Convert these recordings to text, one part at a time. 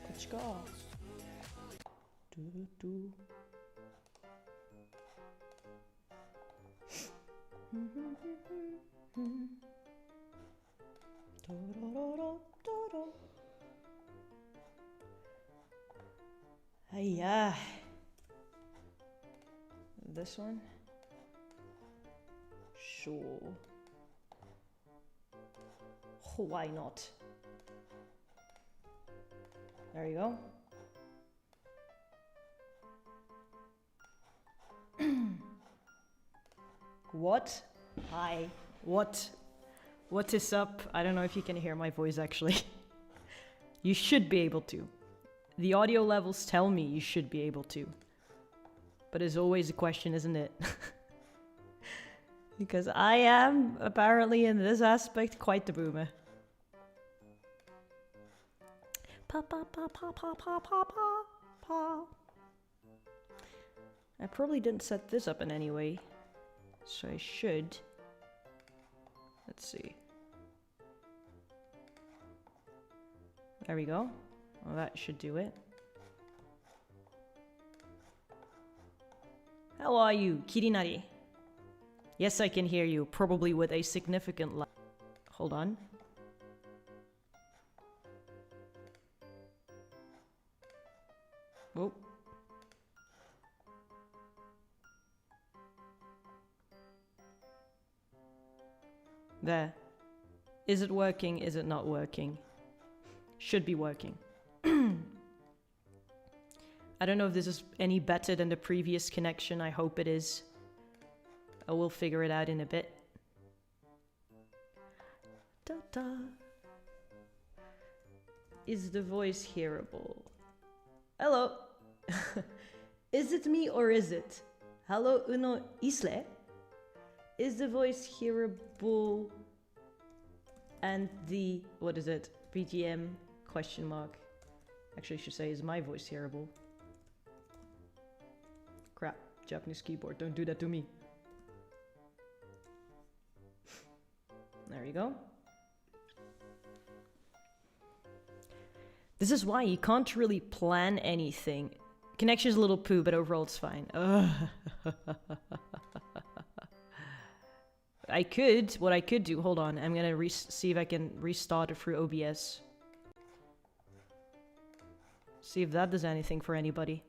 Let's go. Do. Yeah. This one? Sure. Why not? There you go. What? Hi. What? What is up? I don't know if you can hear my voice actually. You should be able to. The audio levels tell me you should be able to. But it's always a question, isn't it? Because I am, apparently in this aspect, quite the boomer. Pa pa pa pa pa pa pa pa pa. I probably didn't set this up in any way. So I should. Let's see. There we go. Well, that should do it. How are you, Kirinari? Yes, I can hear you, probably with a significant lag. Hold on. Oh. There. Is it working? Is it not working? Should be working. I don't know if this is any better than the previous connection. I hope it is. I will figure it out in a bit. Ta-ta. Is the voice hearable? Hello. Is it me or is it? Hello, uno isle? Is the voice hearable? And the, what is it? BGM question mark. Actually, I should say, is my voice hearable? Crap, Japanese keyboard, don't do that to me. There you go. This is why you can't really plan anything. Connection's a little poo, but overall it's fine. What I could do, hold on, I'm gonna see if I can restart it through OBS. See if that does anything for anybody.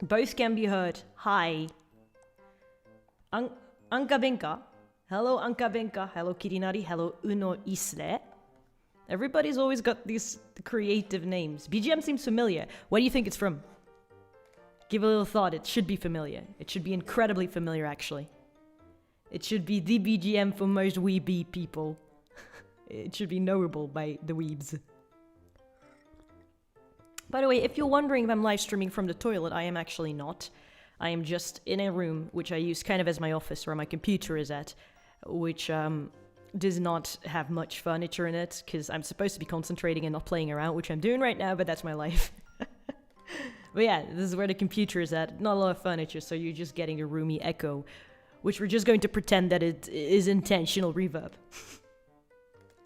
Both can be heard. Hi. Anka Benka. Hello, Anka Benka. Hello, Kirinari. Hello, Uno Isle. Everybody's always got these creative names. BGM seems familiar. What do you think it's from? Give a little thought. It should be familiar. It should be incredibly familiar, actually. It should be the BGM for most weeby people. It should be knowable by the weebs. By the way, if you're wondering if I'm live streaming from the toilet, I am actually not. I am just in a room, which I use kind of as my office, where my computer is at, which does not have much furniture in it, because I'm supposed to be concentrating and not playing around, which I'm doing right now, but that's my life. But yeah, this is where the computer is at. Not a lot of furniture, so you're just getting a roomy echo, which we're just going to pretend that it is intentional reverb.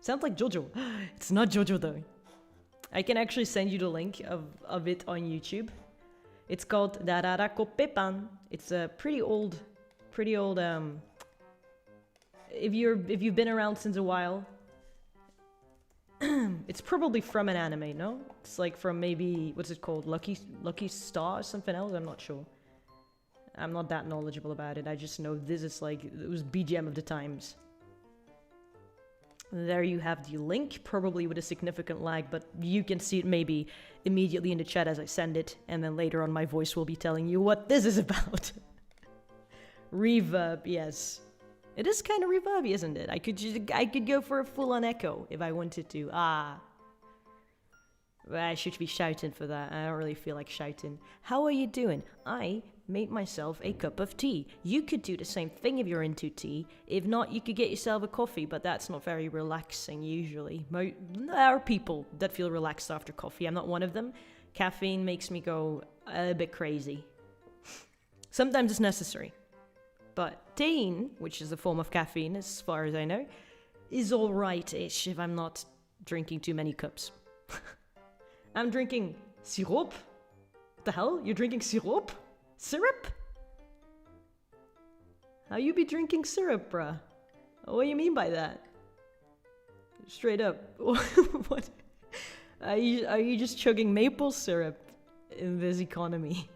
Sounds like Jojo. It's not Jojo, though. I can actually send you the link of it on YouTube. It's called Dararako Pepan. It's a pretty old, if you've been around since a while, it's probably from an anime, no? It's like from maybe, what's it called? Lucky Star or something else? I'm not sure. I'm not that knowledgeable about it. I just know this is like, it was BGM of the times. There you have the link, probably with a significant lag, but you can see it maybe immediately in the chat as I send it, and then later on my voice will be telling you what this is about. Reverb, yes. It is kind of reverby, isn't it? I could go for a full-on echo if I wanted to. I should be shouting for that. I don't really feel like shouting. How are you doing? I made myself a cup of tea. You could do the same thing if you're into tea. If not, you could get yourself a coffee, but that's not very relaxing usually. There are people that feel relaxed after coffee. I'm not one of them. Caffeine makes me go a bit crazy. Sometimes it's necessary. But thein, which is a form of caffeine as far as I know, is alright-ish if I'm not drinking too many cups. I'm drinking syrup? What the hell? You're drinking syrup? Syrup? How you be drinking syrup, bruh? What do you mean by that? Straight up. What? Are you just chugging maple syrup in this economy?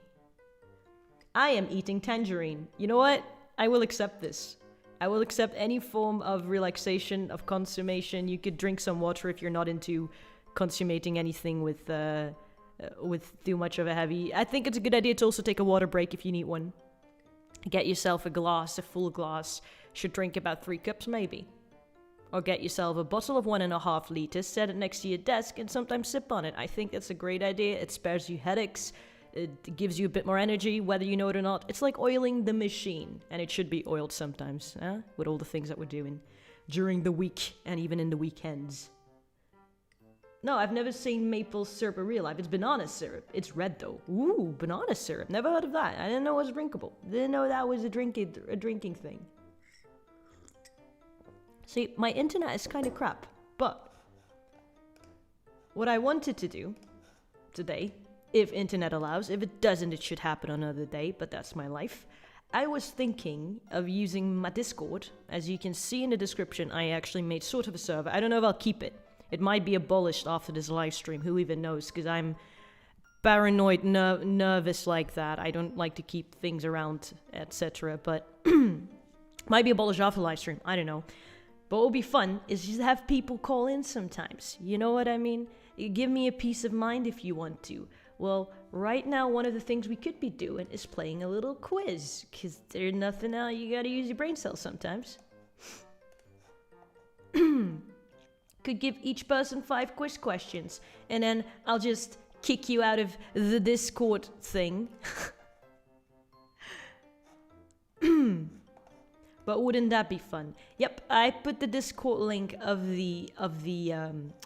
I am eating tangerine. You know what? I will accept this. I will accept any form of relaxation, of consummation. You could drink some water if you're not into consummating anything with too much of a heavy. I think it's a good idea to also take a water break if you need one. Get yourself a glass, a full glass. Should drink about 3 cups maybe. Or get yourself a bottle of 1.5 liters, set it next to your desk, and sometimes sip on it. I think that's a great idea. It spares you headaches. It gives you a bit more energy, whether you know it or not. It's like oiling the machine, and it should be oiled sometimes, with all the things that we're doing during the week and even in the weekends. No, I've never seen maple syrup in real life. It's banana syrup. It's red though. Ooh, banana syrup. Never heard of that. I didn't know it was drinkable. Didn't know that was a drinking thing. See, my internet is kind of crap, but what I wanted to do today, if internet allows, if it doesn't, it should happen another day, but that's my life. I was thinking of using my Discord. As you can see in the description, I actually made sort of a server. I don't know if I'll keep it. It might be abolished after this live stream, who even knows, because I'm paranoid, nervous like that. I don't like to keep things around, etc. But might be abolished after the live stream, I don't know. But what will be fun is just have people call in sometimes. You know what I mean? You give me a peace of mind if you want to. Well, right now, one of the things we could be doing is playing a little quiz. Because there's nothing else. You gotta use your brain cells sometimes. Could give each person 5 quiz questions. And then I'll just kick you out of the Discord thing. But wouldn't that be fun? Yep, I put the Discord link of the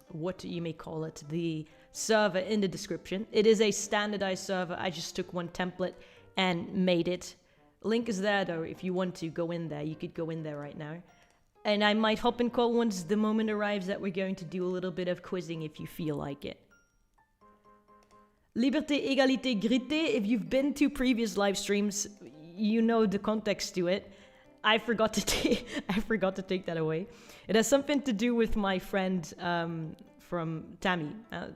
what you may call it, the server in the description. It is a standardized server. I just took one template and made it. Link is there though. If you want to go in there, you could go in there right now. And I might hop and call once the moment arrives that we're going to do a little bit of quizzing if you feel like it. Liberté, égalité, grité. If you've been to previous live streams, you know the context to it. I forgot to take that away. It has something to do with my friend from Tammy,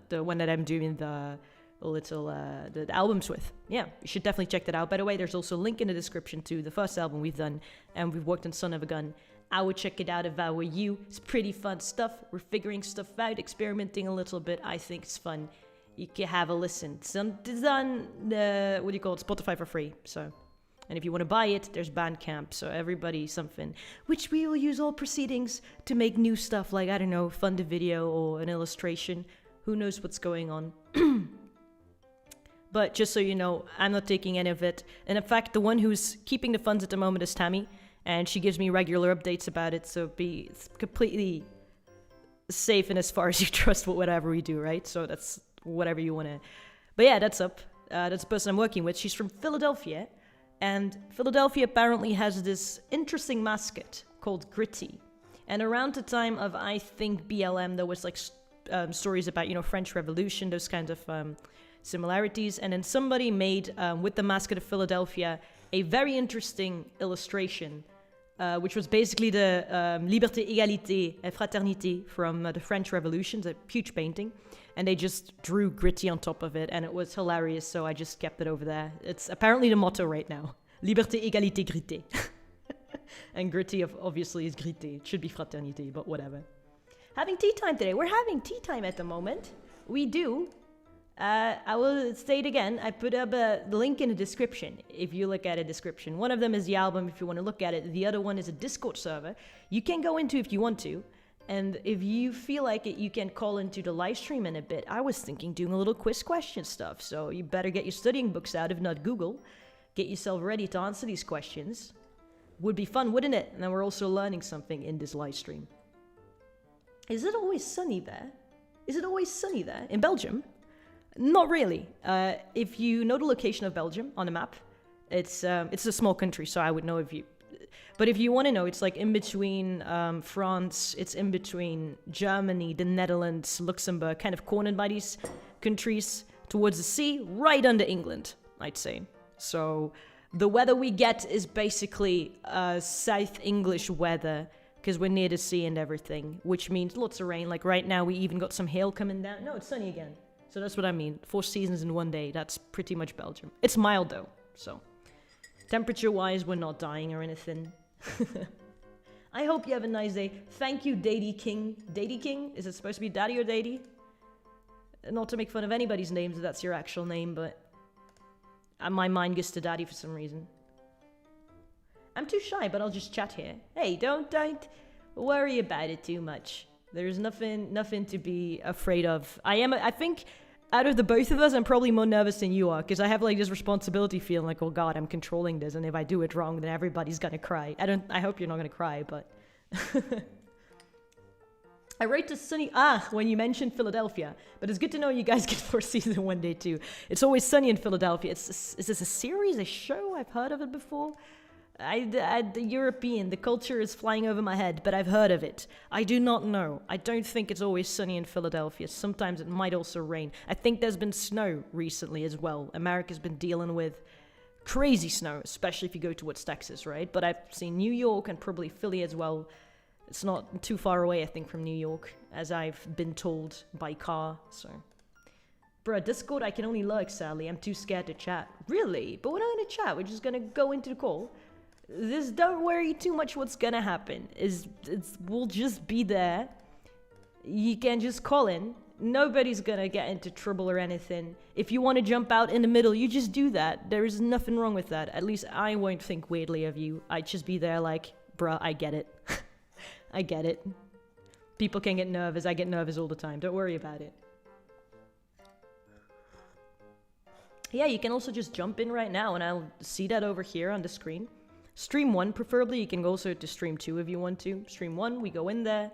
the one that I'm doing the albums with. Yeah, you should definitely check that out. By the way, there's also a link in the description to the first album we've done, and we've worked on Son of a Gun. I would check it out if I were you. It's pretty fun stuff. We're figuring stuff out, experimenting a little bit. I think it's fun. You can have a listen. It's on Spotify for free. So, and if you want to buy it, there's Bandcamp. So everybody something, which we will use all proceedings to make new stuff. Like, I don't know, fund a video or an illustration. Who knows what's going on? But just so you know, I'm not taking any of it. And in fact, the one who's keeping the funds at the moment is Tammy. And she gives me regular updates about it, so be completely safe and as far as you trust whatever we do, right? So that's whatever you want to... But yeah, that's up. That's the person I'm working with. She's from Philadelphia. And Philadelphia apparently has this interesting mascot called Gritty. And around the time of, I think, BLM, there was like stories about, you know, French Revolution, those kinds of similarities. And then somebody made, with the mascot of Philadelphia, a very interesting illustration, which was basically the Liberté, Égalité, et Fraternité from the French Revolution, a huge painting. And they just drew Gritty on top of it, and it was hilarious, so I just kept it over there. It's apparently the motto right now. Liberté, Égalité, Grité. And Gritty obviously is Grité. It should be Fraternité, but whatever. Having tea time today. We're having tea time at the moment. We do. I will state again, I put up the link in the description, if you look at a description. One of them is the album, if you want to look at it. The other one is a Discord server. You can go into if you want to. And if you feel like it, you can call into the live stream in a bit. I was thinking doing a little quiz question stuff, so you better get your studying books out, if not Google. Get yourself ready to answer these questions. Would be fun, wouldn't it? And then we're also learning something in this live stream. Is it always sunny there? Is it always sunny there? In Belgium? Not really. If you know the location of Belgium on the map, it's a small country, so I would know if you... But if you want to know, it's like in between France, it's in between Germany, the Netherlands, Luxembourg, kind of cornered by these countries towards the sea, right under England, I'd say. So the weather we get is basically South English weather, because we're near the sea and everything, which means lots of rain. Like right now, we even got some hail coming down. No, it's sunny again. So that's what I mean. 4 seasons in one day. That's pretty much Belgium. It's mild though, so temperature-wise, we're not dying or anything. I hope you have a nice day. Thank you, Daddy King. Daddy King? Is it supposed to be Daddy or Daddy? Not to make fun of anybody's names if that's your actual name, but my mind goes to Daddy for some reason. I'm too shy, but I'll just chat here. Hey, don't worry about it too much. There's nothing to be afraid of. I think out of the both of us, I'm probably more nervous than you are, because I have like this responsibility feeling like, oh god, I'm controlling this, and if I do it wrong, then everybody's gonna cry. I hope you're not gonna cry, but... I wrote to Sunny... when you mentioned Philadelphia. But it's good to know you guys get 4 seasons in one day too. It's always sunny in Philadelphia. Is this a series, a show? I've heard of it before. The European, the culture is flying over my head, but I've heard of it. I do not know. I don't think it's always sunny in Philadelphia. Sometimes it might also rain. I think there's been snow recently as well. America's been dealing with crazy snow, especially if you go towards Texas, right? But I've seen New York and probably Philly as well. It's not too far away, I think, from New York, as I've been told by car, so... Bruh, Discord, I can only lurk, sadly. I'm too scared to chat. Really? But we're not gonna chat. We're just gonna go into the call. Just don't worry too much what's gonna happen. We'll just be there. You can just call in. Nobody's gonna get into trouble or anything. If you want to jump out in the middle, you just do that. There is nothing wrong with that. At least I won't think weirdly of you. I'd just be there like, bruh, I get it. I get it. People can get nervous. I get nervous all the time. Don't worry about it. Yeah, you can also just jump in right now, and I'll see that over here on the screen. Stream 1, preferably. You can go also to stream 2 if you want to. Stream 1, we go in there,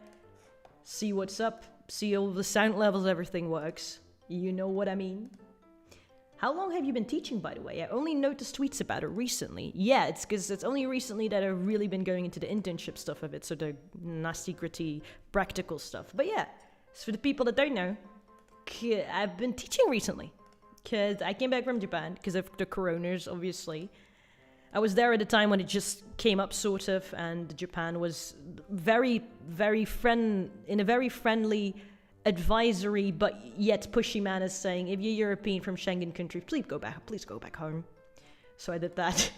see what's up, see all the sound levels, everything works. You know what I mean? How long have you been teaching, by the way? I only noticed tweets about it recently. Yeah, it's because it's only recently that I've really been going into the internship stuff of it, so the nasty, gritty, practical stuff. But yeah, so for the people that don't know, I've been teaching recently. Because I came back from Japan, because of the coronas, obviously. I was there at a time when it just came up, sort of, and Japan was in a very friendly, advisory, but yet pushy manner, saying, if you're European from Schengen countries, please go back home. So I did that.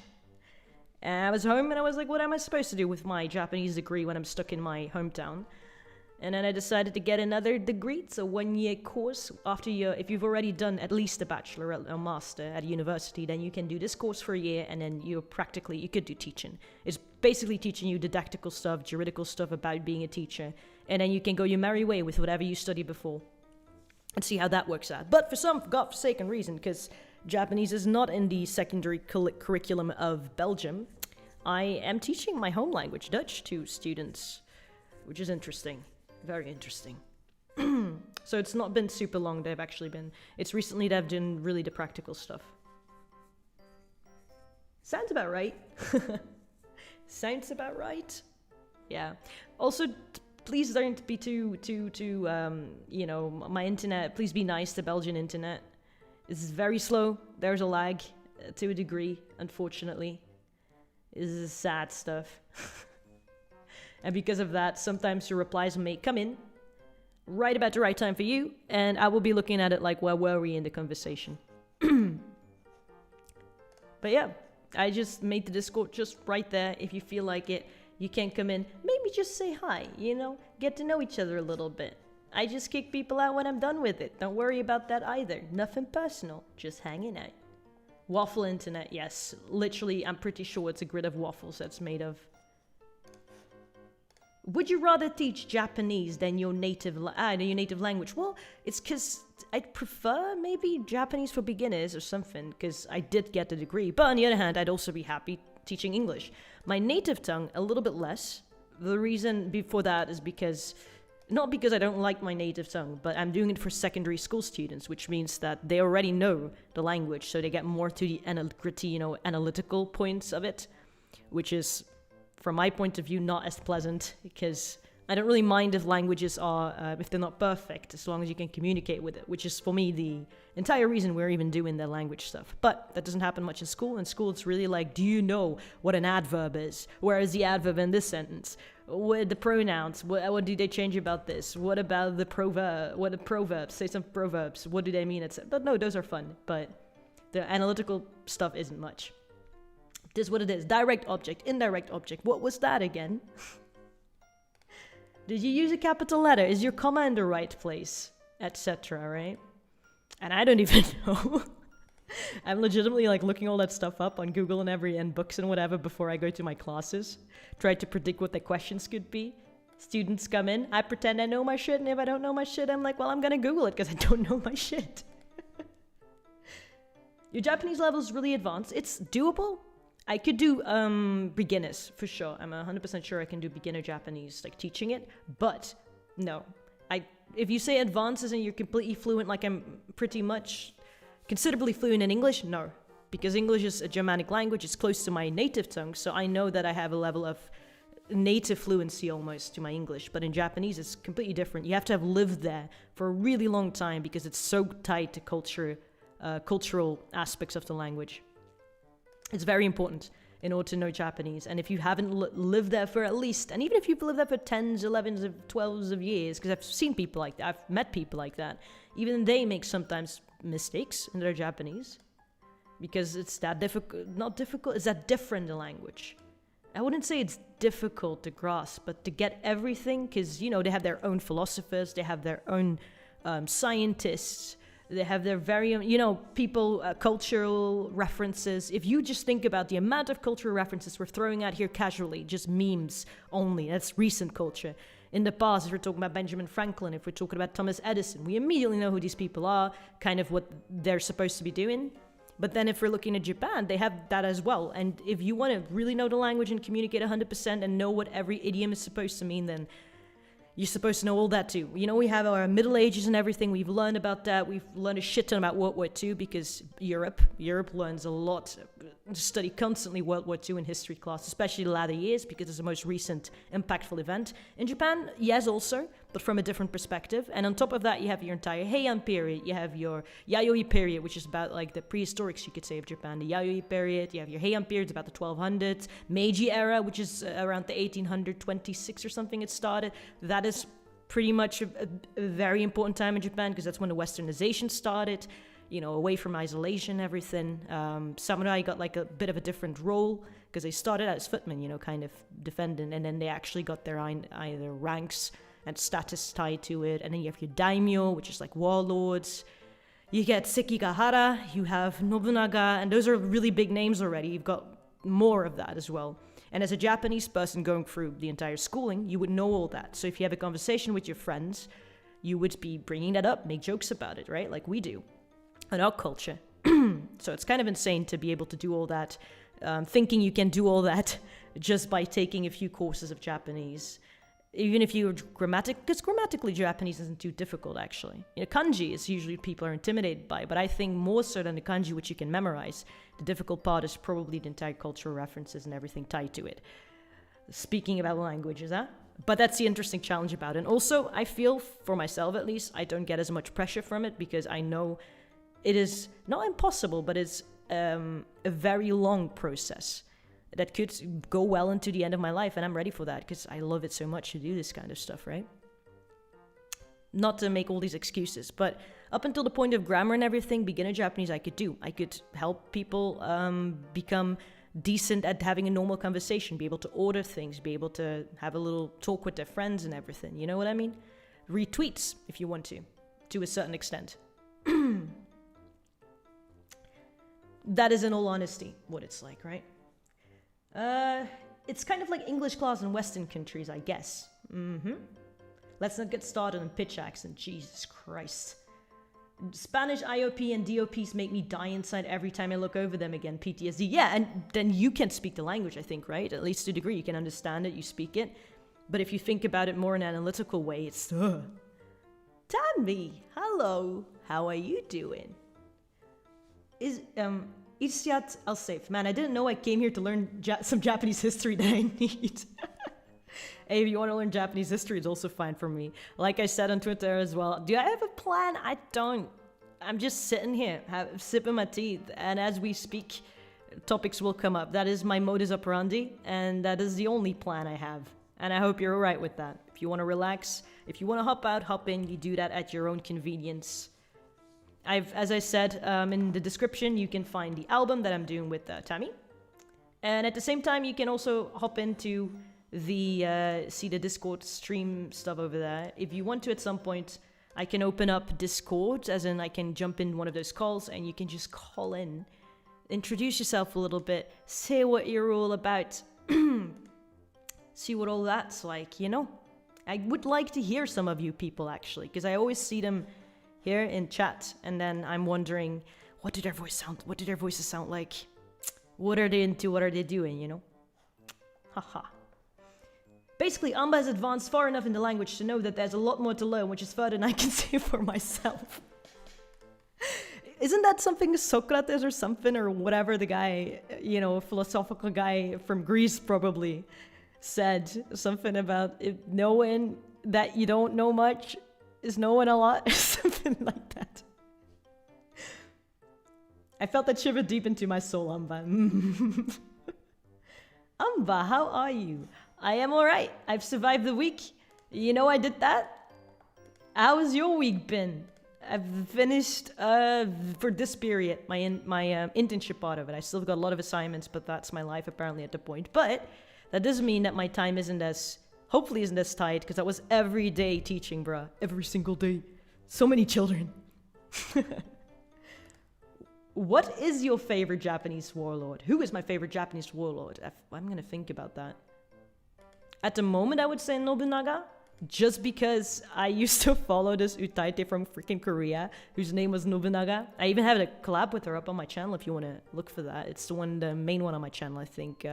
And I was home, and I was like, what am I supposed to do with my Japanese degree when I'm stuck in my hometown? And then I decided to get another degree. It's a 1-year course. If you've already done at least a bachelor or master at a university, then you can do this course for a year, and then you could do teaching. It's basically teaching you didactical stuff, juridical stuff about being a teacher, and then you can go your merry way with whatever you studied before and see how that works out. But for some godforsaken reason, because Japanese is not in the secondary curriculum of Belgium, I am teaching my home language, Dutch, to students, which is interesting. Very interesting. So it's not been super long. It's recently they've done really the practical stuff. Sounds about right. Sounds about right. Yeah. Also, please don't be too, my internet, please be nice to Belgian internet. It's very slow. There's a lag to a degree, unfortunately. This is sad stuff. And because of that, sometimes your replies may come in right about the right time for you, and I will be looking at it like, where were we in the conversation? But yeah, I just made the Discord just right there. If you feel like it, you can come in. Maybe just say hi, get to know each other a little bit. I just kick people out when I'm done with it. Don't worry about that either. Nothing personal, just hanging out. Waffle internet, yes. Literally, I'm pretty sure it's a grid of waffles that's made of. Would you rather teach Japanese than your native language? Well, it's because I'd prefer maybe Japanese for beginners or something, because I did get the degree. But on the other hand, I'd also be happy teaching English. My native tongue, a little bit less. The reason before that is because Not because I don't like my native tongue, but I'm doing it for secondary school students, which means that they already know the language, so they get more to the gritty, analytical points of it, which is, from my point of view, not as pleasant, because I don't really mind if languages are, if they're not perfect, as long as you can communicate with it, which is, for me, the entire reason we're even doing the language stuff. But that doesn't happen much in school. In school, it's really like, do you know what an adverb is? Where is the adverb in this sentence? What are the pronouns? What do they change about this? What about the proverb? What are proverbs? Say some proverbs. What do they mean? But no, those are fun. But the analytical stuff isn't much. This is what it is. Direct object, indirect object. What was that again? Did you use a capital letter? Is your comma in the right place? Etc., right? And I don't even know. I'm legitimately like looking all that stuff up on Google and books and whatever before I go to my classes. Try to predict what the questions could be. Students come in, I pretend I know my shit, and if I don't know my shit, I'm like, well, I'm gonna Google it because I don't know my shit. Your Japanese level is really advanced. It's doable. I could do beginners for sure. I'm 100% sure I can do beginner Japanese, like teaching it. But no, if you say advances and you're completely fluent, like I'm pretty much considerably fluent in English, no, because English is a Germanic language. It's close to my native tongue, so I know that I have a level of native fluency almost to my English. But in Japanese, it's completely different. You have to have lived there for a really long time because it's so tied to cultural aspects of the language. It's very important in order to know Japanese. And if you haven't lived there for at least, and even if you've lived there for 10s, 11s, 12s of years, because I've seen people like that, I've met people like that, even they make sometimes mistakes in their Japanese because it's that it's that different a language. I wouldn't say it's difficult to grasp, but to get everything, because, they have their own philosophers, they have their own scientists, they have their very own, people, cultural references. If you just think about the amount of cultural references we're throwing out here casually, just memes only, that's recent culture. In the past, if we're talking about Benjamin Franklin, if we're talking about Thomas Edison, we immediately know who these people are, kind of what they're supposed to be doing. But then if we're looking at Japan, they have that as well. And if you want to really know the language and communicate 100% and know what every idiom is supposed to mean, then you're supposed to know all that too. We have our Middle Ages and everything. We've learned about that. We've learned a shit ton about World War II because Europe learns a lot. Study constantly World War II in history class, especially the latter years because it's the most recent impactful event. In Japan, yes, also, but from a different perspective. And on top of that, you have your entire Heian period. You have your Yayoi period, which is about like the prehistorics, you could say, of Japan. The Yayoi period. You have your Heian period, it's about the 1200s. Meiji era, which is around the 1826 or something it started. That is pretty much a very important time in Japan because that's when the westernization started, away from isolation and everything. Samurai got like a bit of a different role because they started out as footmen, kind of defending, and then they actually got their either ranks and status tied to it. And then you have your daimyo, which is like warlords. You get Sekigahara, you have Nobunaga, and those are really big names already. You've got more of that as well. And as a Japanese person going through the entire schooling, you would know all that. So if you have a conversation with your friends, you would be bringing that up, make jokes about it, right? Like we do in our culture. So it's kind of insane to be able to do all that, thinking you can do all that just by taking a few courses of Japanese. Even if you're because grammatically Japanese isn't too difficult, actually. Kanji is usually people are intimidated by, but I think more so than the kanji, which you can memorize, the difficult part is probably the entire cultural references and everything tied to it. Speaking about languages, huh? But that's the interesting challenge about it. And also, I feel, for myself at least, I don't get as much pressure from it because I know it is not impossible, but it's a very long process that could go well into the end of my life, and I'm ready for that because I love it so much to do this kind of stuff, right? Not to make all these excuses, but up until the point of grammar and everything, beginner Japanese I could do. I could help people become decent at having a normal conversation, be able to order things, be able to have a little talk with their friends and everything, you know what I mean? Retweets, if you want to a certain extent. That is, in all honesty, what it's like, right? It's kind of like English class in Western countries, I guess. Let's not get started on pitch accent, Jesus Christ. Spanish IOP and DOPs make me die inside every time I look over them again, PTSD. Yeah, and then you can speak the language, I think, right? At least to a degree, you can understand it, you speak it. But if you think about it more in an analytical way, it's Tammy, hello, how are you doing? Irsyad Alseif, man, I didn't know I came here to learn some Japanese history that I need. Hey, if you want to learn Japanese history, it's also fine for me. Like I said on Twitter as well, do I have a plan? I don't. I'm just sitting here, sipping my tea, and as we speak, topics will come up. That is my modus operandi, and that is the only plan I have. And I hope you're alright with that. If you want to relax, if you want to hop out, hop in, you do that at your own convenience. As I said, in the description, you can find the album that I'm doing with Tammy. And at the same time, you can also hop into see the Discord stream stuff over there. If you want to at some point, I can open up Discord, as in I can jump in one of those calls and you can just call in, introduce yourself a little bit, say what you're all about, see what all that's like, you know? I would like to hear some of you people actually, because I always see them here in chat and then I'm wondering, what do their voices sound like? What are they into? What are they doing, you know? Haha. Basically, Anba has advanced far enough in the language to know that there's a lot more to learn, which is further than I can say for myself. Isn't that something Socrates or something, or whatever the guy, you know, philosophical guy from Greece probably said? Something about knowing that you don't know much is knowing a lot, or something like that. I felt that shiver deep into my soul, Anba. Anba, how are you? I am alright. I've survived the week. You know I did that. How has your week been? I've finished for this period my internship part of it. I still got a lot of assignments, but that's my life apparently at the point. But that doesn't mean that my time hopefully isn't as tight, because I was every day teaching, bruh. Every single day. So many children. What is your favorite Japanese warlord? Who is my favorite Japanese warlord? I'm gonna think about that. At the moment, I would say Nobunaga, just because I used to follow this Utaite from freaking Korea, whose name was Nobunaga. I even have a collab with her up on my channel if you want to look for that. It's the main one on my channel, I think.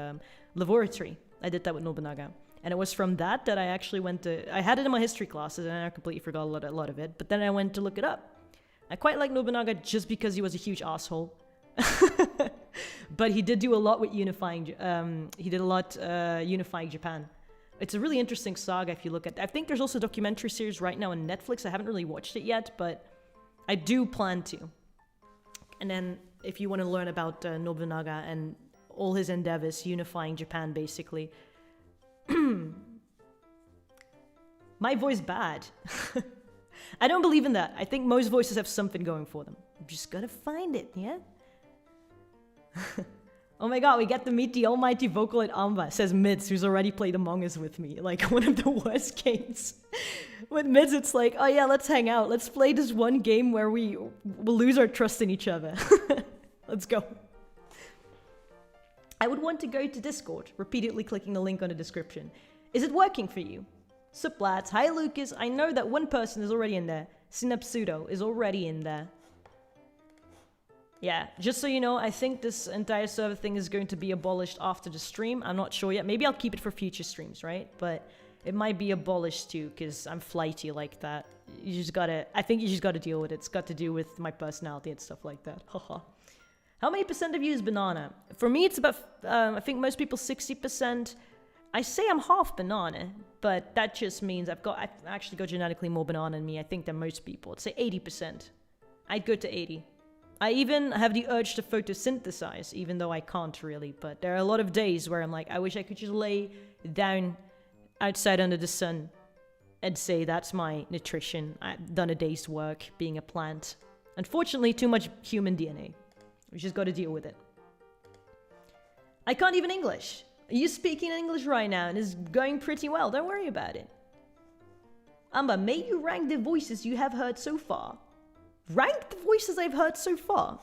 Laboratory. I did that with Nobunaga. And it was from that I actually I had it in my history classes and I completely forgot a lot of it. But then I went to look it up. I quite like Nobunaga just because he was a huge asshole. But he did do a lot with unifying Japan. It's a really interesting saga if you look at. I think there's also a documentary series right now on Netflix. I haven't really watched it yet, but I do plan to. And then if you want to learn about Nobunaga and all his endeavors unifying Japan, basically. My voice bad. I don't believe in that. I think most voices have something going for them. I'm just gonna find it, yeah? Oh my god, we get to meet the almighty vocal at Anba, says midz, who's already played Among Us with me. Like, one of the worst games. With midz, it's like, oh yeah, let's hang out. Let's play this one game where we will lose our trust in each other. Let's go. I would want to go to Discord, repeatedly clicking the link on the description. Is it working for you? Sup lads, hi Lucas, I know that one person is already in there. Synapsudo is already in there. Yeah, just so you know, I think this entire server thing is going to be abolished after the stream. I'm not sure yet. Maybe I'll keep it for future streams, right? But it might be abolished too, because I'm flighty like that. I think you just gotta deal with it. It's got to do with my personality and stuff like that. Haha. How many percent of you is banana? For me, it's about, I think most people 60%. I say I'm half banana, but that just means I've actually got genetically more banana in me, I think, than most people. I'd say 80%. I'd go to 80. I even have the urge to photosynthesize, even though I can't really. But there are a lot of days where I'm like, I wish I could just lay down outside under the sun and say that's my nutrition. I've done a day's work being a plant. Unfortunately, too much human DNA. We just got to deal with it. I can't even English. Are you speaking English right now? And it's going pretty well. Don't worry about it. Anba, may you rank the voices you have heard so far? Rank the voices I've heard so far?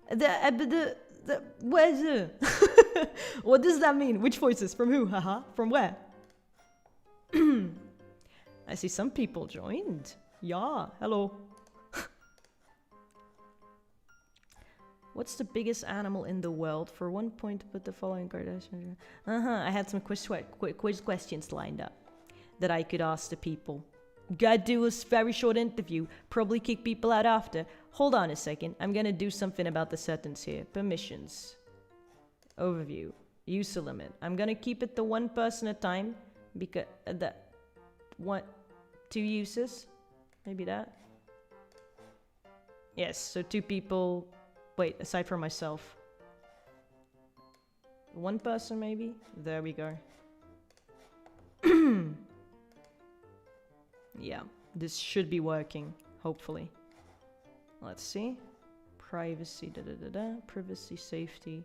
Where's the... What does that mean? Which voices? From who? Haha. From where? I see some people joined. Yeah, hello. What's the biggest animal in the world? For 1 point, put the following Kardashian. I had some quiz questions lined up that I could ask the people. Gotta do a very short interview. Probably kick people out after. Hold on a second. I'm gonna do something about the settings here. Permissions. Overview. User limit. I'm gonna keep it to 1 person at a time. Because that. 2 users. Maybe that. Yes, so 2 people. Wait, aside from myself. 1 person maybe? There we go. Yeah, this should be working, hopefully. Let's see. Privacy, privacy, safety,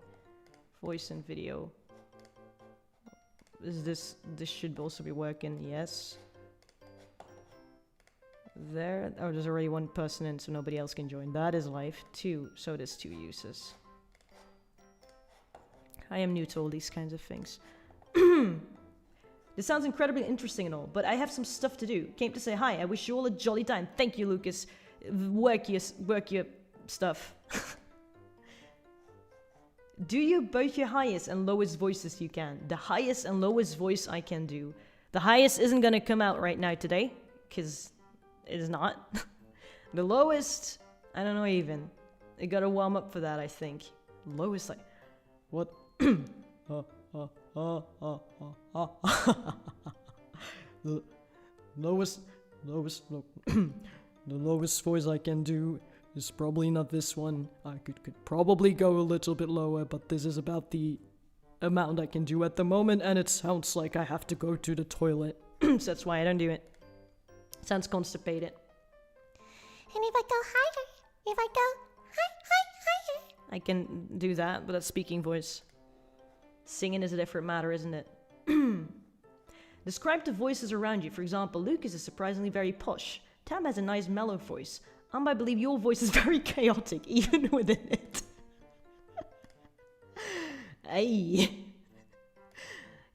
voice and video. This should also be working, yes. There, oh, there's already 1 person in, so nobody else can join. That is live. 2, so there's 2 users. I am new to all these kinds of things. This sounds incredibly interesting and all, but I have some stuff to do. Came to say hi. I wish you all a jolly time. Thank you, Lucas. Work your stuff. Do you both your highest and lowest voices you can? The highest and lowest voice I can do. The highest isn't gonna come out right now today, because it is not. The lowest, I don't know even. I gotta warm up for that, I think. Lowest, like, what? The lowest the lowest voice I can do is probably not this one. I could probably go a little bit lower, but this is about the amount I can do at the moment, and it sounds like I have to go to the toilet. So that's why I don't do it. Sounds constipated. And if I go higher, if I go higher. I can do that, but that's speaking voice. Singing is a different matter, isn't it? Describe the voices around you. For example, Lucas is surprisingly very posh. Tam has a nice mellow voice. I believe your voice is very chaotic, even within it. Ay.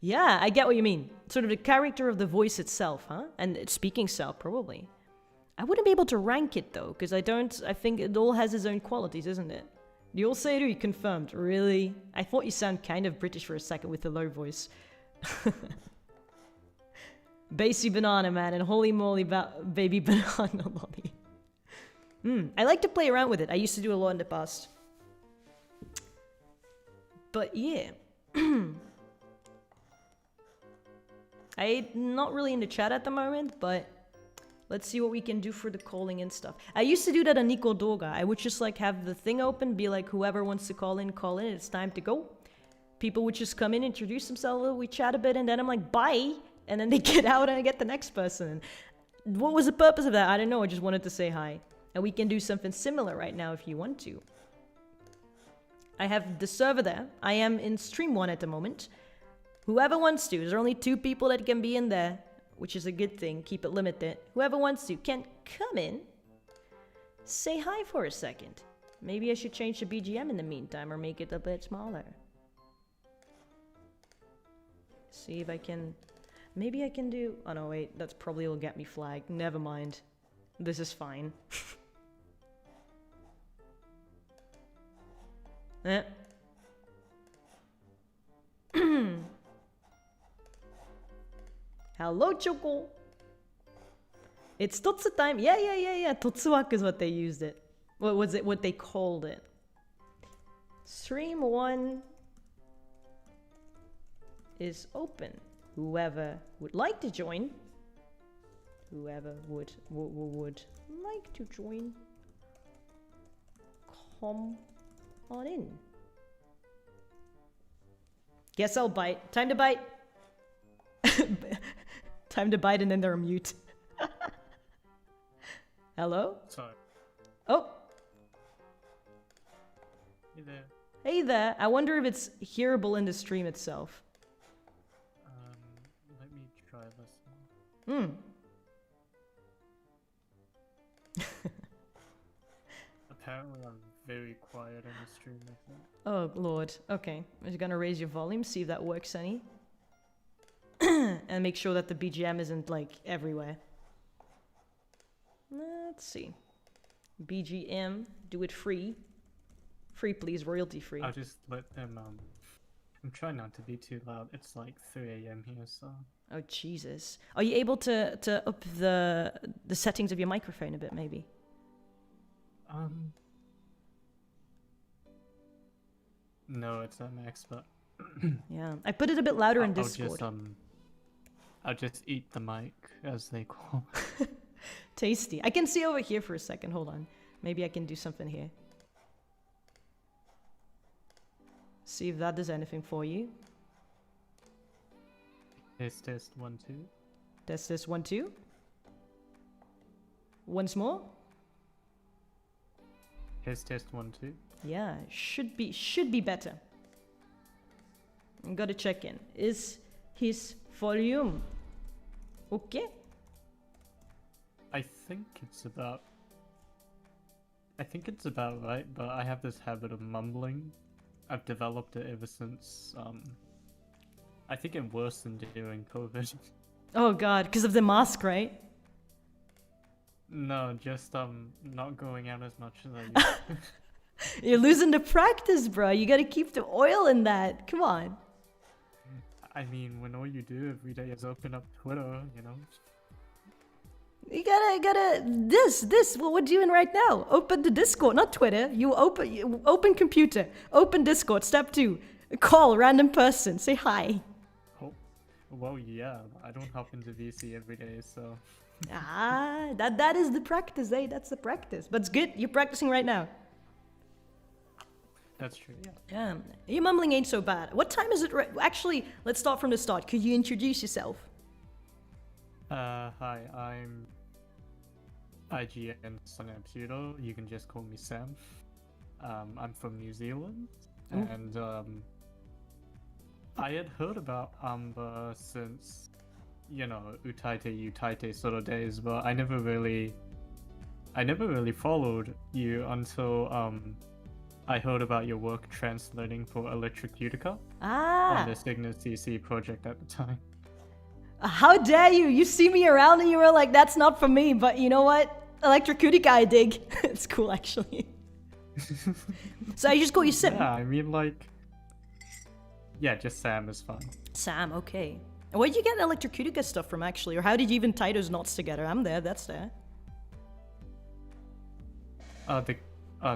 Yeah, I get what you mean. Sort of the character of the voice itself, huh? And its speaking style, probably. I wouldn't be able to rank it, though, because I think it all has its own qualities, isn't it? You all say it or you confirmed? Really? I thought you sound kind of British for a second with the low voice. Bassy banana man and holy moly baby banana lolly. I like to play around with it. I used to do a lot in the past. But yeah. I'm not really in the chat at the moment, but let's see what we can do for the calling in stuff. I used to do that on Nico Doga. I would just like have the thing open, be like whoever wants to call in, it's time to go. People would just come in, introduce themselves, we chat a bit, and then I'm like, bye! And then they get out and I get the next person. What was the purpose of that? I don't know, I just wanted to say hi. And we can do something similar right now if you want to. I have the server there. I am in stream 1 at the moment. Whoever wants to, there's only 2 people that can be in there, which is a good thing, keep it limited. Whoever wants to can come in, say hi for a second. Maybe I should change the BGM in the meantime or make it a bit smaller. See if I can... Maybe I can do... Oh no, wait, that's probably will get me flagged. Never mind. This is fine. Eh. Hello, Choco. It's Totsu time. Yeah. Totsuwak is what they used it. What was it? What they called it? Stream 1 is open. Whoever would like to join. Whoever would like to join. Come on in. Guess I'll bite. Time to bite. Time to bite and then they're mute. Hello? Sorry. Oh. Hey there. Hey there. I wonder if it's hearable in the stream itself. Let me try listening. Apparently I'm very quiet on the stream, I think. Oh, Lord. Okay. I'm just gonna raise your volume, see if that works any. And make sure that the BGM isn't, like, everywhere. Let's see. BGM, do it free. Free, please, royalty free. I'll just let them. I'm trying not to be too loud. It's like 3 a.m. here, so. Oh Jesus! Are you able to up the settings of your microphone a bit, maybe? No, it's at max, but. Yeah, I put it a bit louder in Discord. I'll just eat the mic, as they call it. Tasty. I can see over here for a second. Hold on. Maybe I can do something here. See if that does anything for you. Test 1 2. Test this 1 2. Once more. Test 1 2. Yeah, should be better. I'm gotta check in. Is his volume okay? I think it's about right, but I have this habit of mumbling. I've developed it ever since I think it worsened during COVID. Oh god, because of the mask, right? No, just not going out as much as I used to. You're losing the practice, bro. You gotta keep the oil in that. Come on. I mean, when all you do every day is open up Twitter, you know. You gotta this what we're doing right now. Open the Discord, not Twitter. You open computer, open Discord, step 2. Call random person, say hi. Oh, well, yeah, I don't hop into VC every day, so. That is the practice, eh? That's the practice. But it's good, you're practicing right now. That's true, yeah. Yeah, your mumbling ain't so bad. What time is it actually, let's start from the start. Could you introduce yourself? Hi, I'm IGN Pseudo. You can just call me Sam. I'm from New Zealand, and I had heard about Anba since, you know, Utaite sort of days, but I never really followed you until I heard about your work translating for Electrocutica on the Cygnus CC project at the time. How dare you? You see me around and you were like, that's not for me, but you know what? Electrocutica I dig. It's cool, actually. So I just call you Simp. Yeah, I mean, like... Yeah, just Sam is fine. Sam, okay. Where'd you get Electrocutica stuff from, actually? Or how did you even tie those knots together? I'm there, that's there.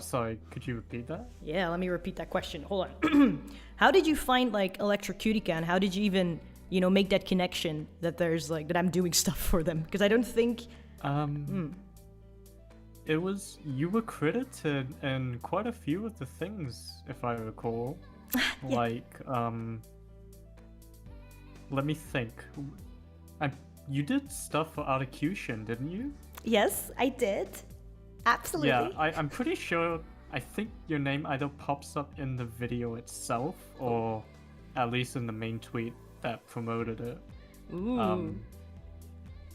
Sorry, could you repeat that? Yeah, let me repeat that question. Hold on. How did you find, like, Electrocutica, and how did you even, you know, make that connection that there's, like, that I'm doing stuff for them? Because I don't think... It was... You were credited in quite a few of the things, if I recall. Yeah. Like, let me think. You did stuff for Archery, didn't you? Yes, I did. Absolutely. Yeah, I'm pretty sure, I think your name either pops up in the video itself, or at least in the main tweet that promoted it. Ooh.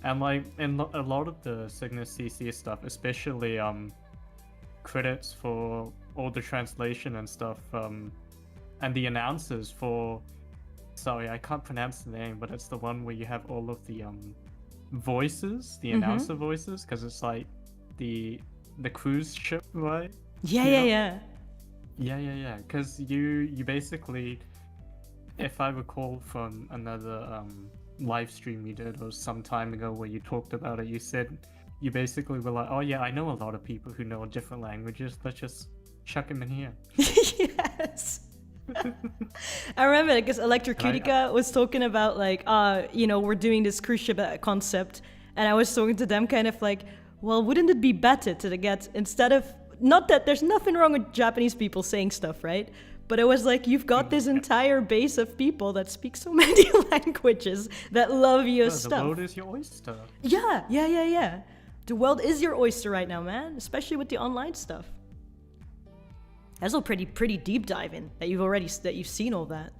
And like, in a lot of the Cygnus CC stuff, especially credits for all the translation and stuff, and the announcers for, sorry, I can't pronounce the name, but it's the one where you have all of the voices, the announcer voices, because it's like the cruise ship, right? Yeah. Because you basically, if I recall from another live stream you did or some time ago where you talked about it, you said you basically were like, oh yeah, I know a lot of people who know different languages, let's just chuck them in here. Yes. I remember because Electrocutica was talking about like, you know, we're doing this cruise ship concept, and I was talking to them kind of like, well, wouldn't it be better to get, instead of, not that there's nothing wrong with Japanese people saying stuff, right? But it was like, you've got this entire base of people that speak so many languages that love your stuff. The world is your oyster. Yeah. The world is your oyster right now, man. Especially with the online stuff. That's a pretty deep dive in that you've seen all that.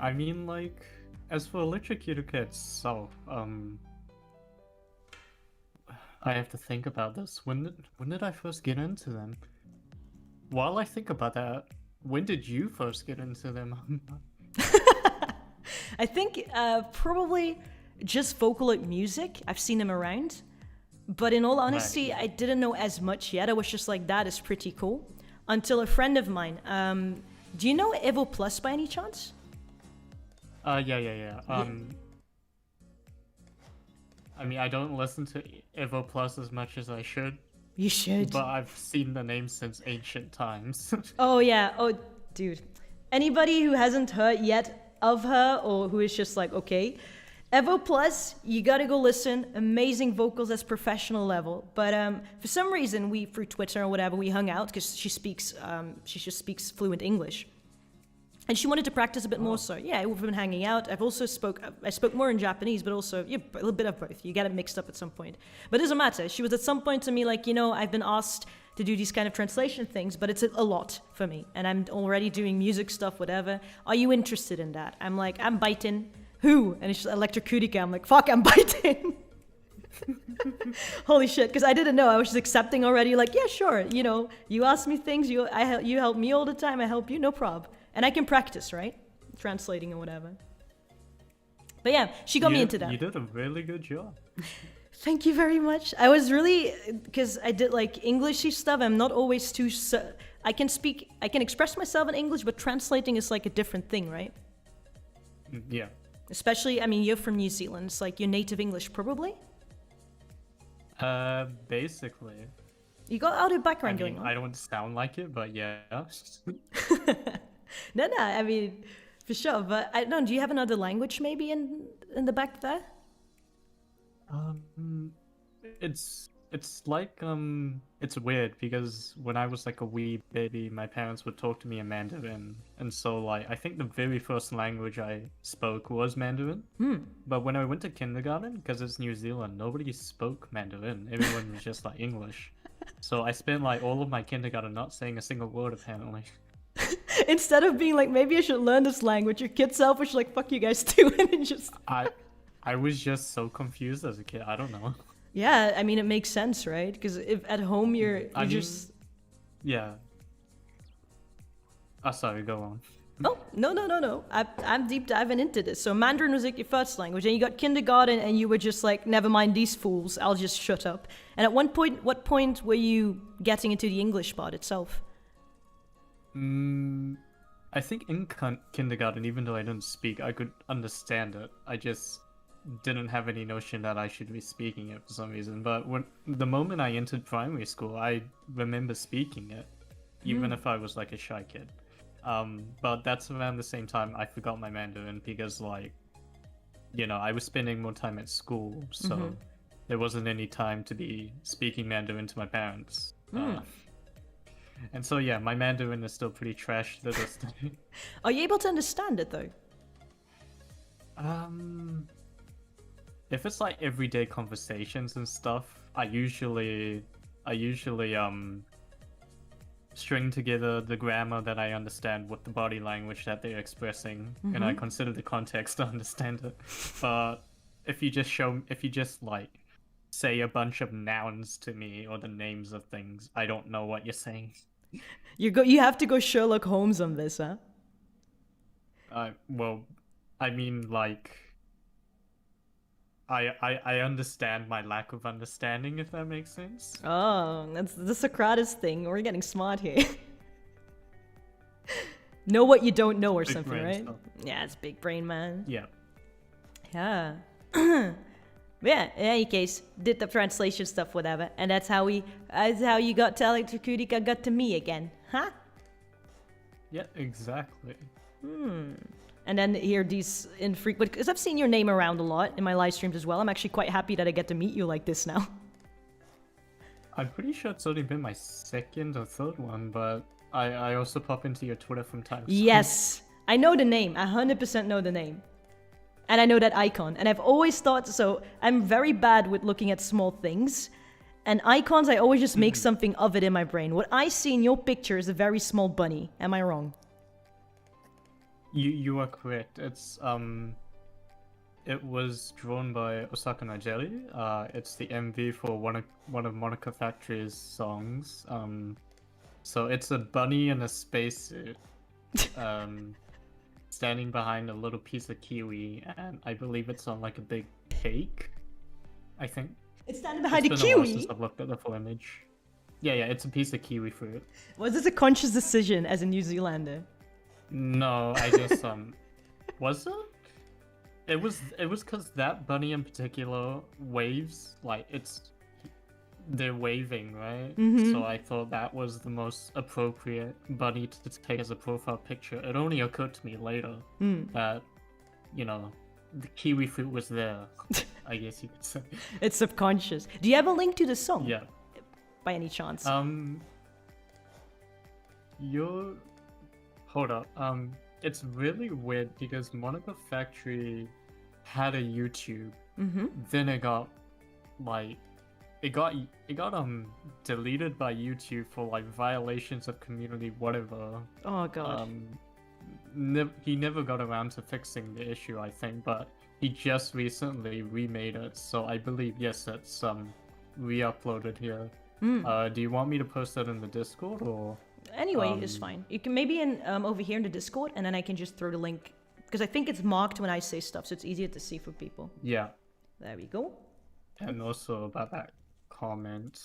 I mean, like, as for Electrocutica itself, I have to think about this. When did I first get into them? While I think about that, when did you first get into them? I think probably just Vocaloid music. I've seen them around. But in all honesty, I didn't know as much yet. I was just like, that is pretty cool. until a friend of mine. Do you know Evo Plus by any chance? Yeah. I mean, I don't listen to Evo Plus as much as I should. You should. But I've seen the name since ancient times. Oh, yeah. Oh, dude. Anybody who hasn't heard yet of her or who is just like, okay, Evo Plus, you gotta go listen. Amazing vocals as professional level. But for some reason, we, through Twitter or whatever, we hung out because she just speaks fluent English. And she wanted to practice a bit more, so yeah, we've been hanging out. I spoke more in Japanese, but also a little bit of both. You get it mixed up at some point. But it doesn't matter. She was at some point to me like, I've been asked to do these kind of translation things, but it's a lot for me. And I'm already doing music stuff, whatever. Are you interested in that? I'm like, I'm biting. Who? And it's just Electrocutica. I'm like, fuck, I'm biting. Holy shit, because I didn't know. I was just accepting already, like, yeah, sure. You ask me things, you help me all the time, I help you, no prob. And I can practice, right? Translating or whatever. But yeah, she got me into that. You did a really good job. Thank you very much. I was really, because I did like Englishy stuff. I'm not always too, I can express myself in English, but translating is like a different thing, right? Yeah. Especially, I mean, you're from New Zealand. It's like your native English, probably? Basically. You got other background going on. I don't sound like it, but yeah. No, I mean, for sure. But I don't know, do you have another language maybe in the back there? It's like, it's weird because when I was like a wee baby, my parents would talk to me in Mandarin. And so like, I think the very first language I spoke was Mandarin. But when I went to kindergarten, because it's New Zealand, nobody spoke Mandarin. Everyone was just like English. So I spent like all of my kindergarten not saying a single word apparently. Instead of being like, maybe I should learn this language, your kid self was like, fuck you guys too, and it just... I was just so confused as a kid, I don't know. Yeah, I mean, it makes sense, right? Because if at home you're just... Yeah. Oh, sorry, go on. Oh, no. I'm deep diving into this. So Mandarin was like your first language, and you got kindergarten, and you were just like, never mind these fools, I'll just shut up. And at what point were you getting into the English part itself? I think in kindergarten, even though I didn't speak, I could understand it. I just didn't have any notion that I should be speaking it for some reason. But the moment I entered primary school, I remember speaking it, even if I was like a shy kid. But that's around the same time I forgot my Mandarin because like, I was spending more time at school, so there wasn't any time to be speaking Mandarin to my parents. And so yeah, my Mandarin is still pretty trash to this day. Are you able to understand it though? If it's like everyday conversations and stuff, I usually string together the grammar that I understand with the body language that they're expressing, and I consider the context to understand it. But if you just like say a bunch of nouns to me or the names of things, I don't know what you're saying. You have to go Sherlock Holmes on this, huh? Well, I mean, like, I understand my lack of understanding, if that makes sense. Oh, that's the Socrates thing. We're getting smart here. Know what you don't know or big something, right? Stuff. Yeah, it's big brain, man. Yeah. Yeah. Yeah, in any case, did the translation stuff, whatever, and that's how you got to Electrocutica, got to me again, huh? Yeah, exactly. And then here these infrequent, because I've seen your name around a lot in my live streams as well. I'm actually quite happy that I get to meet you like this now. I'm pretty sure it's only been my second or third one, but I also pop into your Twitter from time to time. Yes, I know the name. I 100% know the name. And I know that icon. And I've always thought, so I'm very bad with looking at small things. And icons, I always just make something of it in my brain. What I see in your picture is a very small bunny. Am I wrong? You are correct. It's it was drawn by Osaka Najeri. It's the MV for one of Monica Factory's songs. So it's a bunny in a spacesuit. Standing behind a little piece of kiwi, and I believe it's on like a big cake. I think it's standing behind a kiwi. It's been a while since I've looked at the full image. Yeah, it's a piece of kiwi fruit. Was this a conscious decision as a New Zealander? No, I just was it? It was because that bunny in particular waves like they're waving, right? So I thought that was the most appropriate bunny to take as a profile picture. It only occurred to me later that, you know, the kiwi fruit was there. I guess you could say. It's subconscious. Do you have a link to the song? Yeah. By any chance? Hold up. It's really weird because Monica Factory had a YouTube. Then it got like it got deleted by YouTube for like violations of community whatever. Oh god. He never got around to fixing the issue, I think, but he just recently remade it, so I believe yes, it's re-uploaded here. Do you want me to post that in the Discord or? Anyway, it's fine. You can maybe over here in the Discord, and then I can just throw the link because I think it's marked when I say stuff, so it's easier to see for people. Yeah. There we go. And also about that comment,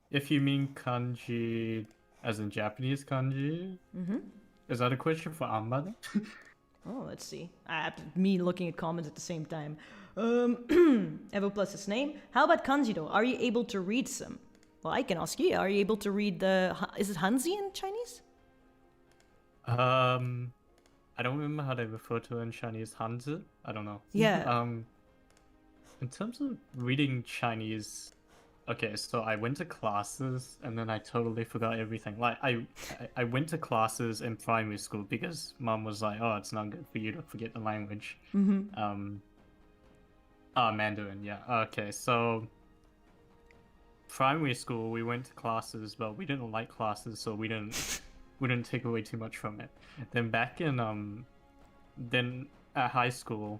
if you mean kanji as in Japanese kanji, is that a question for Anba then? Oh, let's see. Me looking at comments at the same time. Evo plus his name. How about kanji though? Are you able to read some? Well, I can ask you. Are you able to read is it Hanzi in Chinese? I don't remember how they refer to it in Chinese. Hanzi? I don't know. Yeah. In terms of reading Chinese, okay, so I went to classes and then I totally forgot everything. Like I went to classes in primary school because mom was like, "Oh, it's not good for you to forget the language." Mandarin, yeah. Okay, so primary school we went to classes, but we didn't like classes, so we didn't take away too much from it. Then back in then at high school,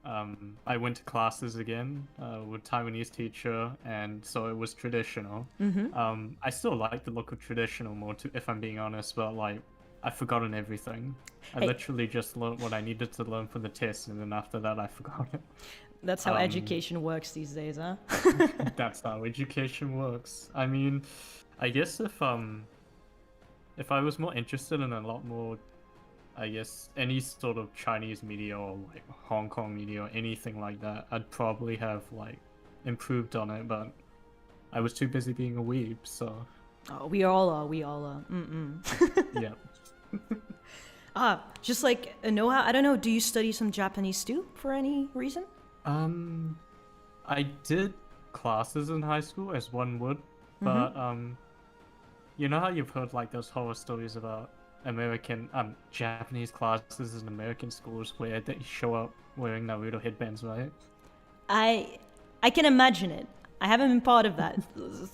I went to classes again with Taiwanese teacher, and so it was traditional. I still like the look of traditional more, if I'm being honest, but like I've forgotten everything. I literally just learned what I needed to learn for the test, and then after that I forgot it. That's how education works these days, huh? That's how education works. I mean, I guess if I was more interested in a lot more, I guess, any sort of Chinese media or like Hong Kong media or anything like that, I'd probably have like improved on it, but I was too busy being a weeb, so. Oh, we all are. Yeah. Just like Noah, I don't know, do you study some Japanese too for any reason? I did classes in high school as one would, but you know how you've heard like those horror stories about Japanese classes in American schools where they show up wearing Naruto headbands, right? I can imagine it. I haven't been part of that.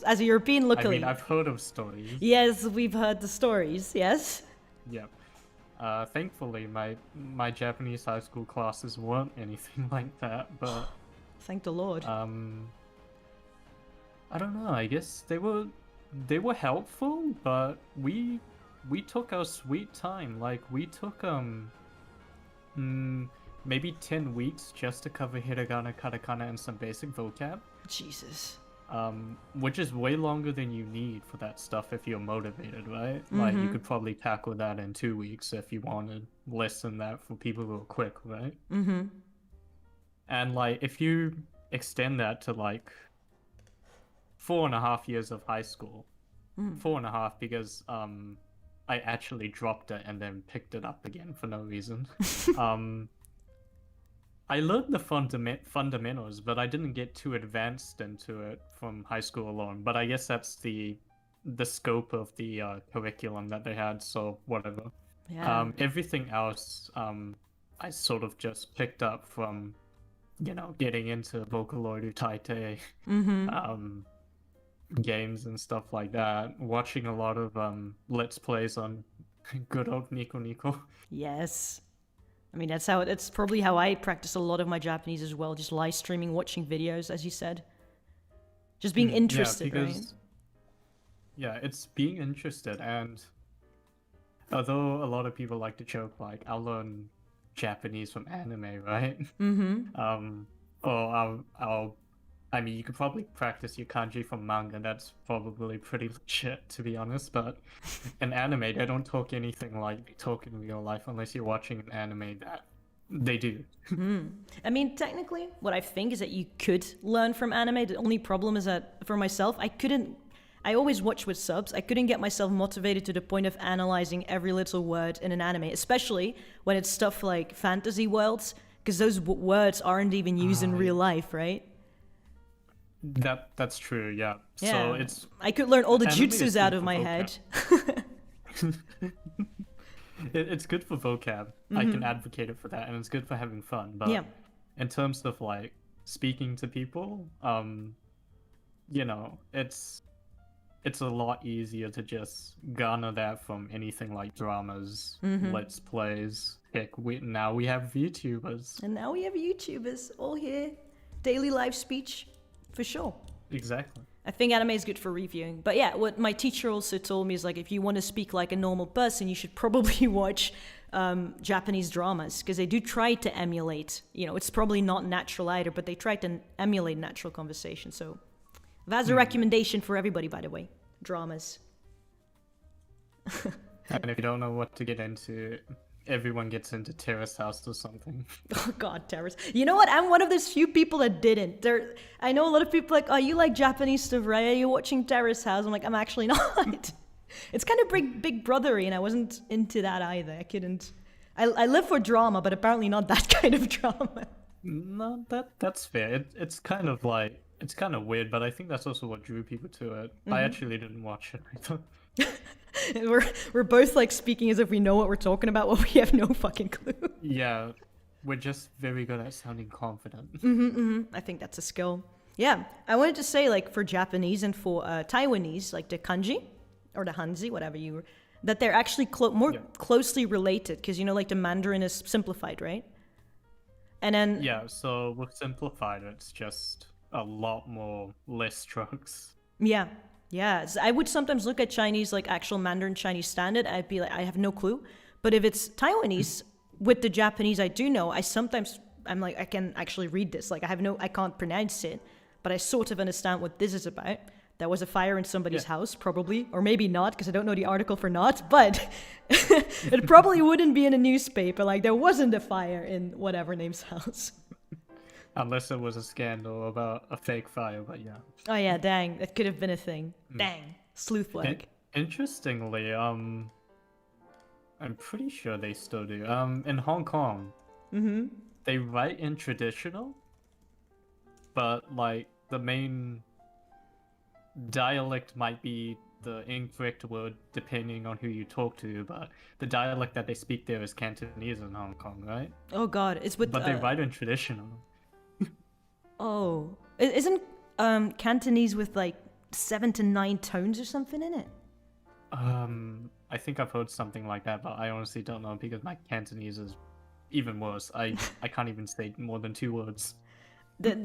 As a European, luckily. I mean, I've heard of stories. Yes, we've heard the stories, yes. Yep. Thankfully, my Japanese high school classes weren't anything like that, but... Thank the Lord. I don't know, I guess they were helpful, but we took our sweet time. Like, we took, maybe 10 weeks just to cover hiragana, katakana, and some basic vocab. Jesus. Which is way longer than you need for that stuff if you're motivated, right? Like, you could probably tackle that in 2 weeks if you wanted less than that for people who are quick, right? And, like, if you extend that to, like, 4.5 years of high school, 4.5 because, I actually dropped it and then picked it up again for no reason. I learned the fundamentals, but I didn't get too advanced into it from high school alone. But I guess that's the scope of the curriculum that they had, so whatever. Yeah. Everything else, I sort of just picked up from, you know, getting into Vocaloid, Utaite, games and stuff like that. Watching a lot of Let's Plays on good old Nico Nico. Yes. I mean, that's probably how I practice a lot of my Japanese as well. Just live streaming, watching videos, as you said. Just being interested, right? Yeah, it's being interested. And although a lot of people like to joke, like, I'll learn Japanese from anime, right? Or I'll I mean, you could probably practice your kanji from manga. That's probably pretty legit, to be honest. But in anime, they don't talk anything like they talk in real life unless you're watching an anime that they do. I mean, technically, what I think is that you could learn from anime. The only problem is that for myself, I always watch with subs. I couldn't get myself motivated to the point of analyzing every little word in an anime, especially when it's stuff like fantasy worlds, because those words aren't even used in real life, right? That's true, yeah. So it's I could learn all the anime is jutsus good out of for my vocab. head. It's good for vocab. I can advocate it for that, and it's good for having fun. But Yeah. in terms of like speaking to people, you know, it's a lot easier to just garner that from anything like dramas, let's plays. Heck, now we have VTubers. And now we have YouTubers all here. Daily live speech, for sure. Exactly. I think anime is good for reviewing. But yeah, what my teacher also told me is like, if you want to speak like a normal person, you should probably watch Japanese dramas, because they do try to emulate, you know, it's probably not natural either, but they try to emulate natural conversation. So that's a recommendation for everybody, by the way. Dramas. And if you don't know what to get into, everyone gets into Terrace House or something. Oh God, Terrace. You know what? I'm one of those few people that didn't. I know a lot of people like, oh, you like Japanese stuff, right? Are you watching Terrace House? I'm like, I'm actually not. It's kind of big brothery, and I wasn't into that either. I couldn't. I live for drama, but apparently not that kind of drama. No, that's fair. It's kind of like, it's kind of weird, but I think that's also what drew people to it. I actually didn't watch it either. We're both like speaking as if we know what we're talking about, but we have no fucking clue. Yeah, we're just very good at sounding confident. I think that's a skill. Yeah, I wanted to say, like, for Japanese and for Taiwanese, like the kanji or the hanzi, whatever that they're actually more closely related, because, you know, like the Mandarin is simplified, right? And then Yeah, so with simplified, it's just a lot more less strokes. yeah. So I would sometimes look at Chinese, like actual Mandarin Chinese standard. I'd be like, I have no clue. But if it's Taiwanese with the Japanese, I do know. I'm like, I can actually read this. Like, I can't pronounce it, but I sort of understand what this is about. There was a fire in somebody's house, probably, or maybe not, because I don't know the article for not. But it probably wouldn't be in a newspaper. Like, there wasn't a fire in whatever name's house. Unless it was a scandal about a fake fire, but yeah. Oh yeah, dang, that could have been a thing. Dang, sleuth like. Interestingly, I'm pretty sure they still do. In Hong Kong, they write in traditional, but like the main dialect might be the incorrect word depending on who you talk to, but the dialect that they speak there is Cantonese in Hong Kong, right? Oh god, it's with. But they write in traditional. Oh, isn't Cantonese with like 7 to 9 tones or something in it? I think I've heard something like that, but I honestly don't know because my Cantonese is even worse. I can't even say more than 2 words.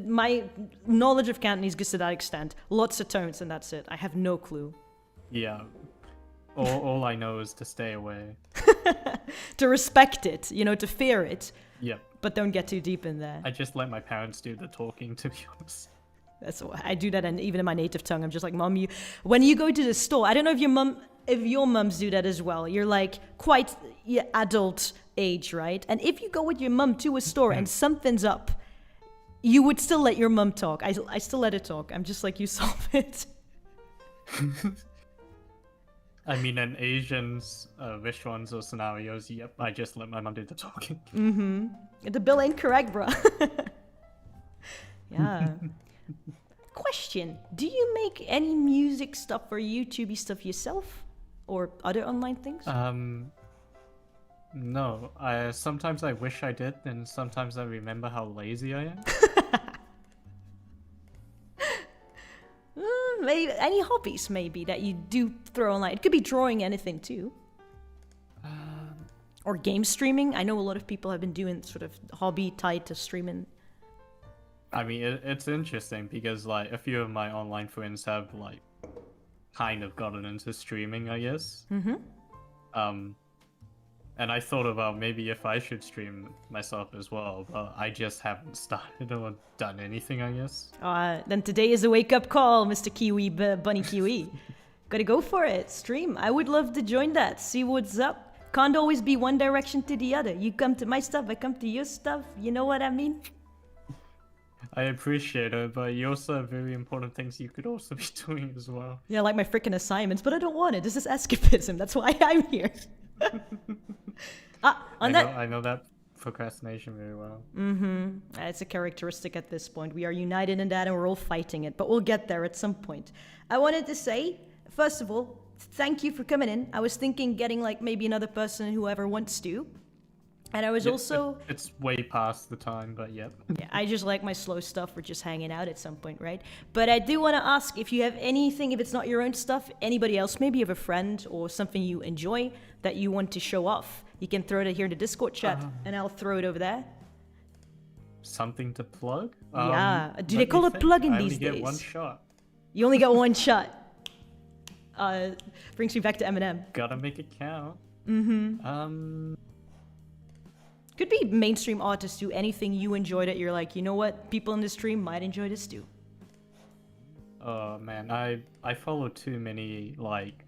My knowledge of Cantonese goes to that extent. Lots of tones and that's it. I have no clue. Yeah. All I know is to stay away. To respect it, you know, to fear it. Yep. But don't get too deep in there. I just let my parents do the talking, to be honest. That's why I do that, and even in my native tongue, I'm just like, Mom, when you go to the store, I don't know if your mums do that as well. You're like quite adult age, right? And if you go with your mum to a store and something's up, you would still let your mum talk. I still let her talk. I'm just like, you solve it. I mean, in Asians, restaurants or scenarios, yep, I just let my mum do the talking. The bill ain't correct, bro. Yeah. Question: do you make any music stuff or YouTube stuff yourself, or other online things? No. Sometimes I wish I did, and sometimes I remember how lazy I am. Maybe any hobbies, maybe that you do throw online. It could be drawing, anything too. Or game streaming. I know a lot of people have been doing sort of hobby tied to streaming. I mean, it's interesting because like a few of my online friends have like kind of gotten into streaming, I guess. And I thought about maybe if I should stream myself as well, but I just haven't started or done anything, I guess. Then today is a wake-up call, Mr. Kiwi, Bunny Kiwi. Gotta go for it, stream. I would love to join that, see what's up. Can't always be one direction to the other. You come to my stuff, I come to your stuff. You know what I mean? I appreciate it, but you also have very important things you could also be doing as well. Yeah, like my freaking assignments, but I don't want it. This is escapism. That's why I'm here. I know that procrastination very well. It's a characteristic at this point. We are united in that and we're all fighting it, but we'll get there at some point. I wanted to say, first of all, thank you for coming in. I was thinking getting like maybe another person, whoever wants to. And I was also... It's way past the time, but yep. Yeah, I just like my slow stuff. We're just hanging out at some point, right? But I do want to ask if you have anything, if it's not your own stuff, anybody else, maybe you have a friend or something you enjoy that you want to show off. You can throw it here in the Discord chat and I'll throw it over there. Something to plug? Yeah. Do they call it plug-in these days? I only get one shot. You only get one shot. Brings me back to Eminem. Gotta make it count. Could be mainstream artists do anything you enjoy that you're like, you know what, people in the stream might enjoy this too. Oh man, I follow too many like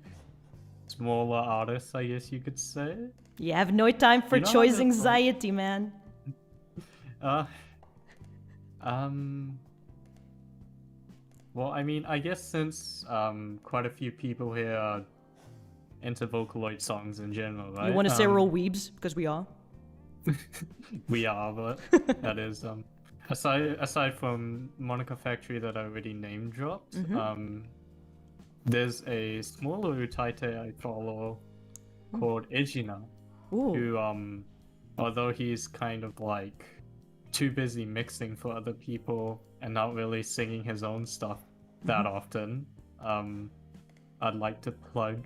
smaller artists, I guess you could say. You have no time for choice anxiety, man. Well, I mean, I guess since quite a few people here are into Vocaloid songs in general, right? You want to say we're all weebs? Because we are. We are, but that is aside from Monica Factory that I already name dropped. There's a smaller Utaite I follow called Ejina, who although he's kind of like too busy mixing for other people and not really singing his own stuff that often, I'd like to plug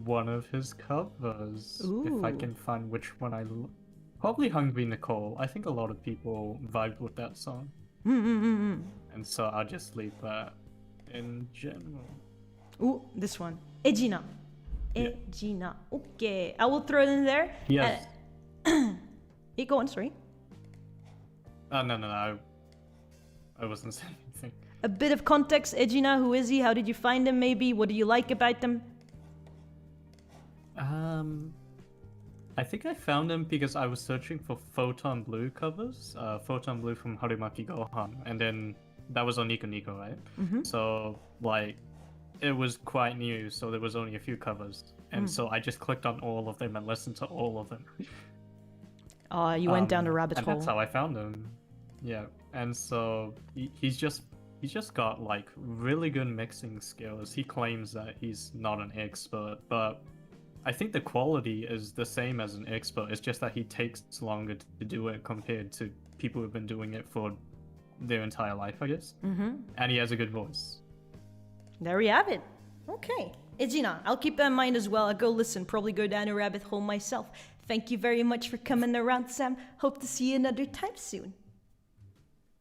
one of his covers if I can find which one Probably Hungry Nicole. I think a lot of people vibed with that song. And so I'll just leave that in general. Ooh, this one. Ejina. Ejina. Okay. I will throw it in there. Yes. You go on, sorry. No. I wasn't saying anything. A bit of context. Ejina, who is he? How did you find him maybe? What do you like about him? I think I found him because I was searching for Photon Blue covers. Photon Blue from Harumaki Gohan. And then that was on Nico Nico, right? So, like, it was quite new, so there was only a few covers. And so I just clicked on all of them and listened to all of them. You went down the rabbit hole. And that's how I found him. Yeah. And so he's just got, like, really good mixing skills. He claims that he's not an expert, but I think the quality is the same as an expert. It's just that he takes longer to do it compared to people who've been doing it for their entire life, I guess. And he has a good voice. There we have it. Okay. Ejina, I'll keep that in mind as well. I'll go listen, probably go down a rabbit hole myself. Thank you very much for coming around, Sam. Hope to see you another time soon.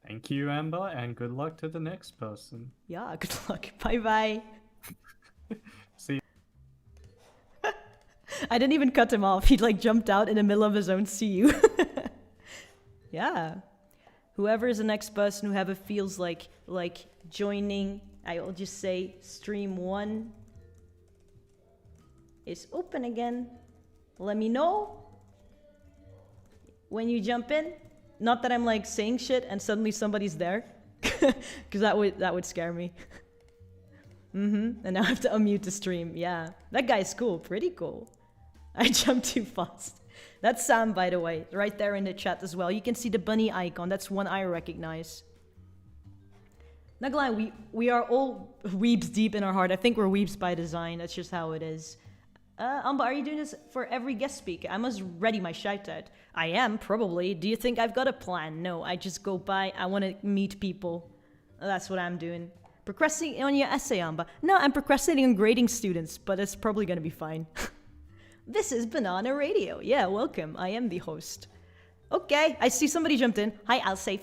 Thank you, Anba, and good luck to the next person. Yeah, good luck. Bye-bye. See you. I didn't even cut him off. He like jumped out in the middle of his own see you. Yeah. Whoever is the next person who ever feels like joining, I will just say stream 1 is open again. Let me know when you jump in. Not that I'm like saying shit and suddenly somebody's there, because that would scare me. And now I have to unmute the stream. Yeah, that guy's cool, pretty cool. I jumped too fast. That's Sam, by the way, right there in the chat as well. You can see the bunny icon. That's one I recognize. Not gonna lie, we are all weebs deep in our heart. I think we're weebs by design. That's just how it is. Anba, are you doing this for every guest speaker? I must ready my shout out. I am, probably. Do you think I've got a plan? No, I just go by. I want to meet people. That's what I'm doing. Procrastinating on your essay, Anba. No, I'm procrastinating on grading students, but it's probably going to be fine. This is Banana Radio. Yeah, welcome. I am the host. Okay, I see somebody jumped in. Hi, Alseif.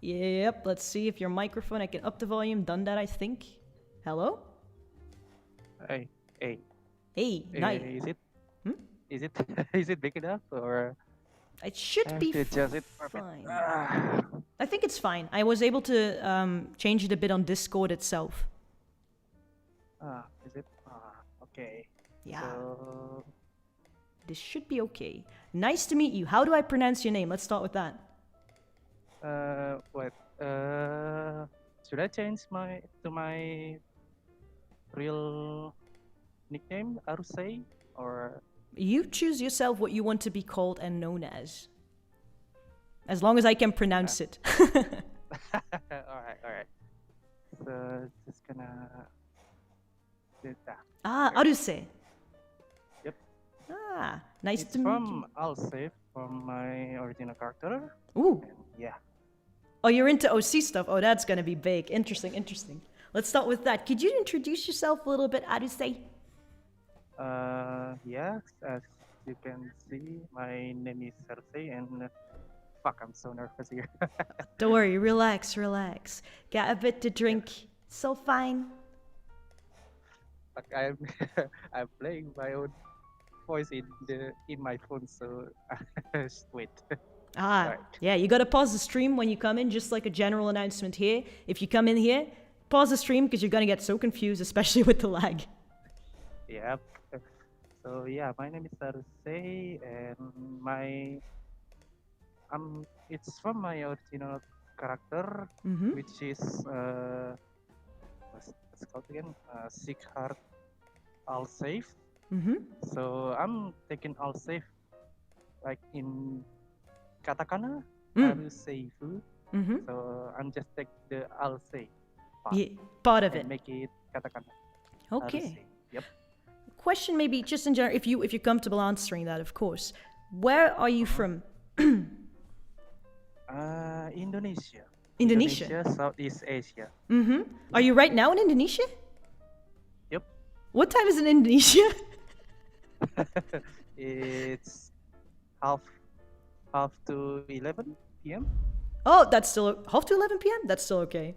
Yep, let's see if your microphone, I can up the volume. Done that, I think. Hello? Hey. Hey, nice. Is it? Hmm? Is it? Is it big enough or It should I have be to adjust it for a bit? fine. I think it's fine. I was able to change it a bit on Discord itself. Is it? Okay. Yeah, So, this should be okay. Nice to meet you. How do I pronounce your name? Let's start with that. what? Should I change my real nickname, Arusei, or? You choose yourself what you want to be called and known as long as I can pronounce it. All right. So just gonna do that. Aruse. Yep. Nice It's to meet from you. Alseif, from my original character. Ooh. And yeah. Oh, you're into OC stuff. Oh, that's gonna be big. Interesting. Let's start with that. Could you introduce yourself a little bit, Aruse? Yes, as you can see, my name is Cersei, and fuck, I'm so nervous here. Don't worry, relax. Get a bit to drink. So fine. Like I'm, I'm playing my own voice in my phone, so wait. Right. Yeah, you gotta pause the stream when you come in, just like a general announcement here. If you come in here, pause the stream because you're gonna get so confused, especially with the lag. Yep. So yeah, my name is Cersei, and it's from my original character, Mm-hmm. which is what's it called again? Irsyad Alseif. Mm-hmm. So I'm taking Alseif like in katakana, Aruseifu. Mm-hmm. So I'm just take the Alseif Yeah, part of and it. make it katakana. Okay. Arusei. Yep. Question maybe just in general, if you're comfortable answering that, of course. Where are you from? Indonesia. Indonesia. Southeast Asia. Mm-hmm. Are you right now in Indonesia? Yep. What time is it in Indonesia? It's half to 11 p.m. Oh, that's still half to 11 p.m. That's still okay.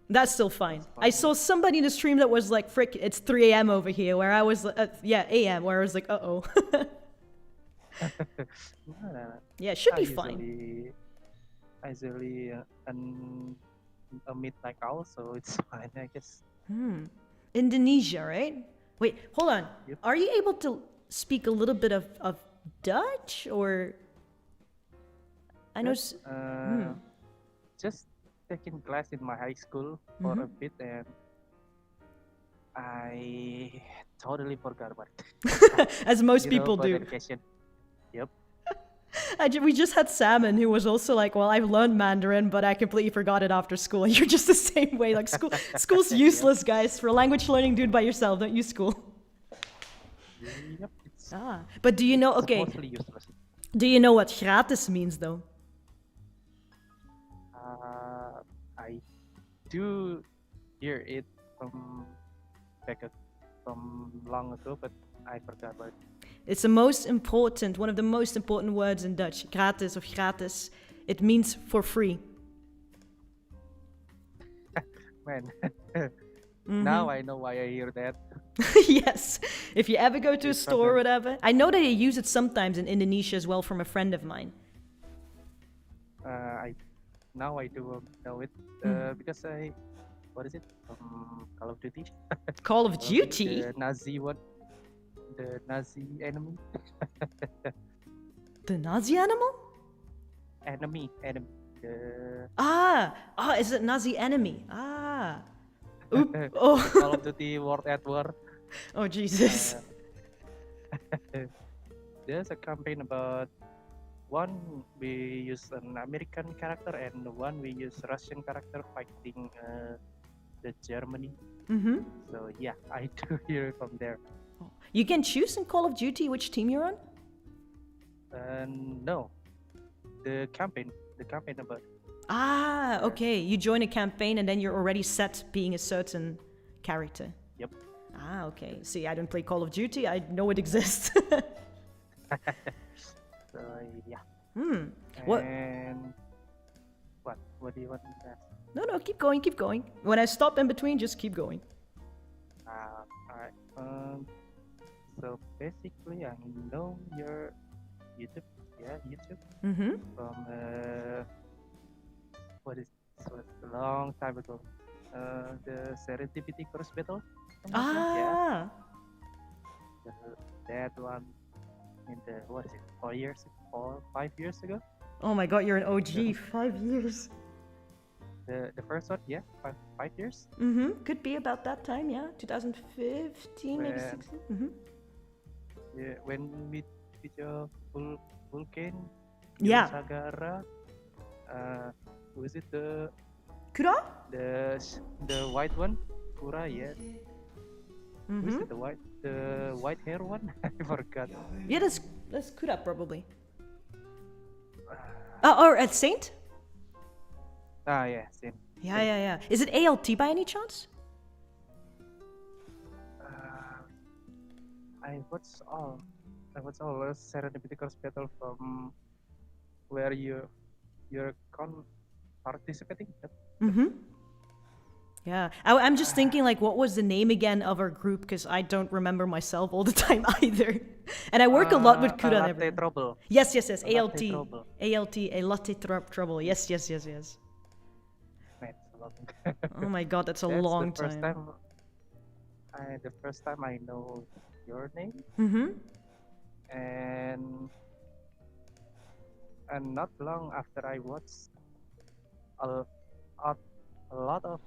That's still fine. I saw somebody in the stream that was like, "Frick, it's 3 a.m. over here." Where I was, a.m. Where I was like, "Uh-oh." No. Yeah, it should I be fine. usually a midnight owl, so it's fine, I guess. Indonesia, right? Wait, hold on. Yep. Are you able to speak a little bit of Dutch or? I know. Just taking class in my high school for a bit, and I totally forgot about it. As most You know, people for do. education. Yep. We just had Salmon, who was also like, "Well, I've learned Mandarin, but I completely forgot it after school." And you're just the same way. Like school's useless, guys. For language learning, do it by yourself. Don't use school. Yep. It's But do you know? Okay. mostly useless. Do you know what gratis means, though? I do hear it from long ago, but I forgot about it. It's one of the most important words in Dutch. Gratis or gratis. It means for free. Man, now I know why I hear that. Yes. If you ever go to a It's store or something- whatever. I know that they use it sometimes in Indonesia as well from a friend of mine. Now I do know it because what is it? Call of Duty. Call of Duty? The Nazi one. The Nazi enemy. The Nazi animal? Enemy. The Is it Nazi enemy? Oop. Oh. Call of Duty World at War. Oh, Jesus. There's a campaign about one we use an American character and one we use Russian character fighting the Germany. Mm-hmm. So yeah, I do hear it from there. You can choose in Call of Duty which team you're on? No, the campaign about. Okay. You join a campaign and then you're already set being a certain character. Yep. Okay. See, I don't play Call of Duty. I know it exists. So yeah. What? And what do you want to ask? No, keep going. When I stop in between, just keep going. Alright. So basically, I know your YouTube, YouTube Mm-hmm. from this was a long time ago. The Serendipity Cross Battle. Yeah, Ah. that one in the what is it? 5 years ago. Oh my god, you're an OG. Yeah. 5 years. The first one, yeah, 5 years. Mm-hmm. Could be about that time, yeah. 2015, maybe When 16. Mm-hmm. yeah, when we did your Vulcan, Yeah. Sagara, was it Kura? the white one? Kura, yeah. Was Mm-hmm. it the white hair one? I forgot. Yeah, that's Kura probably. Or at Saint? Yeah, same. Yeah. Is it ALT by any chance? I watched all Serendipity Cross Battle from where you're participating. Mm-hmm. Yeah, I'm just thinking like, what was the name again of our group? Because I don't remember myself all the time either. And I work a lot with Kura and Latte everything. Trouble. Yes. Latte ALT. Trouble. ALT, a latte trouble. Yes. Man, it's a long. Oh my god, that's a That's long the first time. The first time I know your name, Mm-hmm. and not long after I watched a, a lot of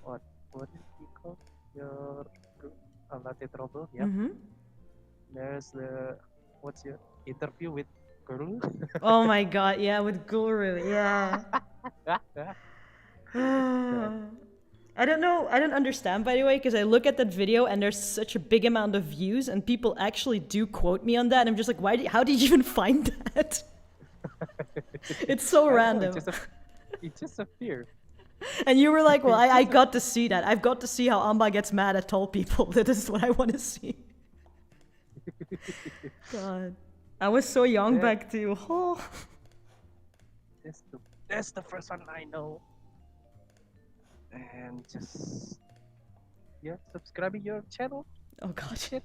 what is it called, your group, Latte Trouble. Yeah, Mm-hmm. there's what's your interview with Gulru. Oh my god, yeah, with Gulru, yeah. I don't know, I don't understand by the way, because I look at that video and there's such a big amount of views and people actually do quote me on that. And I'm just like, how did you even find that? It's so random. It just appeared. And you were like, well, I got to see that. I've got to see how Anba gets mad at tall people. That is what I want to see. God. I was so young Yeah. back too. Oh. That's the first one I know. And just subscribing your channel. Oh god. Shit.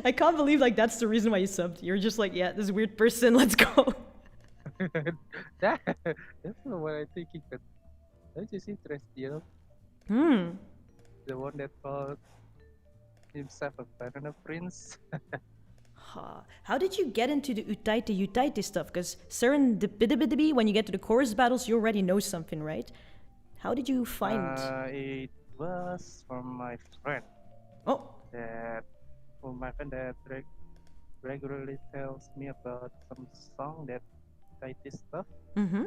I can't believe like that's the reason why you subbed. You're just like, yeah, this weird person, let's go. That's not what I'm thinking, but that's just interesting, The one that called himself a banana prince. How did you get into the Utaite stuff? Because serendipity, when you get to the chorus battles, you already know something, right? How did you find? It was from my friend. Oh. My friend that regularly tells me about some song that Utaite stuff. Mm-hmm.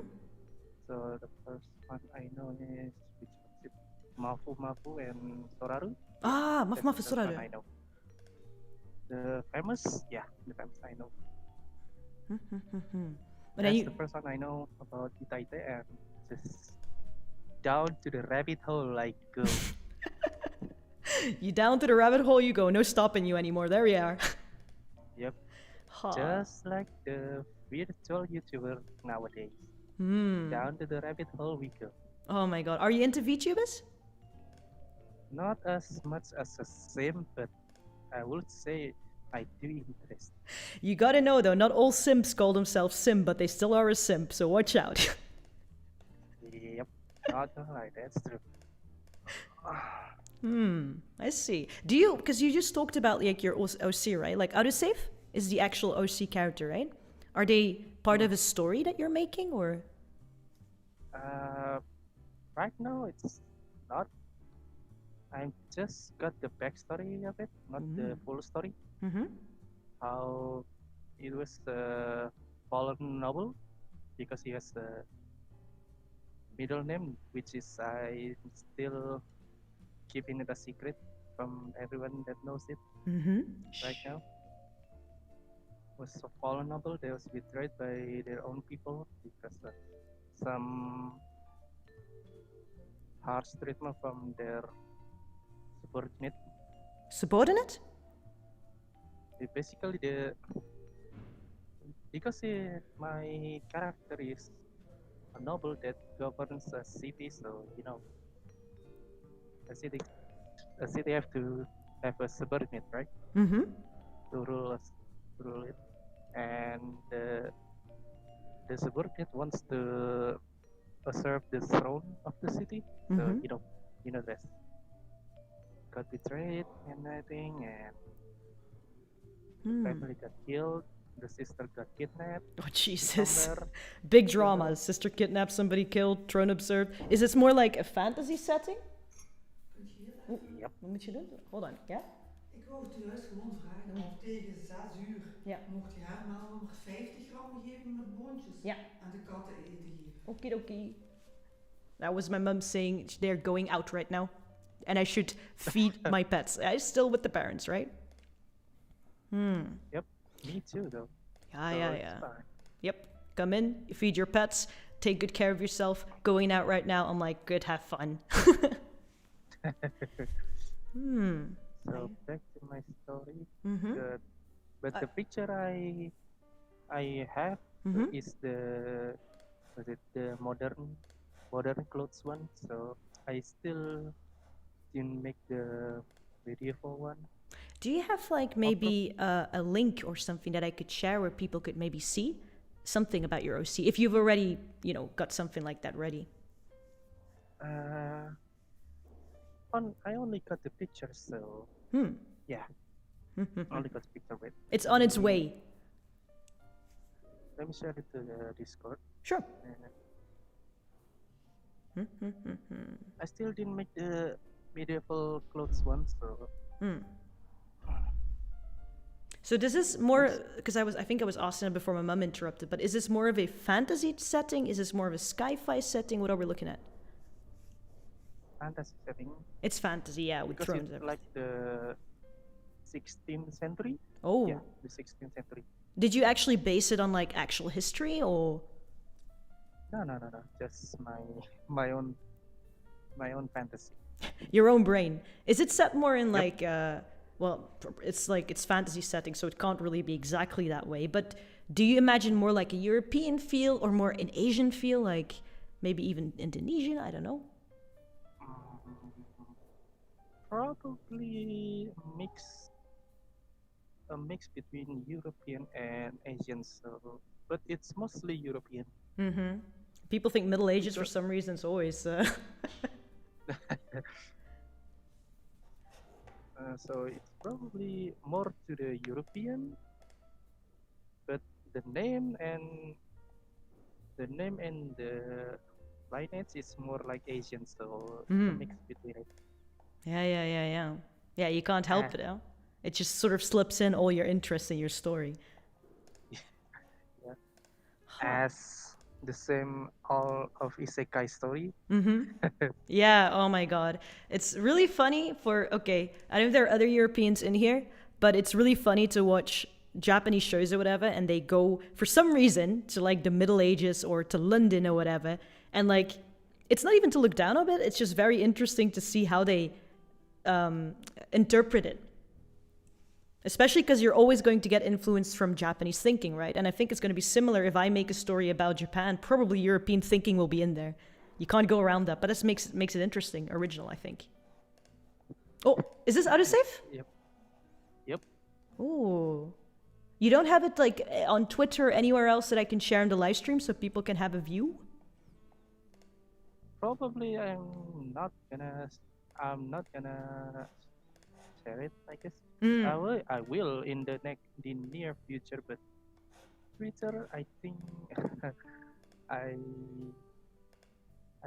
So the first one I know is which was it? Mafumafu and Soraru. Ah, That's Mafumafu the first one Soraru. I know. The famous I know. But That's the first one I know about Utaite, and just down to the rabbit hole I go. You down to the rabbit hole you go, no stopping you anymore. There you are. Yep. Just like the virtual YouTuber nowadays. Down to the rabbit hole we go. Oh my god. Are you into VTubers? Not as much as a Simp, but I would say I do interest. You gotta know though, not all simps call themselves Simp, but they still are a simp, so watch out. Yep. Not gonna lie, that's true. I see. Do you, because you just talked about like your OC, right? Like Alseif is the actual OC character, right? Are they part of a story that you're making, or? Right now it's not. I just got the backstory of it, not the full story. How it was a fallen noble because he has a middle name, which is I still keeping it a secret from everyone that knows it right now. Was a fallen noble that was betrayed by their own people because of some harsh treatment from their subordinate. Subordinate? Basically, because my character is a noble that governs a city, so a city have to have a subordinate, right? Mm-hmm. To rule it, and the subordinate wants to usurp the throne of the city. So Mm-hmm. you know this. Got betrayed and everything, and family got killed. The sister got kidnapped. Oh, Jesus. Somewhere. Big drama. Sister kidnapped, somebody killed, throne observed. Is this more like a fantasy setting? Yep. Wat moet je doen? Hold on, ja? Ik wou juist gewoon vragen of tegen 6 uur mocht je haar maar 150 gram geven met boontjes. Ja. En de katten eten hier. Okie. That was my mom saying they're going out right now. And I should feed my pets. I'm still with the parents, right? Yep. Me too, though. Yeah. It's fine. Yep. Come in, you feed your pets, take good care of yourself. Going out right now, I'm like, good, have fun. So back to my story. But the picture I have is the modern clothes one. So I still didn't make the medieval one. Do you have like maybe a link or something that I could share where people could maybe see something about your OC if you've already, got something like that ready? I only got the picture, so yeah. Only got the picture with. It's on its way. Let me share it to the Discord. Sure. I still didn't make the medieval clothes one, so. So this is more because I think I was asking it before my mom interrupted. But is this more of a fantasy setting? Is this more of a sci-fi setting? What are we looking at? Fantasy setting. It's fantasy, yeah, with Because thrones. it's like the 16th century. Oh. Yeah, the 16th century. Did you actually base it on like actual history or? No. Just my own fantasy. Your own brain. Is it set more in like it's fantasy setting, so it can't really be exactly that way. But do you imagine more like a European feel or more an Asian feel, like maybe even Indonesian? I don't know. Probably a mix between European and Asian. So, but it's mostly European. People think Middle Ages for some reason. It's always. So it's probably more to the European, but the name and the lineage is more like Asian. So it's a mix between it. Yeah. Yeah, you can't help it, huh? It just sort of slips in all your interests in your story. Yeah. As the same all of Isekai story. Yeah, oh my god. It's really funny I don't know if there are other Europeans in here, but it's really funny to watch Japanese shows or whatever, and they go, for some reason, to like the Middle Ages or to London or whatever, and like, it's not even to look down on it, it's just very interesting to see how they interpret it. Especially because you're always going to get influence from Japanese thinking, right? And I think it's going to be similar if I make a story about Japan. Probably European thinking will be in there. You can't go around that, but this makes it interesting, original, I think. Oh, is this Alseif? Yep. Oh. You don't have it like on Twitter or anywhere else that I can share in the live stream so people can have a view? Probably I'm not gonna share it, I guess. I will in the near future, but Twitter, I think I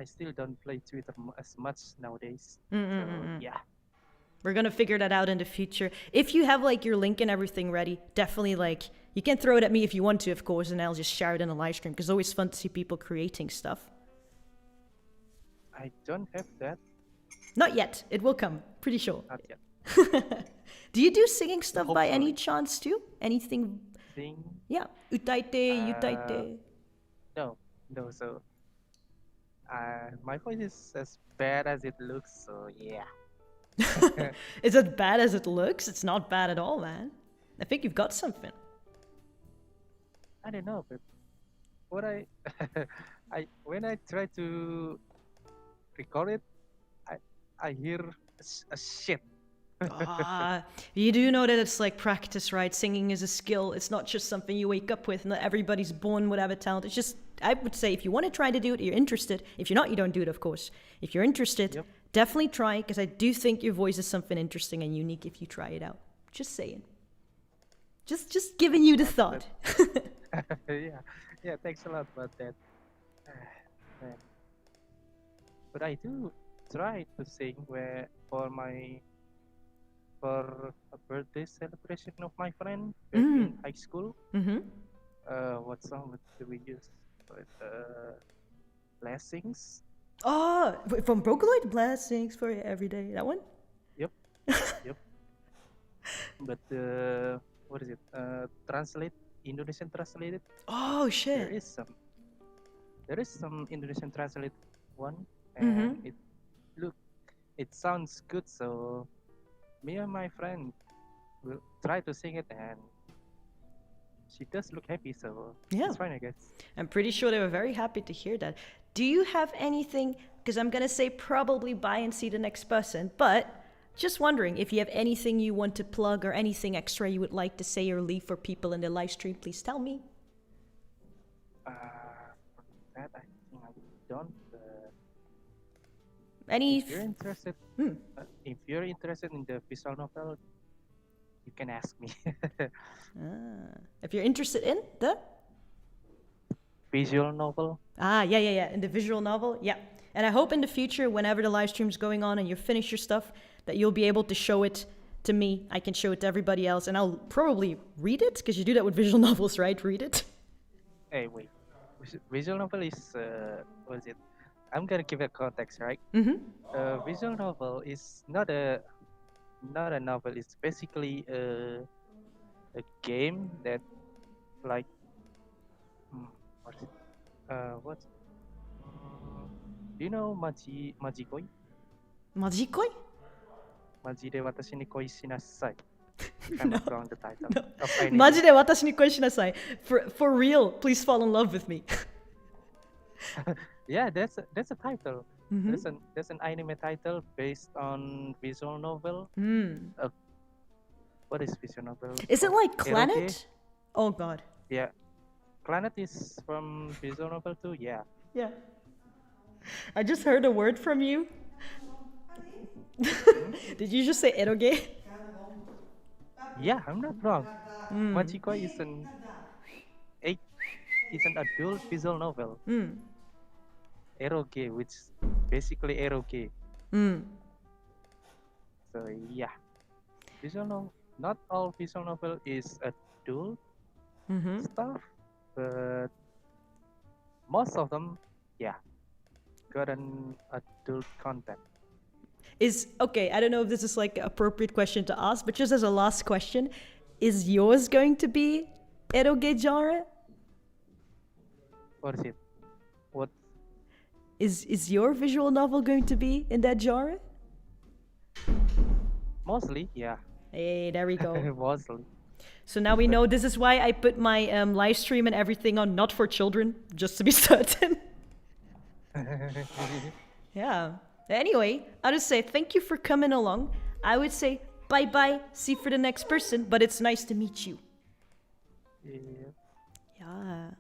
still don't play Twitter as much nowadays. So yeah, we're gonna figure that out in the future. If you have like your link and everything ready, definitely like you can throw it at me if you want to, of course, and I'll just share it in a live stream because it's always fun to see people creating stuff. I don't have that. Not yet. It will come. Pretty sure. Not yet. Do you do singing stuff by any chance too? Anything? Sing? Yeah. Utaite. No. So, my voice is as bad as it looks. So yeah. Is it bad as it looks? It's not bad at all, man. I think you've got something. I don't know, but what when I try to record it, I hear a shit. You do know that it's like practice, right? Singing is a skill. It's not just something you wake up with. Not everybody's born with that talent. It's just, I would say, if you want to try to do it, you're interested. If you're not, you don't do it, of course. If you're interested, definitely try, because I do think your voice is something interesting and unique if you try it out. Just saying. Just giving you the thought. Yeah, thanks a lot about that. Man. But I do try to sing for a birthday celebration of my friend back in high school. What song do we use? Blessings. Oh, from Vocaloid? Blessings for you every day. That one? Yep. But what is it? Indonesian translated. Oh shit. There is some Indonesian translated one, and it sounds good. So me and my friend will try to sing it, and she does look happy. So it's fine, I guess. I'm pretty sure they were very happy to hear that. Do you have anything? Because I'm gonna say probably buy and see the next person, but just wondering if you have anything you want to plug or anything extra you would like to say or leave for people in the live stream, please tell me. For that, I think I don't. If you're interested in the visual novel, you can ask me. If you're interested in the visual novel. Yeah. In the visual novel, yeah. And I hope in the future, whenever the live stream's going on and you finish your stuff, that you'll be able to show it to me. I can show it to everybody else, and I'll probably read it, because you do that with visual novels, right? Read it. Hey, wait. Visual novel is what is it? I'm gonna give it context, right? Visual novel is not a novel. It's basically a game that, like, what is it? What? Do you know Majikoi? Majikoi? Majide watashi ni koi shinasai. No. Wrong the title. No. Majide watashi ni koi shinasai. For real, please fall in love with me. Yeah, that's a title. There's an anime title based on visual novel. What is visual novel? Is it like Planet? Oh god. Yeah, Planet is from visual novel too. Yeah. Yeah. I just heard a word from you. Did you just say eroge? Yeah, I'm not wrong. Machikoi is an adult visual novel. Eroge, which is basically eroge. So yeah, visual novel. Not all visual novel is adult stuff, but most of them, got an adult content. Okay, I don't know if this is like an appropriate question to ask, but just as a last question, is yours going to be eroge genre? What is it? What? Is your visual novel going to be in that genre? Mostly, yeah. Hey, there we go. Mostly. So now we know this is why I put my live stream and everything on not for children, just to be certain. Yeah. Anyway, I'll just say thank you for coming along. I would say bye-bye, see for the next person, but it's nice to meet you. Yeah.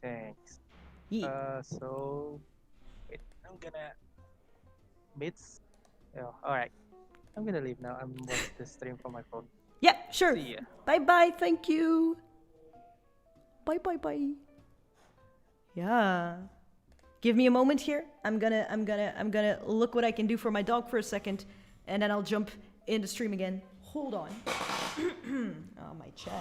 Thanks. Yeah. So, wait, I'm gonna midz. Oh, alright. I'm gonna leave now. I'm watching the stream from my phone. Yeah, sure. See ya. Bye-bye, thank you. Bye. Yeah. Give me a moment here. I'm gonna look what I can do for my dog for a second, and then I'll jump in the stream again. Hold on. Oh, my chat.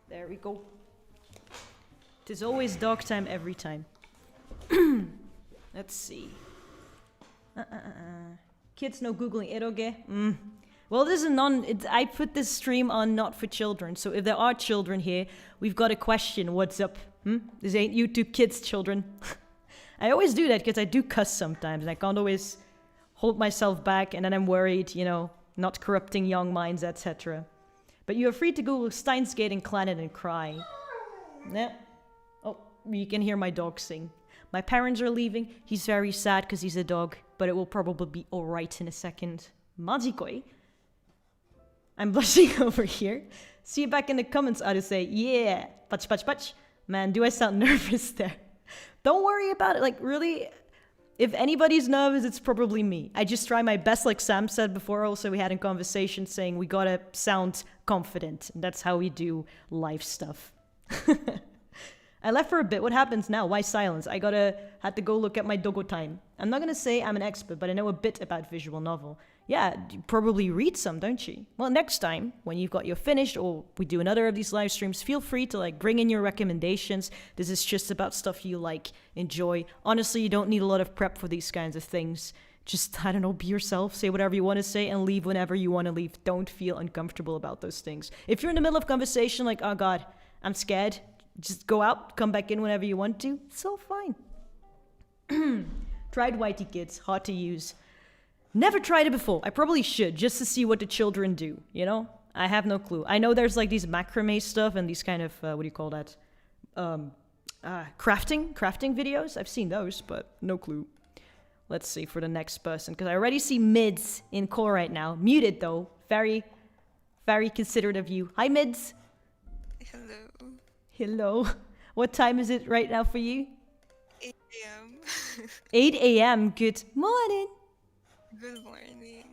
There we go. It is always dog time every time. Let's see. Kids no googling eroge. Well, this is I put this stream on not for children, so if there are children here, we've got a question. What's up? This ain't YouTube Kids, children. I always do that because I do cuss sometimes, and I can't always hold myself back, and then I'm worried, you know, not corrupting young minds, etc. But you are free to Google Steins Gate and Clannad and cry. Yeah. Oh, you can hear my dog sing. My parents are leaving. He's very sad because he's a dog, but it will probably be alright in a second. Majikoi. I'm blushing over here. See you back in the comments, I would say, yeah. Patch, patch, patch. Man, do I sound nervous there? Don't worry about it. Like, really, if anybody's nervous, it's probably me. I just try my best, like Sam said before. Also, we had a conversation saying we gotta sound confident. And that's how we do live stuff. I left for a bit. What happens now? Why silence? Had to go look at my doggo time. I'm not gonna say I'm an expert, but I know a bit about visual novel. Yeah, you probably read some, don't you? Well, next time, when you've got your finished, or we do another of these live streams, feel free to like bring in your recommendations. This is just about stuff you like, enjoy. Honestly, you don't need a lot of prep for these kinds of things. Just, I don't know, be yourself, say whatever you want to say, and leave whenever you want to leave. Don't feel uncomfortable about those things. If you're in the middle of conversation, like, oh God, I'm scared, just go out, come back in whenever you want to. It's all fine. Tried Whitey Kids, hard to use. Never tried it before. I probably should, just to see what the children do, you know? I have no clue. I know there's like these macrame stuff and these kind of, what do you call that? Crafting videos. I've seen those, but no clue. Let's see for the next person, because I already see midz in call right now. Muted though. Very, very considerate of you. Hi midz. Hello. Hello. What time is it right now for you? 8 a.m. 8 a.m. Good morning. Good morning.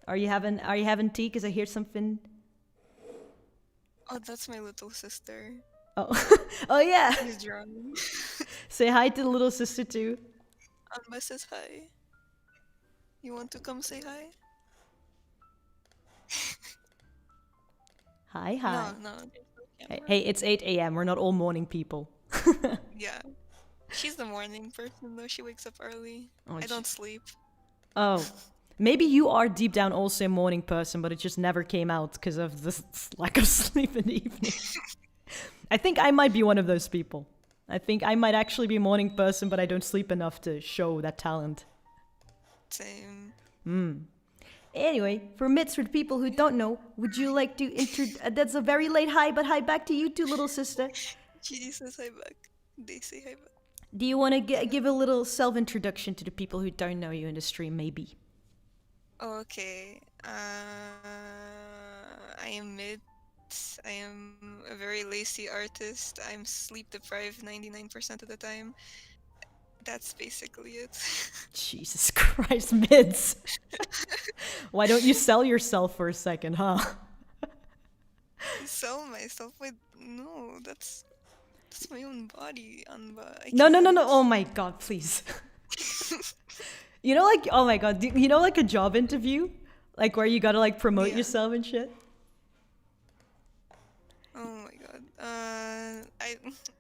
Are you having tea? Because I hear something. Oh, that's my little sister. Oh, oh yeah. She's drunk. Say hi to the little sister too. Anba says hi. You want to come say hi? Hi, hi. No. Hey, it's 8 a.m. We're not all morning people. Yeah. She's the morning person though. She wakes up early. Oh, I don't sleep. Oh. Maybe you are deep down also a morning person, but it just never came out because of the lack of sleep in the evening. I think I might be one of those people. I think I might actually be a morning person, but I don't sleep enough to show that talent. Same. Anyway, for midz, for people who don't know, would you like to that's a very late hi, but hi back to you too, little sister. She says hi back. They say hi back. Do you want to give a little self-introduction to the people who don't know you in the stream, maybe? Okay. I am midz. I am a very lazy artist. I'm sleep deprived 99% of the time. That's basically it. Jesus Christ, midz. Why don't you sell yourself for a second, huh? Sell myself? Wait, no, that's my own body, Anba. No. Oh my God, please. You know, like, oh my God, you know, like a job interview? Like where you gotta like promote yourself and shit? Oh my God.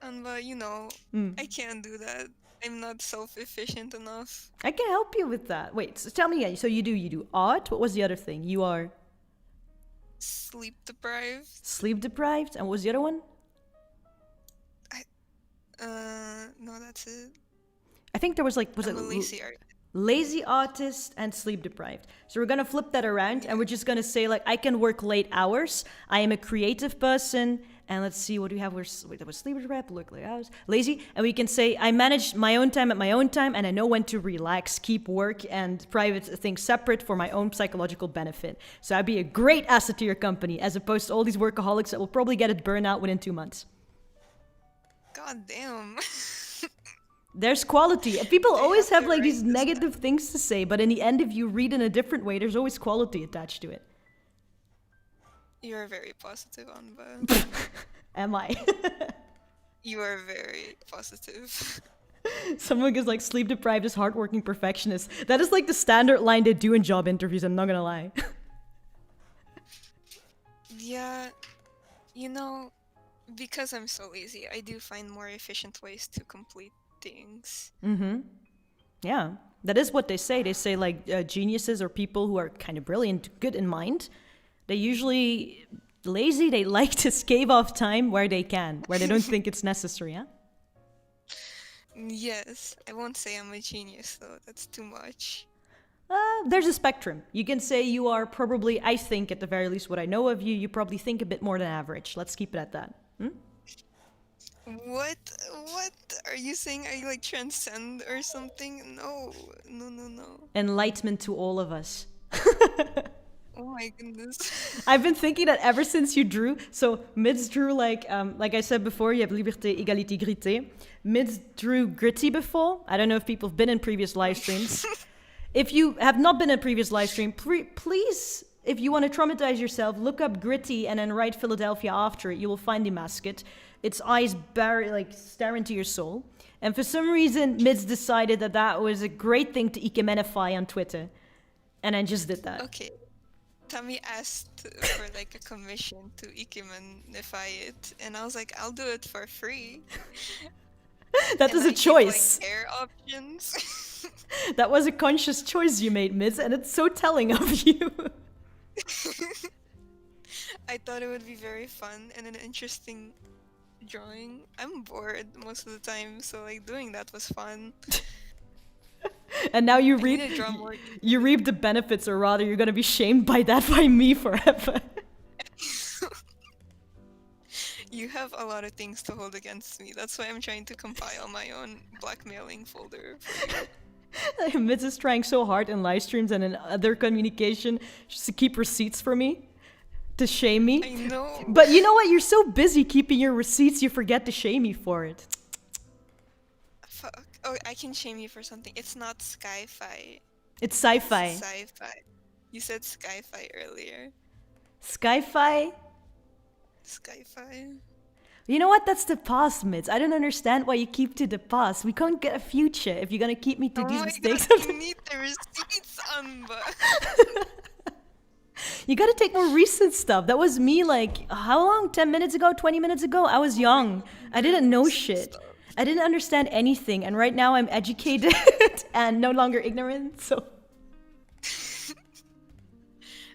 Anba, you know, I can't do that. I'm not self-efficient enough. I can help you with that. Wait, so tell me again. So you do art? What was the other thing? You are... Sleep deprived. Sleep deprived? And what was the other one? No, that's it. I think there was like... I'm a lazy artist. Lazy artist and sleep deprived. So we're gonna flip that around and we're just gonna say like, I can work late hours. I am a creative person. And let's see, what do we have? That was sleep deprived, work late hours, lazy. And we can say, I manage my own time at my own time and I know when to relax, keep work and private things separate for my own psychological benefit. So I'd be a great asset to your company as opposed to all these workaholics that will probably get a burnout within 2 months. God damn. There's quality. And people always have like these negative things to say, but in the end, if you read in a different way, there's always quality attached to it. You're very positive, Anba. Am I? You are very positive. Someone goes like, sleep deprived is hardworking perfectionist. That is like the standard line they do in job interviews, I'm not gonna lie. Yeah, you know, because I'm so lazy, I do find more efficient ways to complete things. Yeah, that is what they say. They say like geniuses or people who are kind of brilliant, good in mind, they usually lazy, they like to scave off time where they can, where they don't think it's necessary, yeah? Yes, I won't say I'm a genius though, that's too much. There's a spectrum. You can say you are probably, I think at the very least what I know of you, you probably think a bit more than average. Let's keep it at that. What are you saying? Are you like transcend or something? No. Enlightenment to all of us. Oh my goodness. I've been thinking that ever since you drew. So midz drew like I said before, you have liberté, égalité, grité. Midz drew gritty before. I don't know if people have been in previous live streams. If you have not been in a previous live stream, please, if you want to traumatize yourself, look up gritty and then write Philadelphia after it. You will find the mascot. Its eyes stare into your soul. And for some reason, midz decided that that was a great thing to Ikemenify on Twitter. And I just did that. Okay. Tammy asked for like a commission to Ikemenify it, and I was like, I'll do it for free. That is a choice. Like, hair options. That was a conscious choice you made, midz, and it's so telling of you. I thought it would be very fun and an interesting drawing. I'm bored most of the time, so like doing that was fun. And now you reap the benefits, or rather you're gonna be shamed by that by me forever. You have a lot of things to hold against me. That's why I'm trying to compile my own blackmailing folder for you. Midz is trying so hard in live streams and in other communication just to keep receipts for me, to shame me. I know. But you know what? You're so busy keeping your receipts, you forget to shame me for it. Fuck. Oh, I can shame you for something. It's not sci-fi. It's sci-fi. It's sci-fi. You said sci-fi earlier. Sci-fi? Sci-fi. You know what? That's the past, midz. I don't understand why you keep to the past. We can't get a future if you're gonna keep me to these mistakes. God, you need the receipts, Anba. You gotta take more recent stuff. That was me like, how long? 10 minutes ago? 20 minutes ago? I was young. I didn't know shit. I didn't understand anything. And right now I'm educated and no longer ignorant, so...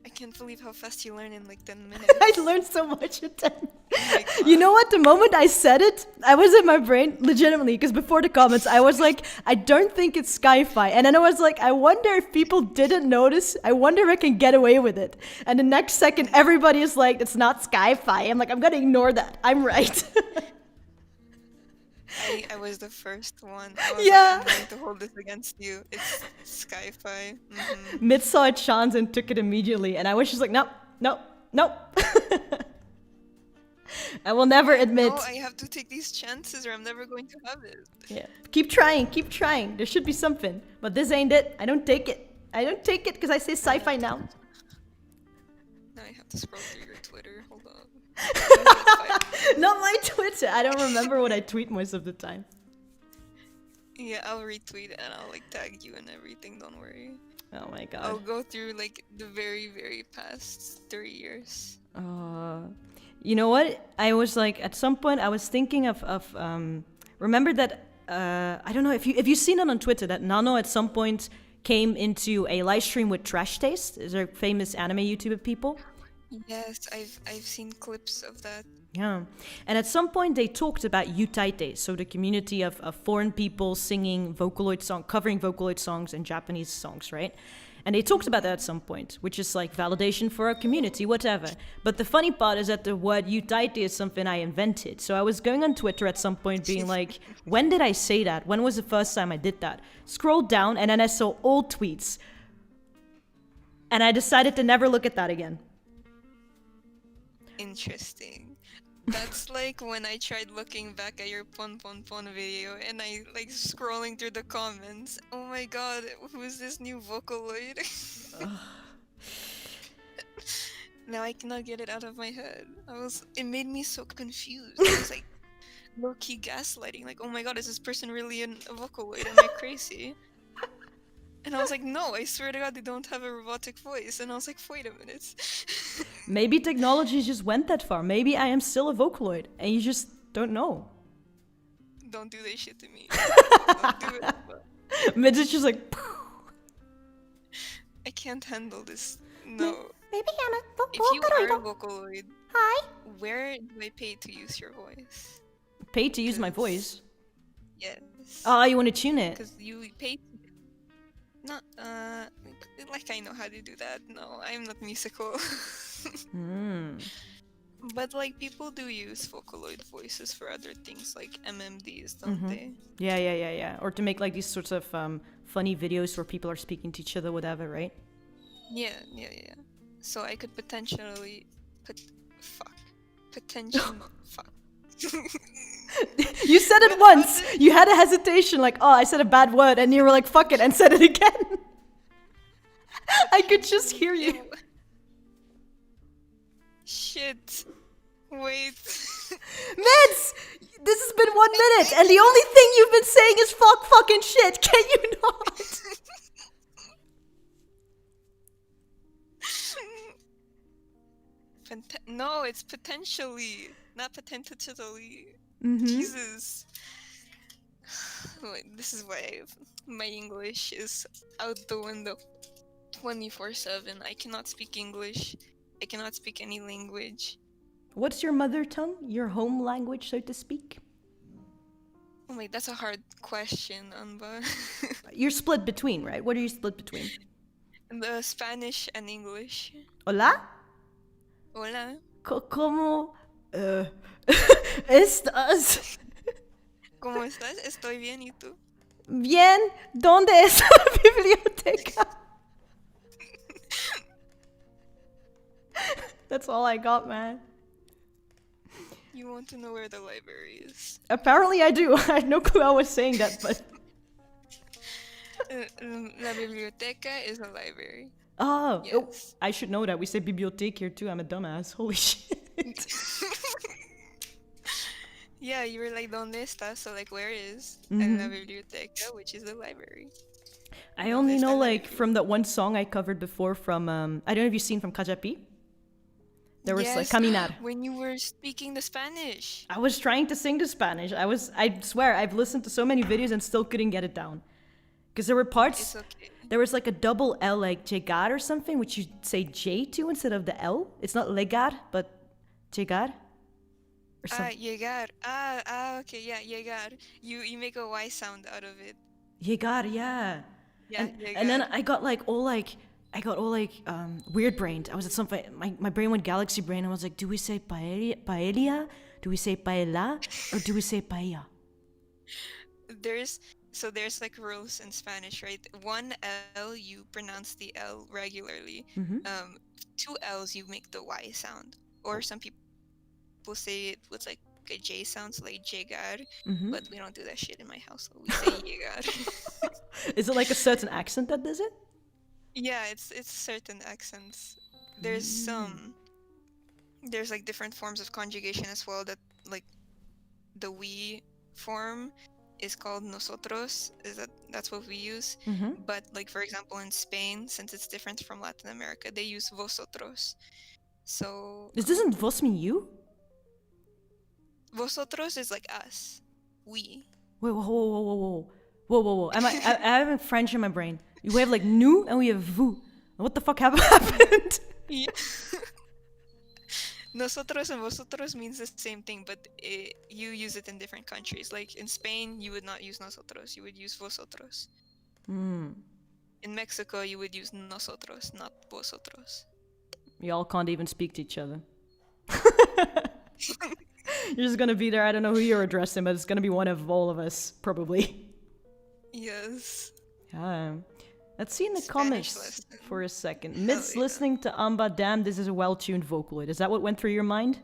I can't believe how fast you learn in like 10 minutes. I learned so much in 10 minutes. You know what? The moment I said it, I was in my brain, legitimately, because before the comments, I was like, I don't think it's sci-fi. And then I was like, I wonder if people didn't notice. I wonder if I can get away with it. And the next second, everybody is like, it's not sci-fi. I'm like, I'm going to ignore that. I'm right. I was the first one. I was Yeah. like, I'm going to hold this against you. It's sci-fi. Midz saw a chance and took it immediately. And I was just like, nope, nope, nope. I will never admit. No, I have to take these chances or I'm never going to have it. Yeah. Keep trying, keep trying. There should be something. But this ain't it. I don't take it. I don't take it because I say sci-fi now. Now I have to scroll through your Twitter. Hold on. Not my Twitter. I don't remember what I tweet most of the time. Yeah, I'll retweet it and I'll like tag you and everything. Don't worry. Oh my god. I'll go through like the very, very past 3 years. You know what? I was like, at some point, I was thinking of remember that, I don't know if you've seen it on Twitter, that Nano at some point came into a live stream with Trash Taste. These are famous anime YouTuber people. Yes, I've seen clips of that. Yeah. And at some point they talked about Utaite, so the community of foreign people singing Vocaloid songs, covering Vocaloid songs and Japanese songs, right? And they talked about that at some point, which is like validation for our community, whatever. But the funny part is that the word Utaite is something I invented. So I was going on Twitter at some point being like, when did I say that? When was the first time I did that? Scrolled down and then I saw old tweets. And I decided to never look at that again. Interesting. That's like when I tried looking back at your Pon Pon Pon video and I like scrolling through the comments. Oh my god, who is this new Vocaloid? Now I cannot get it out of my head. It made me so confused. I was like, low-key gaslighting. Like, oh my god, is this person really a Vocaloid? Am I crazy? And I was like, no, I swear to god, they don't have a robotic voice. And I was like, wait a minute. Maybe technology just went that far. Maybe I am still a Vocaloid, and you just don't know. Don't do that shit to me. Don't do it. Midz is just like... I can't handle this. No. Maybe I'm a If you are a Vocaloid. Vocaloid, Hi. where do I pay to use your voice? Pay to use my voice? Yes. Oh, you want to tune it? Because you pay. Not, like I know how to do that. No, I'm not musical. But like people do use Vocaloid voices for other things, like MMDs, don't they? Yeah. Or to make like these sorts of funny videos where people are speaking to each other, whatever, right? Yeah. So I could potentially fuck. You said it once. You had a hesitation, like, oh, I said a bad word, and you were like, fuck it, and said it again. I could just hear you. Shit. Wait. Midz! This has been 1 minute, and the only thing you've been saying is fucking shit. Can you not? No, it's potentially, not potentially. Jesus. Wait, this is why my English is out the window 24/7. I cannot speak English. I cannot speak any language. What's your mother tongue? Your home language, so to speak? Oh my, that's a hard question, Anba. You're split between, right? What are you split between? The Spanish and English. Hola? Hola. ¿Cómo estás? ¿Cómo estás? Estoy bien, ¿y tú? Bien. ¿Dónde es la biblioteca? That's all I got, man. You want to know where the library is? Apparently I do. I had no clue I was saying that, but... La biblioteca is a library. Oh, Yes. oh, I should know that. We say bibliothèque here too. I'm a dumbass. Holy shit. Yeah, you were like, ¿dónde está? So like, where is? And la biblioteca, which is the library. I only know like from that one song I covered before from, I don't know if you've seen from Kajapi. There was like Caminar. When you were speaking the Spanish. I was trying to sing the Spanish. I swear, I've listened to so many videos and still couldn't get it down. Because there were parts, It's okay. there was like a double L, like llegar or something, which you say J to instead of the L. It's not legar, but llegar. Or something. Llegar. Okay, yeah, llegar. You make a Y sound out of it. Llegar, yeah. Yeah, And then I got all weird brained. I was at something, my brain went galaxy brain. I was like, do we say paella? Do we say paella? Or do we say paella? There's like rules in Spanish, right? One L, you pronounce the L regularly. 2 L's, you make the Y sound. Or some people say it with like a J sound, so like llegar. But we don't do that shit in my household. We say llegar. Is it like a certain accent that does it? Yeah, it's certain accents. There's like different forms of conjugation as well, that like the we form is called nosotros, that's what we use. But like for example in Spain, since it's different from Latin America, they use vosotros. So Doesn't vos mean you? Vosotros is like us. We. Wait, whoa. I have French in my brain. We have like nous and we have vous. What the fuck happened? Yeah. Nosotros and vosotros means the same thing, but you use it in different countries. Like in Spain, you would not use nosotros, you would use vosotros. In Mexico, you would use nosotros, not vosotros. Y'all can't even speak to each other. You're just gonna be there. I don't know who you're addressing, but it's gonna be one of all of us, probably. Yes. Let's see in the comments for a second. Midz yeah. listening to Anba, damn, this is a well-tuned Vocaloid. Is that what went through your mind?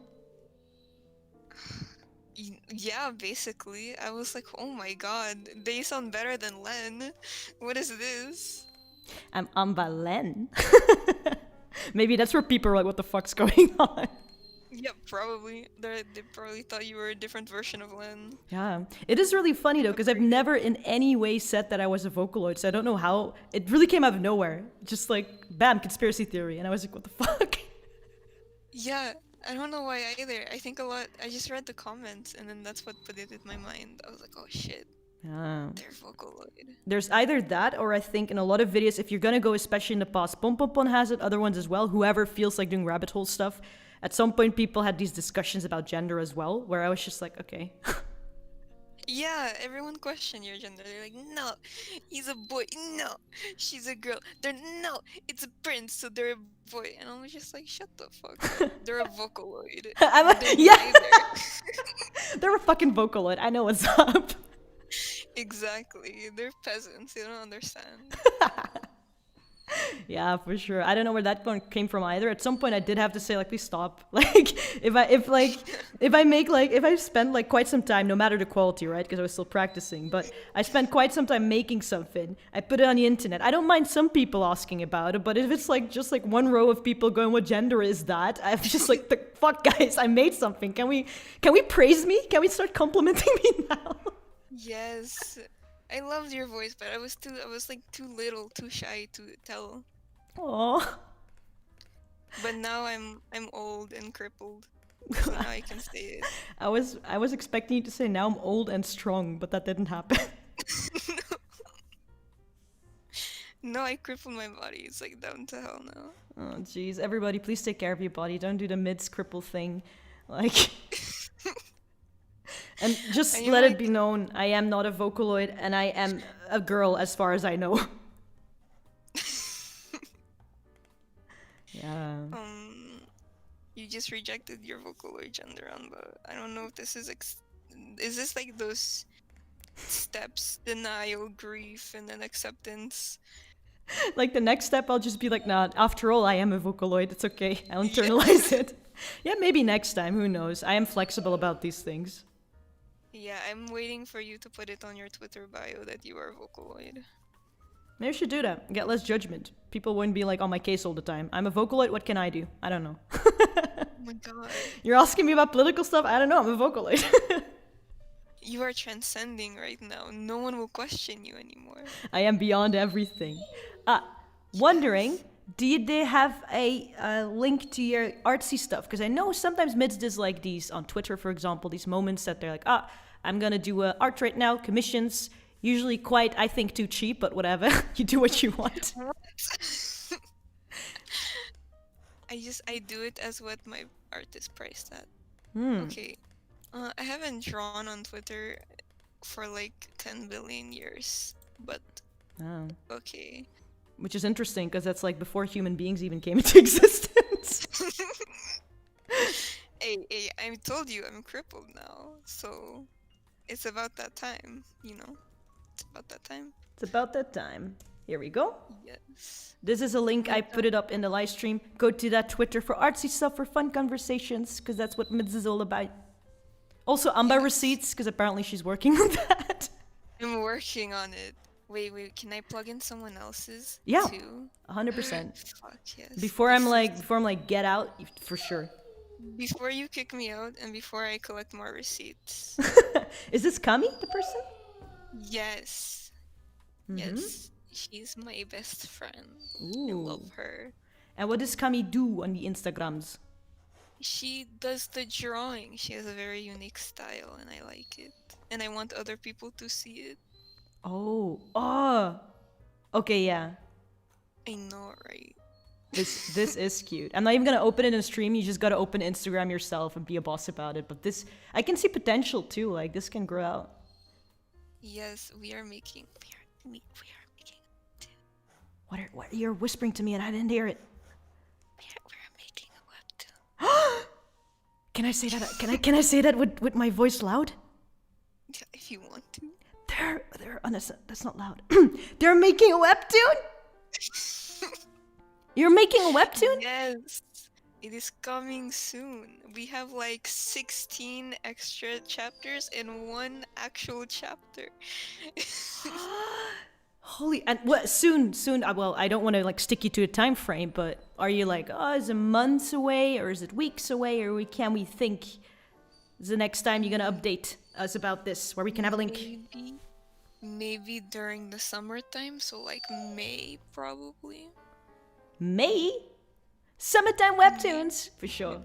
Yeah, basically. I was like, oh my god, they sound better than Len. What is this? I'm AnbaLen. Maybe that's where people are like, what the fuck's going on? Yeah, probably. They probably thought you were a different version of Len. Yeah, it is really funny though, because I've never in any way said that I was a Vocaloid, so I don't know how. It really came out of nowhere. Just like, bam, conspiracy theory. And I was like, what the fuck? Yeah, I don't know why either. I think a lot. I just read the comments, and then that's what put it in my mind. I was like, oh shit, Yeah. they're Vocaloid. There's either that, or I think in a lot of videos, if you're gonna go, especially in the past, Pom Pom Pom has it, other ones as well, whoever feels like doing rabbit hole stuff. At some point, people had these discussions about gender as well, where I was just like, okay. Yeah, everyone questioned your gender. They're like, no, he's a boy. No, she's a girl. No, it's a prince, so they're a boy. And I was just like, shut the fuck up. They're a Vocaloid. Yeah! They're a fucking Vocaloid. I know what's up. Exactly. They're peasants. They don't understand. Yeah, for sure. I don't know where that one came from either. At some point, I did have to say, like, please stop. Like, if I spend like quite some time, no matter the quality, right? Because I was still practicing, but I spent quite some time making something. I put it on the internet. I don't mind some people asking about it, but if it's like just like one row of people going, "What gender is that?" I'm just like, "The fuck, guys! I made something. Can we praise me? Can we start complimenting me now?" Yes. I loved your voice, but I was like too little, too shy to tell. Aww. But now I'm old and crippled, so now I can say it. I was expecting you to say now I'm old and strong, but that didn't happen. No, I crippled my body. It's like down to hell now. Oh jeez, everybody, please take care of your body. Don't do the midz cripple thing, like. And just let it be known, I am not a Vocaloid, and I am a girl as far as I know. Yeah. You just rejected your Vocaloid gender, Anba. I don't know if this is is this like those steps: denial, grief, and then acceptance? Like the next step, I'll just be like, nah, after all, I am a Vocaloid. It's okay. I'll internalize it. Yeah, maybe next time. Who knows? I am flexible about these things. Yeah, I'm waiting for you to put it on your Twitter bio that you are a Vocaloid. Maybe I should do that. Get less judgment. People wouldn't be like on my case all the time. I'm a Vocaloid, what can I do? I don't know. Oh my god. You're asking me about political stuff? I don't know, I'm a Vocaloid. You are transcending right now. No one will question you anymore. I am beyond everything. Wondering, did they have a link to your artsy stuff? Because I know sometimes midz does like these on Twitter, for example, these moments that they're like, I'm gonna do art right now, commissions, usually quite, I think, too cheap, but whatever. You do what you want. I do it as what my art is priced at. Okay. I haven't drawn on Twitter for like 10 billion years, but okay. Which is interesting, because that's like before human beings even came into existence. Hey, I told you I'm crippled now, so it's about that time, you know? It's about that time. It's about that time. Here we go. Yes. This is a link, I put it up in the live stream. Go to that Twitter for artsy stuff, for fun conversations, because that's what midz is all about. Also, Anba receipts, because apparently she's working on that. I'm working on it. Wait, can I plug in someone else's? Yeah, too? 100%. Fuck yes. Before I'm like, get out, for sure. Before you kick me out and before I collect more receipts. Is this Kami, the person? Yes. Yes. She's my best friend. Ooh. I love her. And what does Kami do on the Instagrams? She does the drawing. She has a very unique style and I like it. And I want other people to see it. Oh. Okay, yeah. I know, right? This is cute. I'm not even gonna open it in a stream. You just gotta open Instagram yourself and be a boss about it. But this, I can see potential too. Like this can grow out. Yes, we are making. What you're whispering to me and I didn't hear it. We're making a webtoon. Can I say that? Can I say that with my voice loud? Yeah, if you want to. That's not loud. They're making a webtoon? You're making a webtoon? Yes. It is coming soon. We have like 16 extra chapters and one actual chapter. Holy, and what, soon, well, I don't want to like stick you to a time frame, but are you like, oh, is it months away or is it weeks away, or can we think is the next time you're gonna update us about this, where we can have a link? Maybe during the summertime, so like May probably. May? Summertime webtoons, for sure.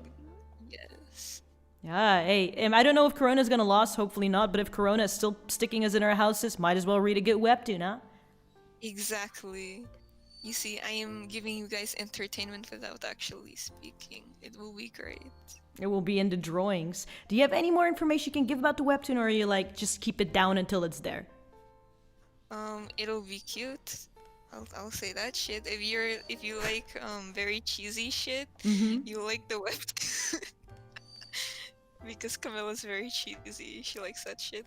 Yes. Yeah, hey, I don't know if Corona's gonna last, hopefully not, but if Corona is still sticking us in our houses, might as well read a good webtoon, huh? Exactly. You see, I am giving you guys entertainment without actually speaking. It will be great. It will be in the drawings. Do you have any more information you can give about the webtoon, or are you like, just keep it down until it's there? It'll be cute. I'll say that shit. If you like very cheesy shit, you like the webtoon. Because Camilla's very cheesy. She likes that shit.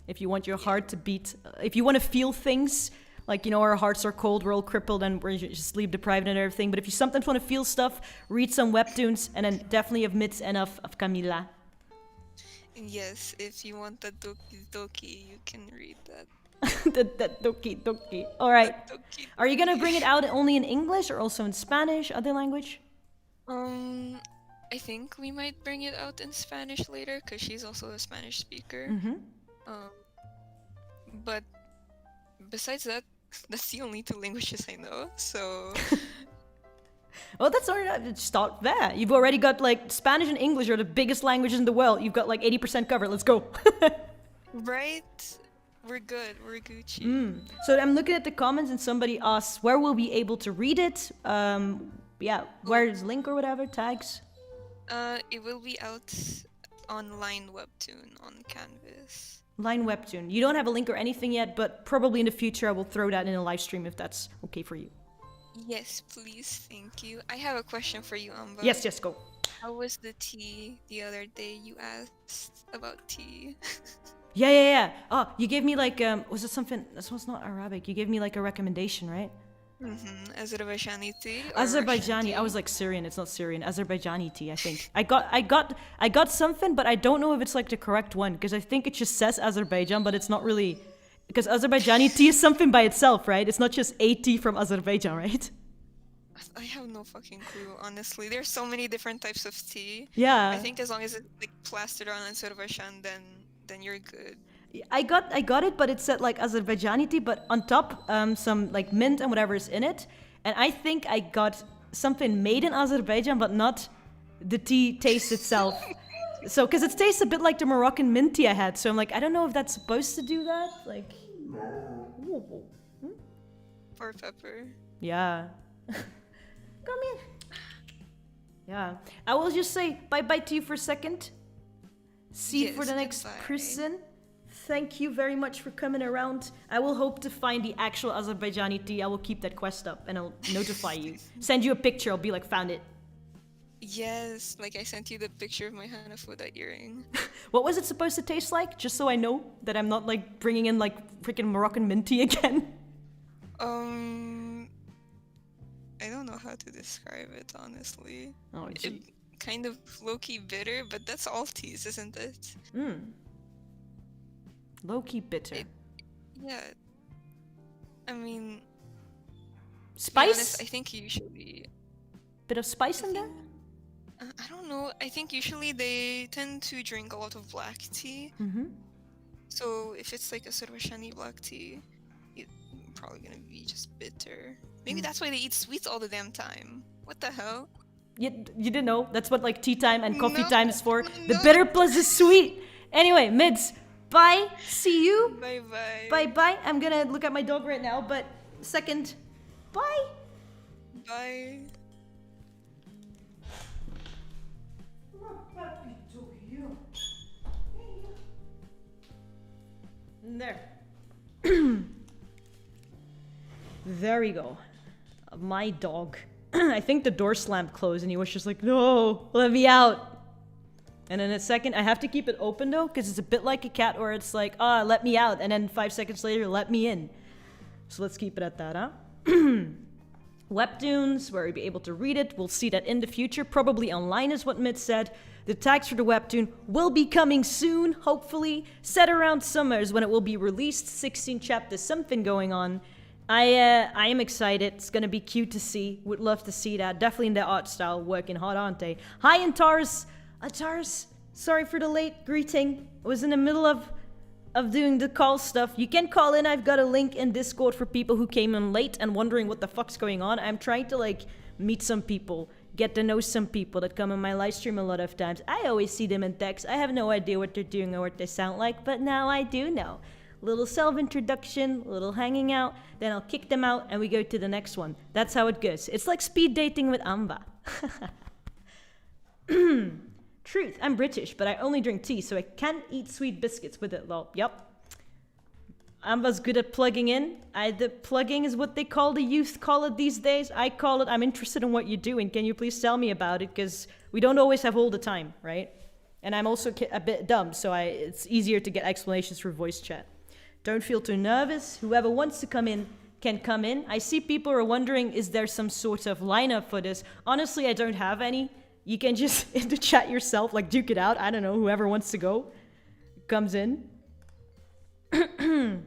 If you want your heart to beat, if you want to feel things, like, you know, our hearts are cold, we're all crippled, and we're just sleep deprived and everything, but if you sometimes want to feel stuff, read some webtoons, and then definitely of midz and of Camilla. Yes, if you want the doki doki, you can read that. that doki doki. Alright. Are you gonna bring it out only in English or also in Spanish, other language? I think we might bring it out in Spanish later, because she's also a Spanish speaker. But besides that, that's the only 2 languages I know, so... Well, that's already, start there. You've already got, like, Spanish and English are the biggest languages in the world. You've got, like, 80% covered. Let's go. Right? We're good. We're Gucci. So I'm looking at the comments, and somebody asks, where will we be able to read it? Yeah, where's link or whatever, tags? It will be out on Line Webtoon on Canvas. Line Webtoon. You don't have a link or anything yet, but probably in the future I will throw that in a live stream if that's okay for you. Yes, please. Thank you. I have a question for you, Anba. Yes, go. How was the tea the other day? You asked about tea. Yeah. Oh, you gave me like, was it something, this was not Arabic. You gave me like a recommendation, right? Azerbaijani tea? Azerbaijani. I was like Syrian. It's not Syrian. Azerbaijani tea, I think. I got something, but I don't know if it's like the correct one, because I think it just says Azerbaijan, but it's not really, because Azerbaijani tea is something by itself, right? It's not just a tea from Azerbaijan, right? I have no fucking clue, honestly. There's so many different types of tea. Yeah. I think as long as it's like plastered on Azerbaijan, then you're good. I got it, but it said like Azerbaijani tea, but on top some like mint and whatever is in it. And I think I got something made in Azerbaijan, but not the tea taste itself. So, because it tastes a bit like the Moroccan mint tea I had. So I'm like, I don't know if that's supposed to do that. Like, Or pepper. Yeah. Come here. Yeah. I will just say bye-bye to you for a second. See you for the next person. Thank you very much for coming around. I will hope to find the actual Azerbaijani tea. I will keep that quest up and I'll notify you. Send you a picture. I'll be like, found it. Yes, like I sent you the picture of my Hanafuda earring. What was it supposed to taste like? Just so I know that I'm not like bringing in like freaking Moroccan mint tea again. I don't know how to describe it, honestly. Oh, gee. Kind of low-key bitter, but that's all teas, isn't it? Low-key bitter. Yeah. I mean... Spice? Honest, I think usually... Bit of spice in there? I don't know. I think usually they tend to drink a lot of black tea. So if it's like a Azerbaijan black tea, it's probably gonna be just bitter. Maybe that's why they eat sweets all the damn time. What the hell? You didn't know? That's what like tea time and coffee time is for. The bitter plus the sweet. Anyway, midz, bye. See you. Bye-bye. Bye-bye. I'm gonna look at my dog right now, but second, bye. Bye. There. There we go. My dog. I think the door slammed closed and he was just like, no, let me out. And in a second, I have to keep it open though, because it's a bit like a cat where it's like, let me out. And then 5 seconds later, let me in. So let's keep it at that, huh? webtoons where you'll be able to read it. We'll see that in the future, probably online is what midz said. The tags for the webtoon will be coming soon, hopefully. Set around summer is when it will be released. 16 chapters, something going on. I am excited. It's gonna be cute to see. Would love to see that. Definitely in the art style, working hard, aren't they? Hi, Antares. Antares, sorry for the late greeting. I was in the middle of doing the call stuff. You can call in. I've got a link in Discord for people who came in late and wondering what the fuck's going on. I'm trying to, like, meet some people, get to know some people that come in my live stream a lot of times. I always see them in text. I have no idea what they're doing or what they sound like, but now I do know. Little self-introduction, little hanging out, then I'll kick them out and we go to the next one. That's how it goes. It's like speed dating with Anba. Truth, I'm British, but I only drink tea, so I can't eat sweet biscuits with it, lol. Yup. Anba's good at plugging in. The plugging is what they call the youth call it these days. I call it, I'm interested in what you're doing. Can you please tell me about it? Because we don't always have all the time, right? And I'm also a bit dumb, so it's easier to get explanations through voice chat. Don't feel too nervous. Whoever wants to come in can come in. I see people are wondering, is there some sort of lineup for this? Honestly, I don't have any. You can just in the chat yourself, like duke it out. I don't know, whoever wants to go comes in. And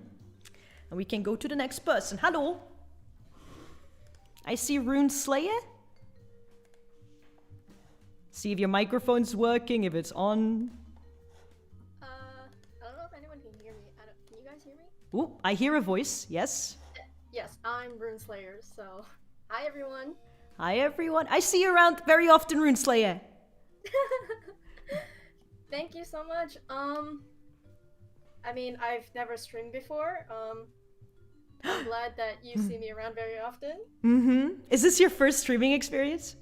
we can go to the next person. Hello. I see Runeslayer. See if your microphone's working, if it's on. I don't know if anyone can hear me. Can you guys hear me? Ooh, I hear a voice, yes. Yes, I'm Runeslayer, so hi everyone. Hi everyone. I see you around very often, Runeslayer. Thank you so much. I mean, I've never streamed before. I'm glad that you see me around very often. Mm-hmm. Is this your first streaming experience?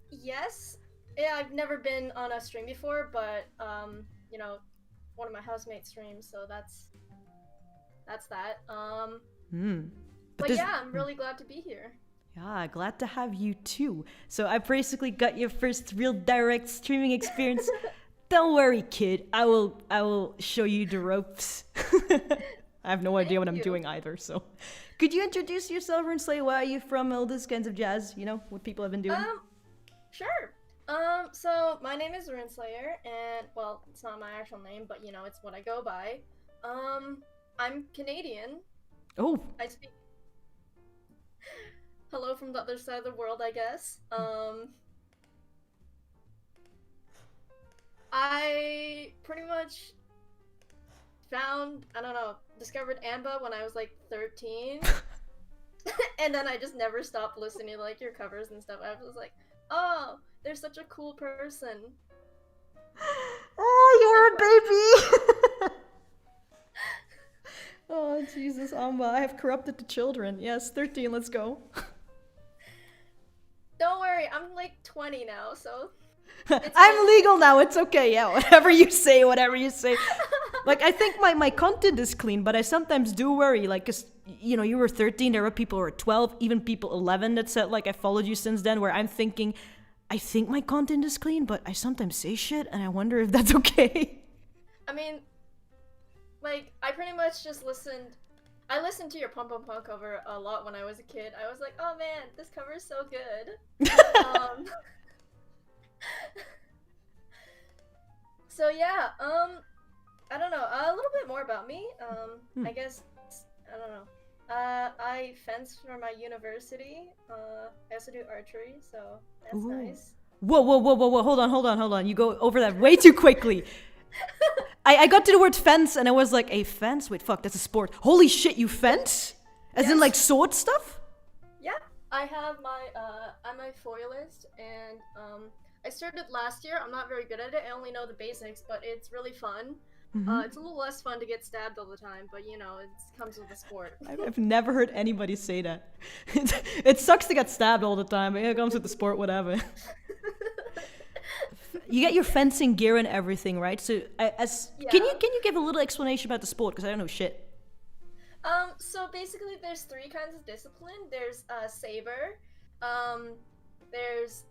Yes. Yeah, I've never been on a stream before, but you know, one of my housemates streams, so that's that. But yeah, I'm really glad to be here. Yeah, glad to have you too. So I basically got your first real direct streaming experience. Don't worry, kid. I will show you the ropes. I have no idea what I'm doing either, so. Could you introduce yourself, Runeslayer? Where are you from? All this kinds of jazz, you know, what people have been doing? Sure. So my name is Runeslayer, and well, it's not my actual name, but you know, it's what I go by. I'm Canadian. Oh. I speak. Hello from the other side of the world, I guess. I pretty much discovered Anba when I was like 13. And then I just never stopped listening to like your covers and stuff. I was like, oh, they're such a cool person. Oh, you're a baby! Oh, Jesus, Anba, I have corrupted the children. Yes, 13, let's go. Don't worry, I'm like 20 now, so... I'm legal now, it's okay, yeah, whatever you say. Like, I think my content is clean, but I sometimes do worry, like, cause, you know, you were 13, there were people who were 12, even people 11 that said, like, I followed you since then, where I'm thinking, I think my content is clean, but I sometimes say shit, and I wonder if that's okay. I mean, like, I pretty much just listened to your Pum Pum Pum cover a lot when I was a kid. I was like, oh man, this cover is so good. So yeah, I don't know, a little bit more about me. I guess, I don't know. I fence for my university. I also do archery, so that's nice. Whoa, hold on. You go over that way too quickly. I got to the word fence and I was like, a fence? Wait, fuck, that's a sport. Holy shit, you fence? As in like sword stuff? Yeah, I have I'm a foilist, and I started last year. I'm not very good at it. I only know the basics, but it's really fun. It's a little less fun to get stabbed all the time, but you know, it comes with the sport. I've never heard anybody say that. It sucks to get stabbed all the time, but it comes with the sport, whatever. You get your fencing gear and everything, right? So, can you give a little explanation about the sport? Because I don't know shit. So basically, there's 3 kinds of discipline. There's saber. There's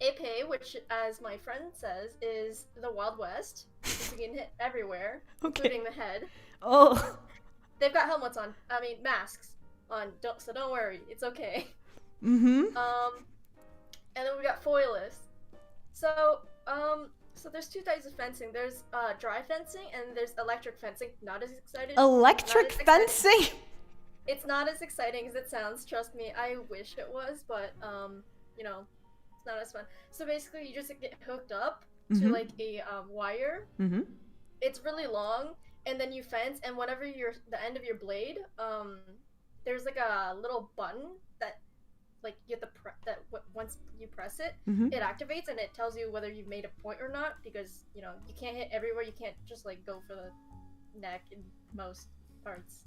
épée, which, as my friend says, is the Wild West. You can hit everywhere, including the head. Oh. They've got helmets on. I mean, masks. So don't worry, it's okay. Mm-hmm. And then we got foilless. So there's two types of fencing. There's dry fencing and there's electric fencing. Not as excited. Electric fencing? It's not as exciting as it sounds, trust me. I wish it was, but you know, it's not as fun. So basically you just get hooked up to like a wire. Mm-hmm. It's really long, and then you fence, and whenever the end of your blade, there's like a little button that like you have to once you press it, it activates and it tells you whether you've made a point or not, because you know you can't hit everywhere. You can't just like go for the neck in most parts.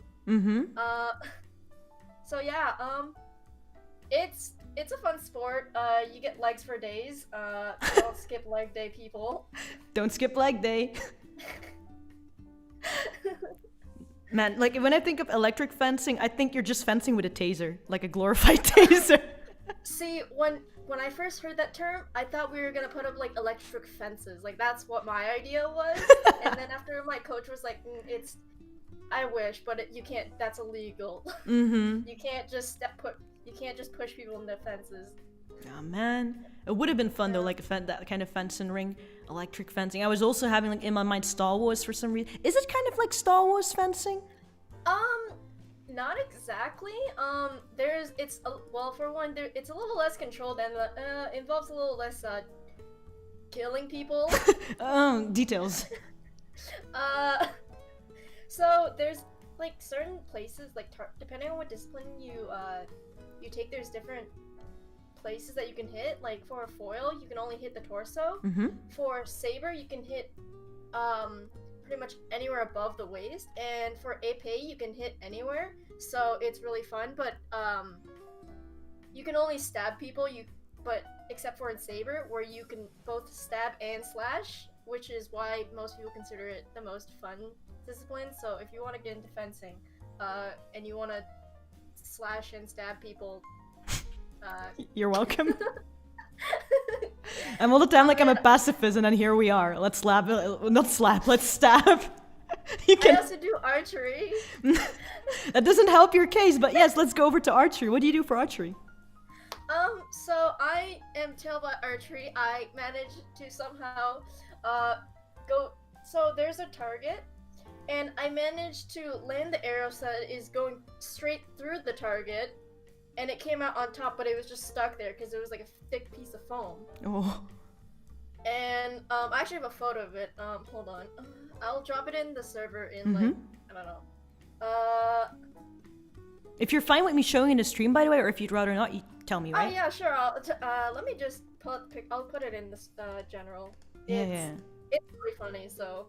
So yeah, it's a fun sport. You get legs for days. Don't skip leg day, people. Don't skip leg day. Man, like when I think of electric fencing, I think you're just fencing with a taser, like a glorified taser. See, when I first heard that term, I thought we were gonna put up like electric fences. Like that's what my idea was. And then after my coach was like, I wish, but you can't. That's illegal. You can't just push people into fences. Oh man, it would have been fun though, like that kind of fencing ring, electric fencing. I was also having like in my mind Star Wars for some reason. Is it kind of like Star Wars fencing? Not exactly. Well, for one, it's a little less controlled and involves a little less killing people. Details. So there's like certain places, like depending on what discipline you take, there's different places that you can hit. Like for a foil, you can only hit the torso. For saber, you can hit pretty much anywhere above the waist, and for épée, you can hit anywhere. So it's really fun, but you can only stab people. But except for in saber, where you can both stab and slash, which is why most people consider it the most fun discipline. So if you want to get into fencing, and you want to slash and stab people, you're welcome. I'm all the time like I'm a pacifist, and then here we are. Let's slap, let's stab. I also do archery. That doesn't help your case, but yes, let's go over to archery. What do you do for archery? So I am tailed by archery. I managed to somehow go. So there's a target, and I managed to land the arrow so that it is going straight through the target. And it came out on top, but it was just stuck there because it was like a thick piece of foam. Oh. And I actually have a photo of it. Hold on. I'll drop it in the server in like, I don't know. If you're fine with me showing in the stream, by the way, or if you'd rather not, you tell me, right? Oh yeah, sure. Let me just I'll put it in this general. Yeah. It's really funny. So,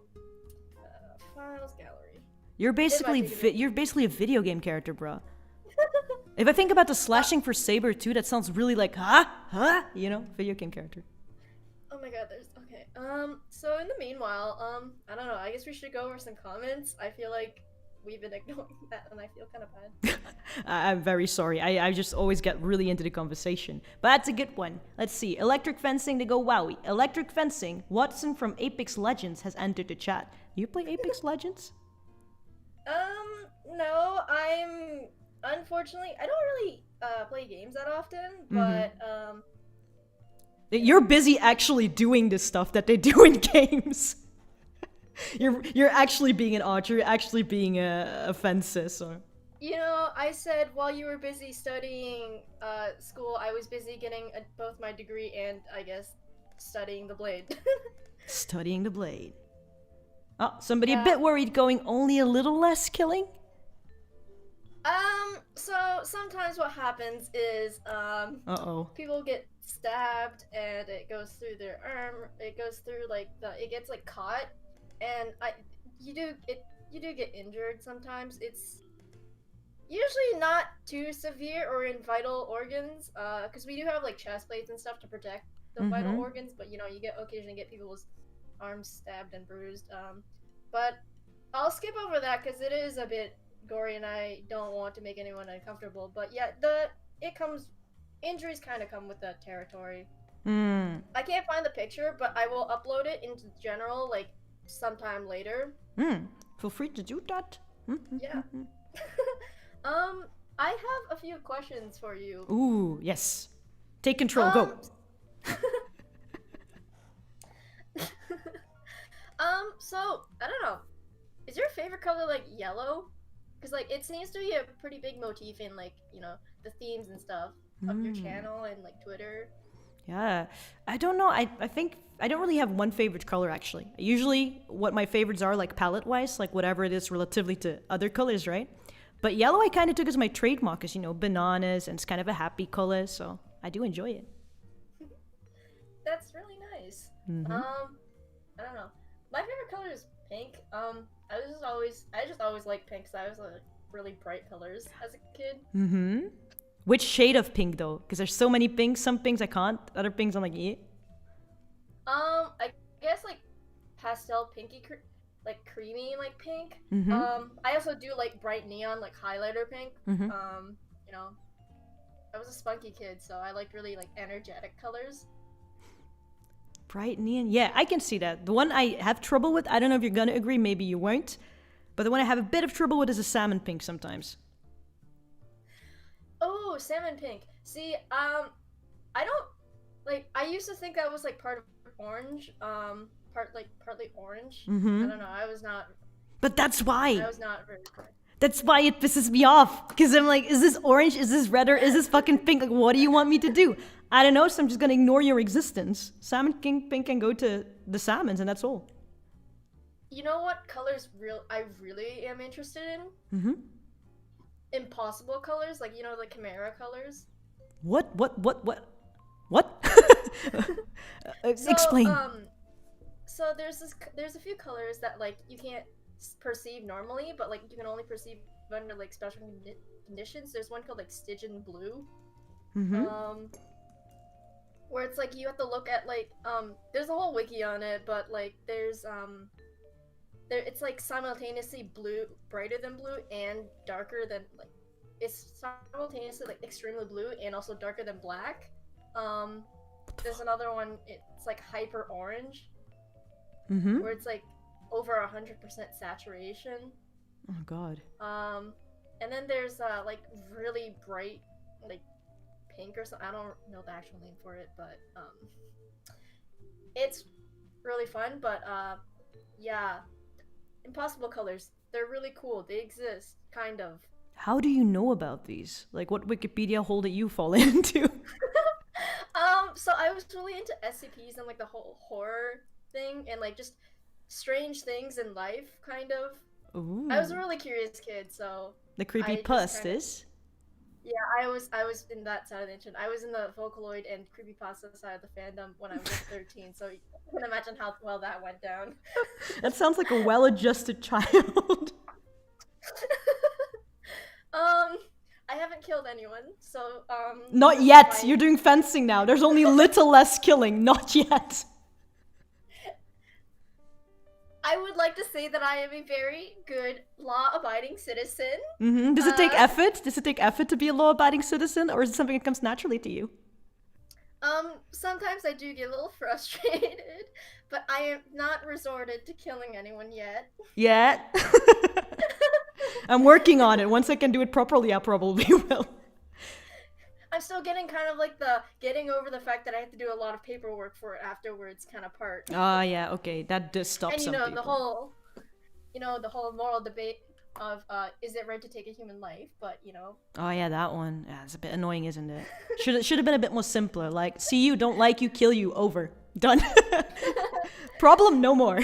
files gallery. You're basically a video game character, bro. If I think about the slashing for saber too, that sounds really like you know, video game character. Oh my god, okay. So in the meanwhile, I don't know, I guess we should go over some comments. I feel like we've been ignoring that and I feel kind of bad. I'm very sorry. I just always get really into the conversation. But that's a good one. Let's see. Electric fencing to go wowie. Electric fencing. Watson from Apex Legends has entered the chat. You play Apex Legends? No, unfortunately, I don't really play games that often, but You're busy actually doing this stuff that they do in games. You're actually being an archer, you're actually being a fences, or... You know, I said while you were busy studying school, I was busy getting both my degree and, I guess, studying the blade. Studying the blade. Oh, somebody a bit worried going only a little less killing? So sometimes what happens is, people get stabbed and it goes through their arm, it goes through like it gets like caught, and you do get injured sometimes. It's usually not too severe or in vital organs, because we do have like chest plates and stuff to protect the vital organs, but you know, you occasionally get people's arms stabbed and bruised, but I'll skip over that because it is a bit gory and I don't want to make anyone uncomfortable. But yeah, injuries kind of come with the territory. I can't find the picture, but I will upload it into general like sometime later. Feel free to do that. Yeah. I have a few questions for you. Ooh, yes. Take control, go. So, I don't know. Is your favorite color, like, yellow? Because, like, it seems to be a pretty big motif in, like, you know, the themes and stuff of your channel and, like, Twitter. Yeah, I don't know. I think I don't really have one favorite color, actually. Usually what my favorites are, like, palette-wise, like, whatever it is relatively to other colors, right? But yellow I kind of took as my trademark, because, you know, bananas, and it's kind of a happy color, so I do enjoy it. That's really nice. I don't know. My favorite color is pink. I just always liked pink because I was like really bright colors as a kid. Which shade of pink though? Because there's so many pinks. Some pinks I can't. Other pinks I'm like, yeah. I guess like pastel pinky, like creamy like pink. I also do like bright neon like highlighter pink. You know, I was a spunky kid, so I liked really like energetic colors. Bright neon? Yeah, I can see that. The one I have trouble with, I don't know if you're gonna agree, maybe you won't, but the one I have a bit of trouble with is a salmon pink sometimes. Oh, salmon pink. See, I don't, like, I used to think that was, like, part of orange, partly orange. I don't know, I was not... But that's why! I was not very... That's why it pisses me off, because I'm like, is this orange, is this red, or is this fucking pink? Like, what do you want me to do? I don't know, so I'm just gonna ignore your existence. Salmon pink can go to the salmons, and that's all. You know what colors I really am interested in? Impossible colors, like, you know, the Chimera colors. What? Explain. So there's a few colors that, like, you can't perceive normally, but, like, you can only perceive under, like, special conditions. There's one called, like, Stygian Blue. Where it's like you have to look at like there's a whole wiki on it, but like there's it's like simultaneously blue, brighter than blue, and darker than like it's simultaneously like extremely blue and also darker than black. There's another one, it's like hyper orange, where it's like over 100% saturation. Oh god. And then there's like really bright like pink or something. I don't know the actual name for it, but it's really fun. But yeah, impossible colors, they're really cool. They exist, kind of. How do you know about these? Like, what Wikipedia hole did you fall into? So I was really into SCPs and like the whole horror thing and like just strange things in life, kind of. Ooh. I was a really curious kid, so the creepypastas. Yeah, I was in that side of the internet. I was in the Vocaloid and creepypasta side of the fandom when I was 13, so you can imagine how well that went down. That sounds like a well-adjusted child. I haven't killed anyone, so Not yet. You're doing fencing now. There's only little less killing. Not yet. I would like to say that I am a very good law-abiding citizen. Does it take effort? Does it take effort to be a law-abiding citizen, or is it something that comes naturally to you? Sometimes I do get a little frustrated, but I have not resorted to killing anyone yet. Yet? I'm working on it. Once I can do it properly, I probably will. I'm still getting kind of like getting over the fact that I have to do a lot of paperwork for it afterwards kind of part. Ah, yeah, okay. That does stop some people. And the whole moral debate of is it right to take a human life, but you know. Oh yeah, that one. Yeah, it's a bit annoying, isn't it? Should have been a bit more simpler. Like, see you, don't like you, kill you, over. Done. Problem no more.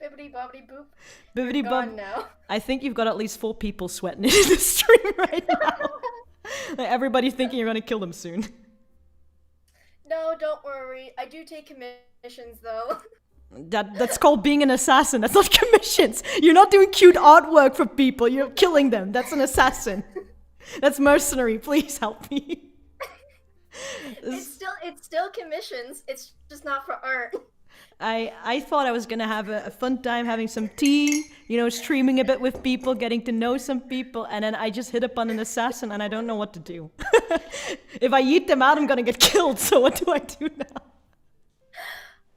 Bibbidi bobbidi boop. Bibbidi bob. Now. I think you've got at least 4 people sweating in the stream right now. Like, everybody's thinking you're gonna kill them soon. No, don't worry. I do take commissions though. That's called being an assassin. That's not commissions. You're not doing cute artwork for people. You're killing them. That's an assassin. That's mercenary. Please help me. It's still commissions. It's just not for art. I thought I was gonna have a fun time having some tea, you know, streaming a bit with people, getting to know some people, and then I just hit upon an assassin and I don't know what to do. If I yeet them out, I'm gonna get killed, so what do I do now?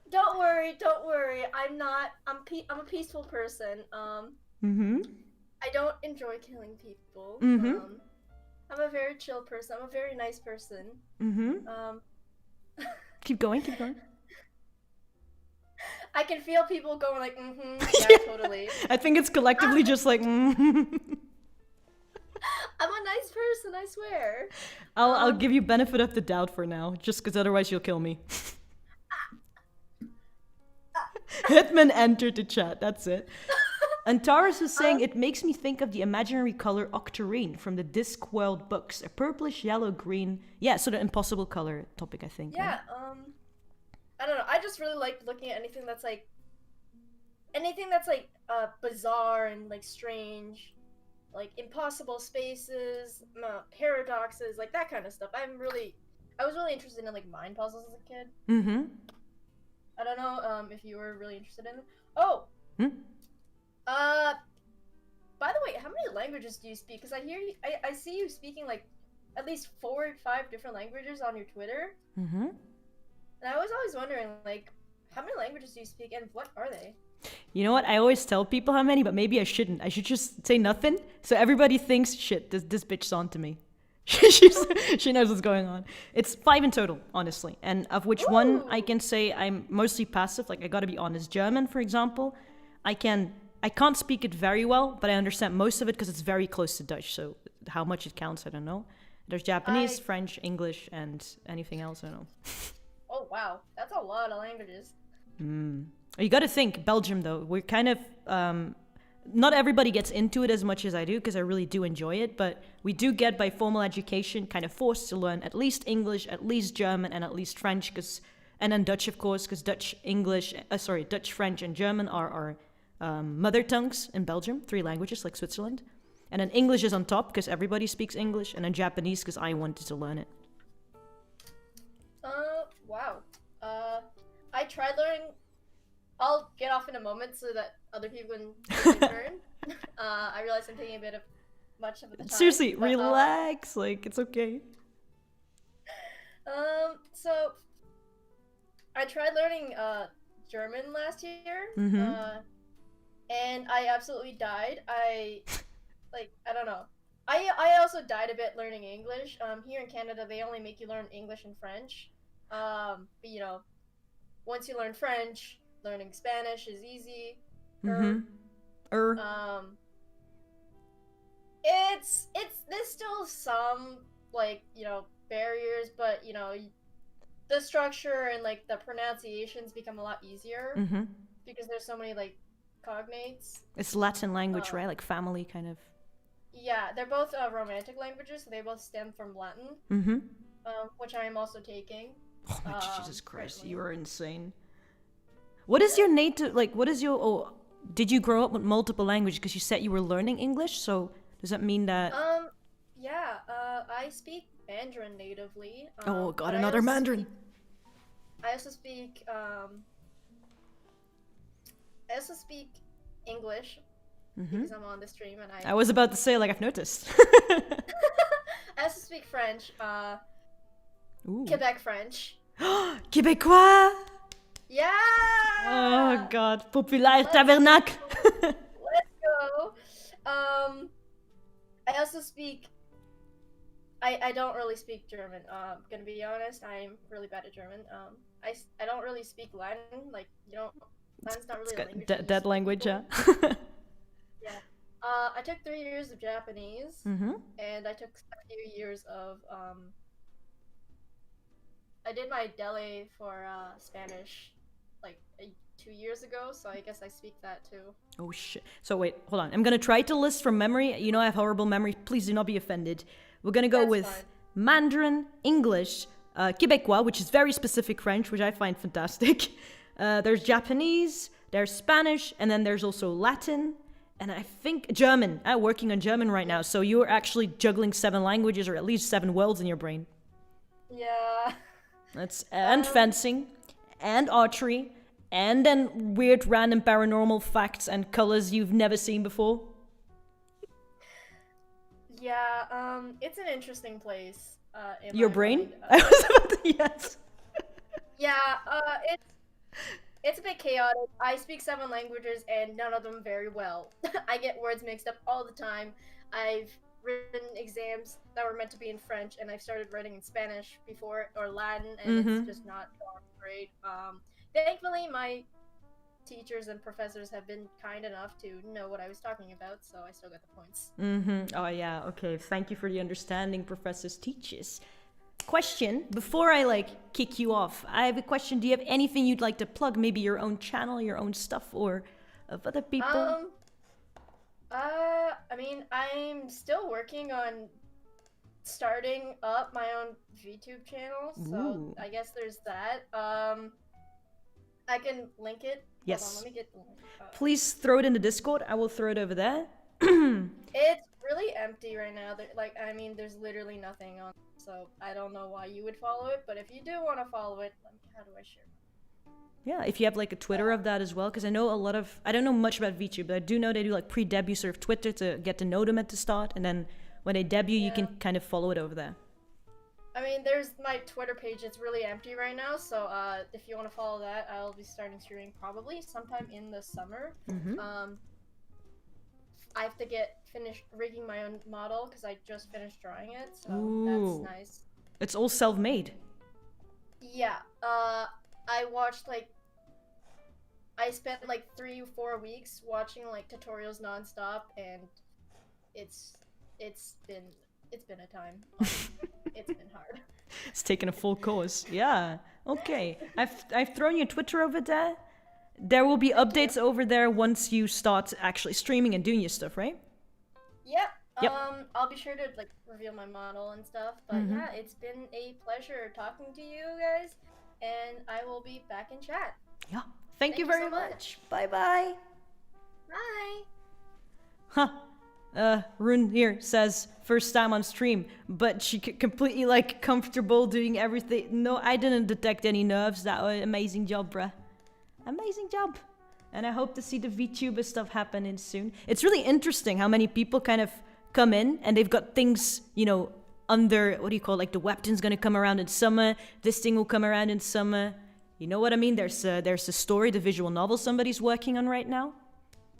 Don't worry. I'm a peaceful person. I don't enjoy killing people. I'm a very chill person. I'm a very nice person. Keep going, keep going. I can feel people going like, yeah, totally. I think it's collectively just like, I'm a nice person, I swear. I'll give you benefit of the doubt for now, just because otherwise you'll kill me. Hitman entered the chat, that's it. Antares is saying, it makes me think of the imaginary color octarine from the Discworld books. A purplish, yellow, green. Yeah, so the impossible color topic, I think. Yeah, right? I don't know. I just really like looking at anything that's like bizarre and like strange, like impossible spaces, paradoxes, like that kind of stuff. I was really interested in like mind puzzles as a kid. I don't know if you were really interested in them. Oh. By the way, how many languages do you speak? Because I see you speaking like at least 4 or 5 different languages on your Twitter. And I was always wondering, like, how many languages do you speak and what are they? You know what? I always tell people how many, but maybe I shouldn't. I should just say nothing, so everybody thinks, shit, this bitch's on to me. She knows what's going on. It's 5 in total, honestly, and of which one I can say I'm mostly passive. Like, I gotta be honest. German, for example, I can't speak it very well, but I understand most of it because it's very close to Dutch. So how much it counts, I don't know. There's Japanese, French, English, and anything else, I don't know. Oh wow, that's a lot of languages. You got to think, Belgium though, we're kind of not everybody gets into it as much as I do, because I really do enjoy it, but we do get by formal education kind of forced to learn at least English, at least German, and at least French, and then Dutch, of course, because Dutch, French, and German are our mother tongues in Belgium, 3 languages like Switzerland. And then English is on top because everybody speaks English, and then Japanese because I wanted to learn it. Wow. I tried learning. I'll get off in a moment so that other people can take their turn. I realize I'm taking a bit of much of the time. Seriously, but, relax. Like, it's okay. So I tried learning German last year. And I absolutely died. I don't know. I also died a bit learning English. Here in Canada, they only make you learn English and French. But you know, once you learn French, learning Spanish is easy. It's there's still some like, you know, barriers, but you know, the structure and like the pronunciations become a lot easier because there's so many like cognates. It's Latin language, right? Like family kind of. Yeah, they're both romantic languages, so they both stem from Latin, which I am also taking. Oh my Jesus Christ, you are insane. What is your native, like, what is your, did you grow up with multiple languages? Because you said you were learning English, so does that mean that... Yeah, I speak Mandarin natively. Oh god, another Mandarin! I also speak English, because I'm on the stream and I was about to say, like, I've noticed. I also speak French, Quebec French. Québécois! Yeah! Oh god, populaire tabernacle! Let's go! I also speak... I don't really speak German, gonna be honest, I'm really bad at German. I don't really speak Latin, like, you don't... Latin's not really a language. Dead language, yeah. Yeah. I took 3 years of Japanese, and I took a few years of, I did my DELE for Spanish like 2 years ago, so I guess I speak that too. Oh shit. So wait, hold on. I'm gonna try to list from memory. You know I have horrible memory. Please do not be offended. We're gonna go with Mandarin, English, Québécois, which is very specific French, which I find fantastic. There's Japanese, there's Spanish, and then there's also Latin, and I think German. I'm working on German right now, so you're actually juggling 7 languages, or at least 7 worlds in your brain. Yeah. That's and fencing, and archery, and then weird random paranormal facts and colors you've never seen before. Yeah, it's an interesting place. In your my brain? mind. I was about to yes. Yeah, it's a bit chaotic. I speak 7 languages and none of them very well. I get words mixed up all the time. I've written exams that were meant to be in French, and I've started writing in Spanish before, or Latin, and it's just not going great. Thankfully, my teachers and professors have been kind enough to know what I was talking about, so I still got the points. Oh yeah, okay. Thank you for the understanding, professors, teachers. Question, before I like kick you off, I have a question. Do you have anything you'd like to plug? Maybe your own channel, your own stuff, or of other people? I mean, I'm still working on starting up my own VTube channel, so I guess there's that. I can link it. Yes. Hold on, let me get the link. Please throw it in the Discord. I will throw it over there. It's really empty right now. I mean, there's literally nothing on, so I don't know why you would follow it, but if you do want to follow it, how do I share? Yeah, if you have like a Twitter of that as well, because I know I don't know much about VTube, but I do know they do like pre-debut sort of Twitter to get to know them at the start, and then when they debut, you can kind of follow it over there. I mean, there's my Twitter page. It's really empty right now, so if you want to follow that, I'll be starting streaming probably sometime in the summer. I have to finish rigging my own model because I just finished drawing it, so that's nice. It's all self-made. Yeah, I watched I spent like 3 or 4 weeks watching like tutorials nonstop, and it's been a time. It's been hard. It's taken a full course. Yeah. Okay. I've thrown your Twitter over there. There will be updates over there once you start actually streaming and doing your stuff, right? Yep. I'll be sure to like reveal my model and stuff. But yeah, it's been a pleasure talking to you guys, and I will be back in chat. Yeah. Thank you very much. Bye-bye. Bye. Rune here says first time on stream, but she completely like comfortable doing everything. No, I didn't detect any nerves. That was amazing job, bruh. Amazing job. And I hope to see the VTuber stuff happening soon. It's really interesting how many people kind of come in and they've got things, you know, under, what do you call it? Like the Webtoon's gonna come around in summer. This thing will come around in summer. You know what I mean? There's a story, the visual novel somebody's working on right now.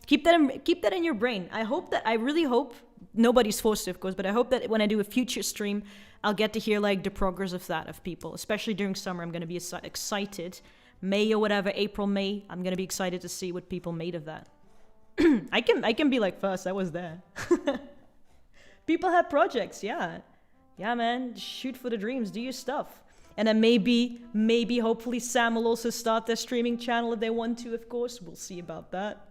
Keep that in your brain. I really hope, nobody's forced to, of course, but I hope that when I do a future stream, I'll get to hear like the progress of that, of people. Especially during summer, I'm gonna be excited. May or whatever, April, May, I'm gonna be excited to see what people made of that. I can be like, first, I was there. People have projects, yeah. Yeah, man, shoot for the dreams, do your stuff. And then maybe, hopefully Sam will also start their streaming channel if they want to, of course. We'll see about that.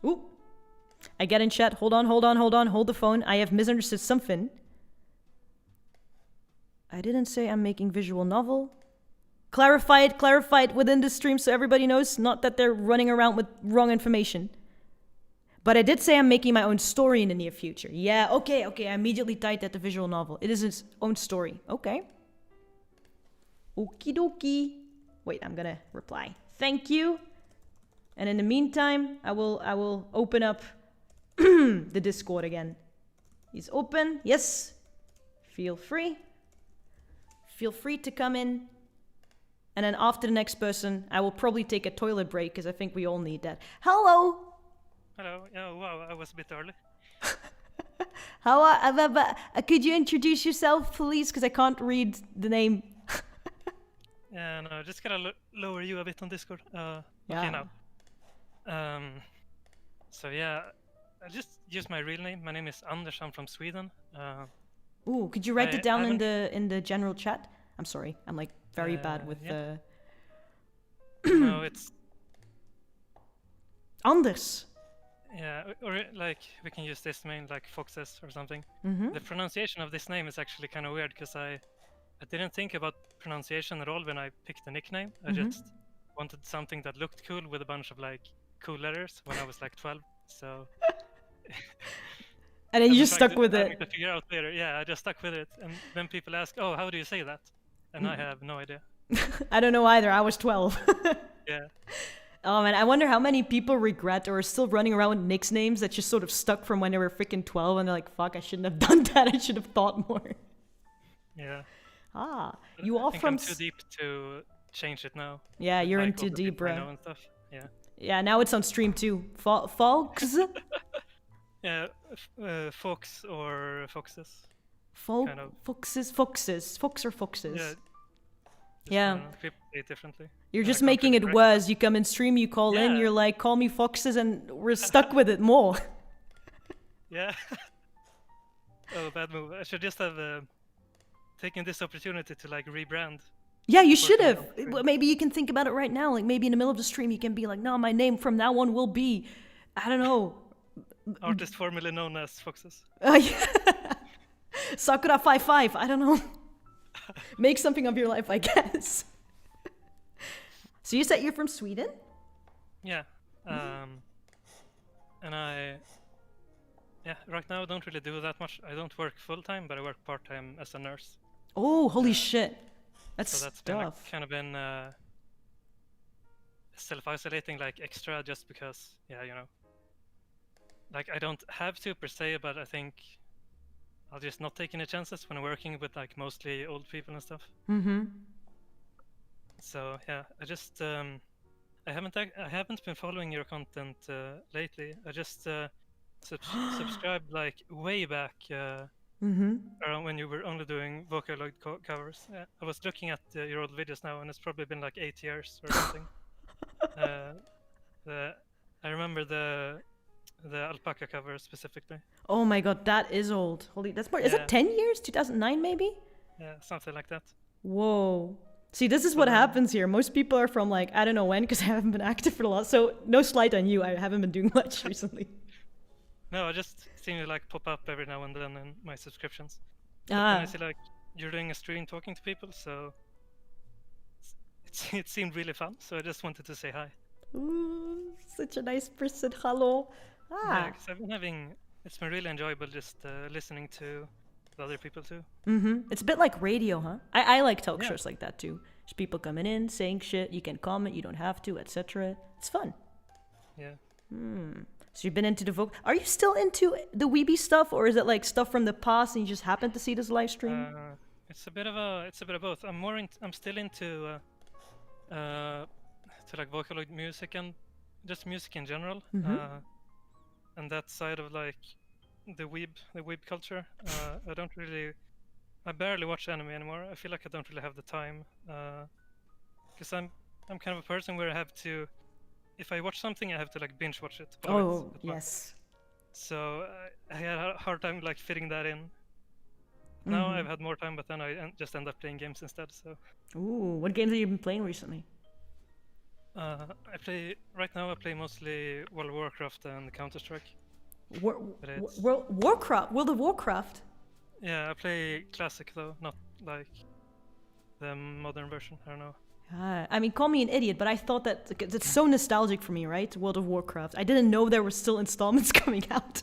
Ooh. I get in chat. Hold on. Hold the phone. I have misunderstood something. I didn't say I'm making visual novel. Clarify it within the stream so everybody knows. Not that they're running around with wrong information. But I did say I'm making my own story in the near future. Yeah, okay. I immediately typed at the visual novel. It is its own story. Okay. Okie dokie. Wait, I'm gonna reply. Thank you. And in the meantime, I will open up the Discord again. He's open. Yes. Feel free. Feel free to come in. And then after the next person, I will probably take a toilet break because I think we all need that. Hello. Hello. Oh, wow, I was a bit early. Could you introduce yourself, please? Because I can't read the name. Yeah, no, just gotta lower you a bit on Discord. Yeah. Okay, now. So yeah, I just use my real name. My name is Anders. I'm from Sweden. Ooh, could you write it down in the general chat? I'm sorry, I'm like very bad with the. No, it's Anders. Yeah, or like we can use this name like Fawxz or something. Mm-hmm. The pronunciation of this name is actually kind of weird because I didn't think about pronunciation at all when I picked the nickname. I just wanted something that looked cool with a bunch of like cool letters when I was like 12. So. And then you just stuck with it. To figure out later. Yeah, I just stuck with it. And then people ask, "Oh, how do you say that?" And I have no idea. I don't know either. I was 12. Yeah. Oh man, I wonder how many people regret or are still running around with nicknames that just sort of stuck from when they were freaking 12 and they're like, fuck, I shouldn't have done that. I should have thought more. Yeah. Ah, But you I are think from... I'm too deep to change it now. Yeah, with, you're like, into all the deep, people I bro. know and stuff. Yeah. Yeah, now it's on stream too. Fawxz? Yeah, Fawxz or Foxes. kind of. Foxes. Fox or foxes? Yeah. Yeah. People say it differently. You're And I just can't making really it correct worse. You come in stream, you call in, Yeah. you're like, call me foxes, and we're stuck with it more. Yeah. Oh, bad move. I should just have taken this opportunity to like rebrand. Yeah, you before should coming have. on stream. Well, maybe you can think about it right now. Like maybe in the middle of the stream, you can be like, no, my name from now on will be, I don't know. Artist formerly known as Foxes. Yeah. Sakura 55. I don't know. Make something of your life, I guess. So you said you're from Sweden? Yeah. And right now I don't really do that much. I don't work full time, but I work part time as a nurse. Oh, holy shit. That's So that's been tough. like, kind of been self-isolating, like extra, just because, like I don't have to per se, but I think I'll just not take any chances when I'm working with like mostly old people and stuff. Mm-hmm. So yeah, I just I haven't been following your content lately. I just subscribed like way back around when you were only doing Vocaloid covers. I was looking at your old videos now, and it's probably been like 8 years or something. I remember the alpaca cover specifically. Oh my god, that is old. Holy, that's more. Is Yeah. it 10 years? 2009 maybe? Yeah, something like that. Whoa. See, this is what happens here. Most people are from like, I don't know when, because I haven't been active for a lot. So no slight on you. I haven't been doing much recently. No, I just seem to like pop up every now and then in my subscriptions. But then I see like you're doing a stream talking to people, so it seemed really fun. So I just wanted to say hi. Ooh, such a nice person. Hello. Yeah, because I've been having. It's been really enjoyable just listening to the other people too. It's a bit like radio, huh? I like talk Yeah. shows like that too. Just people coming in, saying shit. You can comment, you don't have to, etc. It's fun. Yeah. So you've been into the Are you still into the weeby stuff, or is it like stuff from the past and you just happen to see this live stream? It's a bit of both. I'm still into to like Vocaloid music and just music in general. And that side of like the weeb culture. I barely watch anime anymore. I feel like I don't really have the time, because I'm kind of a person where I have to, if I watch something, I have to like binge watch it. Oh, yes. So I had a hard time like fitting that in. Now I've had more time, but then I just end up playing games instead. So. Ooh, what games have you been playing recently? I play mostly World of Warcraft and Counter-Strike. World of Warcraft? Yeah, I play classic though, not like the modern version. I don't know. I mean, call me an idiot, but I thought that it's so nostalgic for me, right? World of Warcraft. I didn't know there were still installments coming out.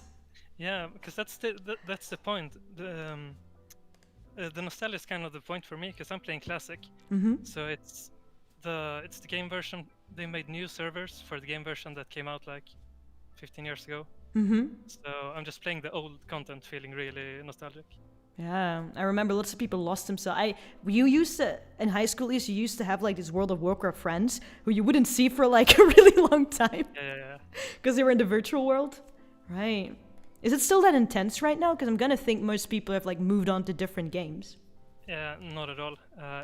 Yeah, because that's the point. The nostalgia is kind of the point for me, because I'm playing classic. So it's the game version. They made new servers for the game version that came out like 15 years ago. So I'm just playing the old content, feeling really nostalgic. Yeah, I remember lots of people lost themselves. You used to, in high school at least, you used to have like these World of Warcraft friends who you wouldn't see for like a really long time. Yeah. Because they were in the virtual world. Right. Is it still that intense right now? Because I'm gonna think most people have like moved on to different games. Yeah, not at all.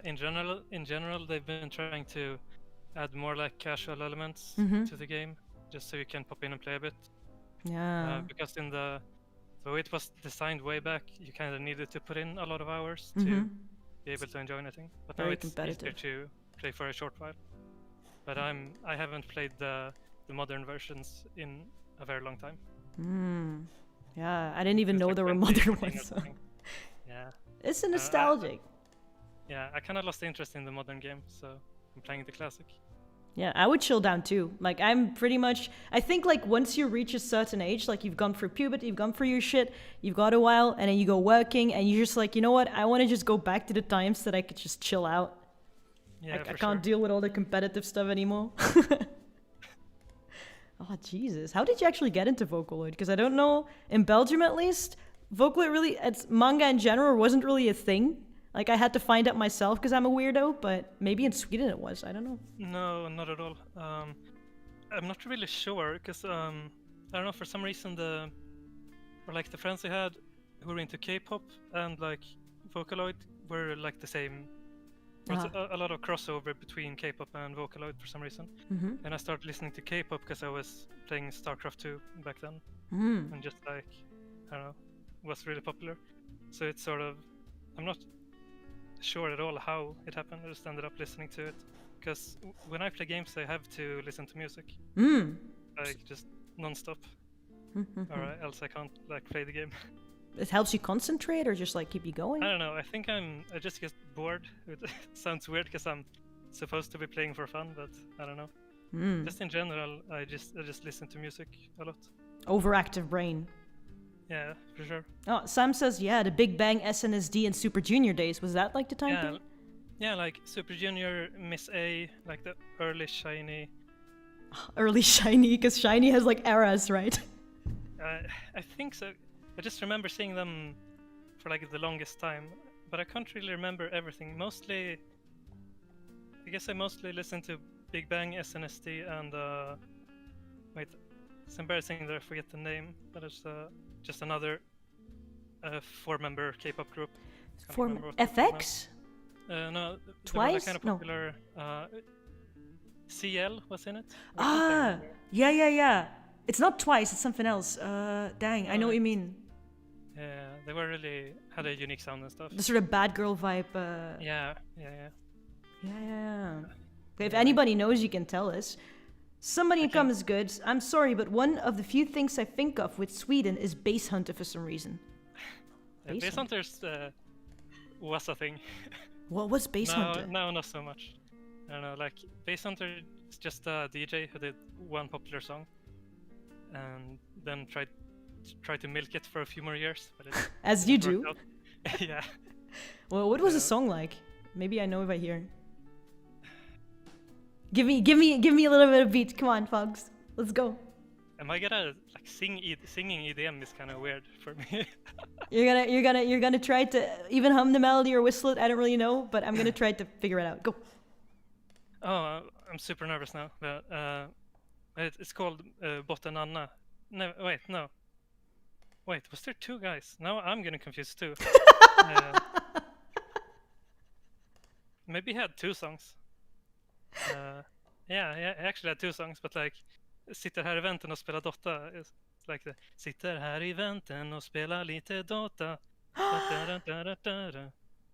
In general, they've been trying to add more like casual elements to the game, just so you can pop in and play a bit. Yeah. Because the way it was designed way back, you kind of needed to put in a lot of hours to be able to enjoy anything. But now it's easier to play for a short while. But I haven't played the modern versions in a very long time. Yeah, I didn't even know like there were 20, modern 15 or ones. something. Yeah. It's a nostalgic. I kind of lost interest in the modern game, so I'm playing the classic. Yeah, I would chill down too. Like, I'm pretty much... I think, like, once you reach a certain age, like, you've gone through puberty, you've gone through your shit, you've got a while, and then you go working, and you're just like, you know what? I want to just go back to the times that I could just chill out. Yeah, I can't deal with all the competitive stuff anymore. Oh, Jesus. How did you actually get into Vocaloid? Because I don't know, in Belgium at least, Vocaloid really... It's manga in general wasn't really a thing Like, I had to find out myself because I'm a weirdo, but maybe in Sweden it was. I don't know. No, not at all. I'm not really sure because I don't know, for some reason the friends I had who were into K-pop and like Vocaloid were like the same. There was a lot of crossover between K-pop and Vocaloid for some reason. And I started listening to K-pop because I was playing StarCraft 2 back then, and just like, I don't know, was really popular. So it's sort of, I'm not sure at all how it happened. I just ended up listening to it because when I play games I have to listen to music, like just non-stop, or else I can't like play the game. It helps you concentrate or just like keep you going? I don't know. I think I just get bored. It sounds weird because I'm supposed to be playing for fun, but I don't know. Just in general, I just listen to music a lot. Overactive brain. Yeah, for sure. Oh, Sam says, yeah, the Big Bang, SNSD, and Super Junior days. Was that like the time period? Yeah, like Super Junior, Miss A, like the early Shiny. Early Shiny, because Shiny has like eras, right? I think so. I just remember seeing them for like the longest time, but I can't really remember everything. Mostly, I guess I mostly listened to Big Bang, SNSD, and wait, it's embarrassing that I forget the name, but it's just another 4-member K-pop group. FX? No, Twice? Kind of popular. CL was in it. Yeah. It's not Twice, it's something else. Dang, I know what you mean. Yeah, they were really had a unique sound and stuff. The sort of bad girl vibe. Yeah. If anybody knows, you can tell us. Somebody in comments good. I'm sorry, but one of the few things I think of with Sweden is Base Hunter for some reason. Base Hunters was a thing. What was Base Hunter? No, not so much. I don't know, like Base Hunter is just a DJ who did one popular song and then tried to milk it for a few more years. But it as you do. Yeah. Well, what was the song like? Maybe I know if I hear. Give me a little bit of beat. Come on, Fawxz. Let's go. Am I gonna like singing EDM is kind of weird for me. You're gonna try to even hum the melody or whistle it. I don't really know, but I'm gonna try to figure it out. Go. Oh, I'm super nervous now. But it's called Botten Anna. No, wait, no. Wait, was there two guys? Now I'm getting confused too. Maybe he had two songs. Yeah, I actually had two songs, but like sitter här i vänten och spelar Dota is like the sitter här i vänten och spelar lite Dota.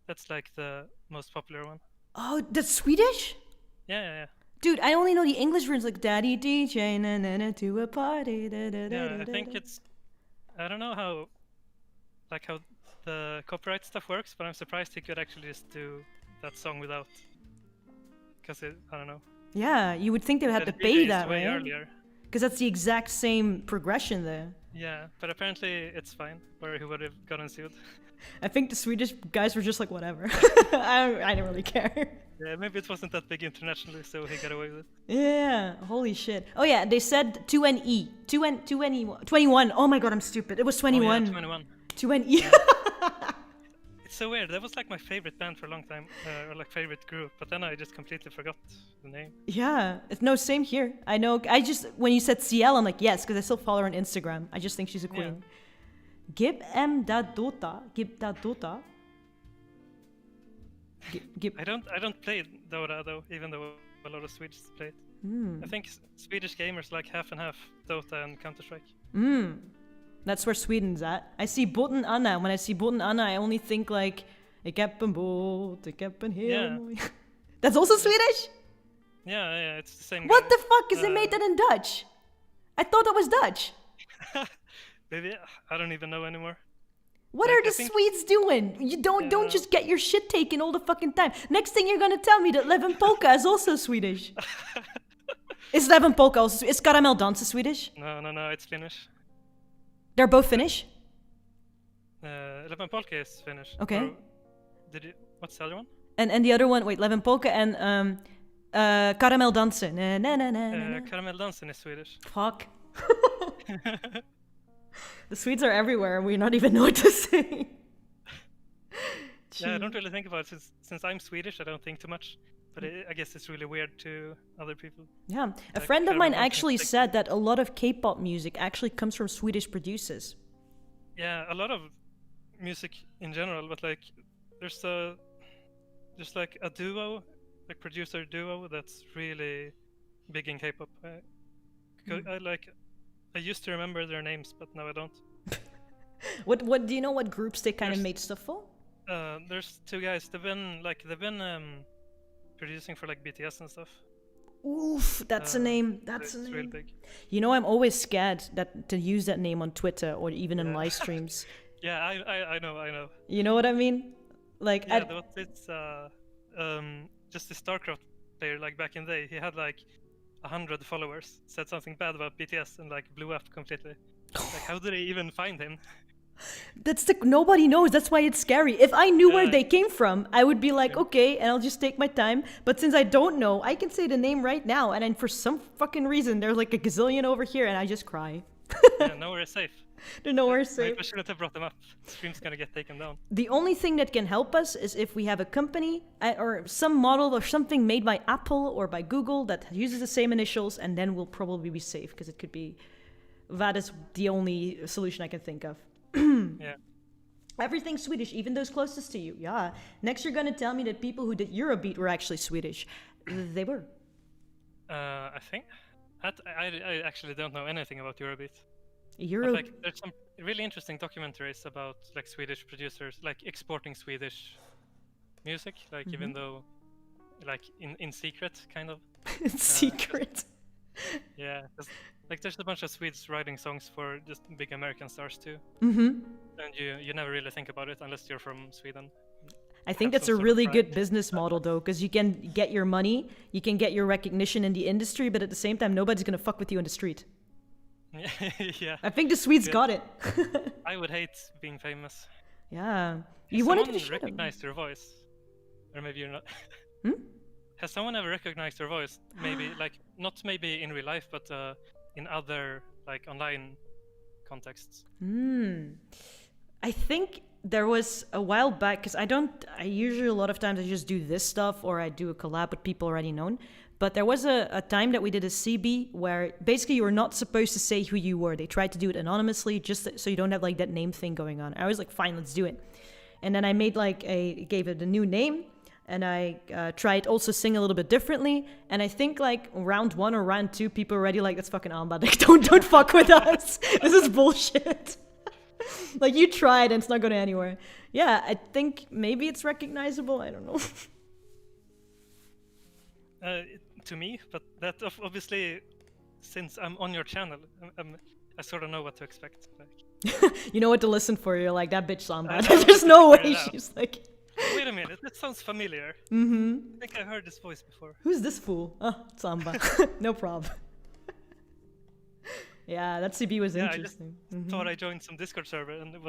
That's like the most popular one. Oh, that's Swedish? Yeah. Dude, I only know the English versions like Daddy DJ na na na to a party. Yeah, I think it's. I don't know how the copyright stuff works, but I'm surprised he could actually just do that song without. Because I don't know. Yeah, you would think they would have to pay that, way right? Earlier. Because that's the exact same progression there. Yeah, but apparently it's fine, or he would have gotten sued. I think the Swedish guys were just like, whatever. I don't really care. Yeah, maybe it wasn't that big internationally, so he got away with it. Yeah, holy shit. Oh yeah, they said 2NE. 21. Oh my god, I'm stupid. It was 21. Oh, yeah, 21. 2NE. Yeah. It's so weird. That was like my favorite band for a long time, or like favorite group, but then I just completely forgot the name. Yeah, no, same here. I know. I just, when you said CL, I'm like, yes, because I still follow her on Instagram. I just think she's a queen. Yeah. Gib dat Dota. I don't play Dota though, even though a lot of Swedes play it. I think Swedish gamers like half and half Dota and Counter-Strike. That's where Sweden's at. I see Botten Anna. When I see Botten Anna, I only think like Ik heb een boot, ik heb een heel mooi. That's also Swedish? Yeah, it's the same. What the fuck is they made that in Dutch? I thought that was Dutch. Maybe I don't even know anymore. What are the Swedes doing? You don't just get your shit taken all the fucking time. Next thing you're gonna tell me that Leven Polka is also Swedish. Is Leven Polka also is Caramel Dansen Swedish? No, it's Finnish. They're both Finnish? Leven Polka is Finnish. Okay. What's the other one? And the other one, wait, Leven Polka and Caramel Dansen. Caramel Dansen is Swedish. Fuck. The Swedes are everywhere and we not even know what to say. Yeah, I don't really think about it since I'm Swedish. I don't think too much, but I guess it's really weird to other people. Yeah, a friend of mine actually said that a lot of K-pop music actually comes from Swedish producers. Yeah, a lot of music in general, but like there's like a duo, like producer duo that's really big in K-pop. I used to remember their names, but now I don't. What do you know? What groups they kind of made stuff for? There's two guys. They've been producing for like BTS and stuff. Oof, that's a name. That's a name. Real big. You know, I'm always scared to use that name on Twitter or even in live streams. Yeah, I know. You know what I mean? Like, yeah, it's just the StarCraft player. Like back in the day, he had like 100 followers. Said something bad about BTS and like blew up completely. Like, how did they even find him? Nobody knows. That's why it's scary. If I knew where they came from, I would be like, okay, and I'll just take my time. But since I don't know, I can say the name right now, and then for some fucking reason, there's like a gazillion over here, and I just cry. Yeah, nowhere is safe. They're nowhere safe. I shouldn't have brought them up. Stream's gonna get taken down. The only thing that can help us is if we have a company or some model or something made by Apple or by Google that uses the same initials, and then we'll probably be safe, because it could be... That is the only solution I can think of. Yeah. Everything's Swedish, even those closest to you. Yeah. Next, you're gonna tell me that people who did Eurobeat were actually Swedish. They were. I think. I actually don't know anything about Eurobeat. But, like, there's some really interesting documentaries about like Swedish producers, like exporting Swedish music, like even though, like in secret, kind of. In secret. Yeah, like there's a bunch of Swedes writing songs for just big American stars too. And you never really think about it unless you're from Sweden. I think that's a really good business model though, because you can get your money, you can get your recognition in the industry, but at the same time, nobody's gonna fuck with you in the street. Yeah. I think the Swedes got it. I would hate being famous. Yeah. You wanted to recognize your voice, or maybe you're not. Has someone ever recognized your voice? Maybe like not maybe in real life, but in other like online contexts. I think there was a while back, because I usually a lot of times I just do this stuff or I do a collab with people already known. But there was a time that we did a CB where basically you were not supposed to say who you were. They tried to do it anonymously just so you don't have like that name thing going on. I was like, fine, let's do it. And then I made gave it a new name, and I tried also sing a little bit differently. And I think like round 1 or round 2, people were already like, that's fucking Anba. Like, don't fuck with us. This is bullshit. Like, you tried and it's not going anywhere. Yeah, I think maybe it's recognizable. I don't know. To me, but that obviously, since I'm on your channel, I sort of know what to expect. Like, you know what to listen for. You're like, that bitch Anba. There's no way she's like... Wait a minute, that sounds familiar. I think I heard this voice before. Who's this fool? Oh, it's Anba. No problem. Yeah, that CB was interesting. I just thought I joined some Discord server and it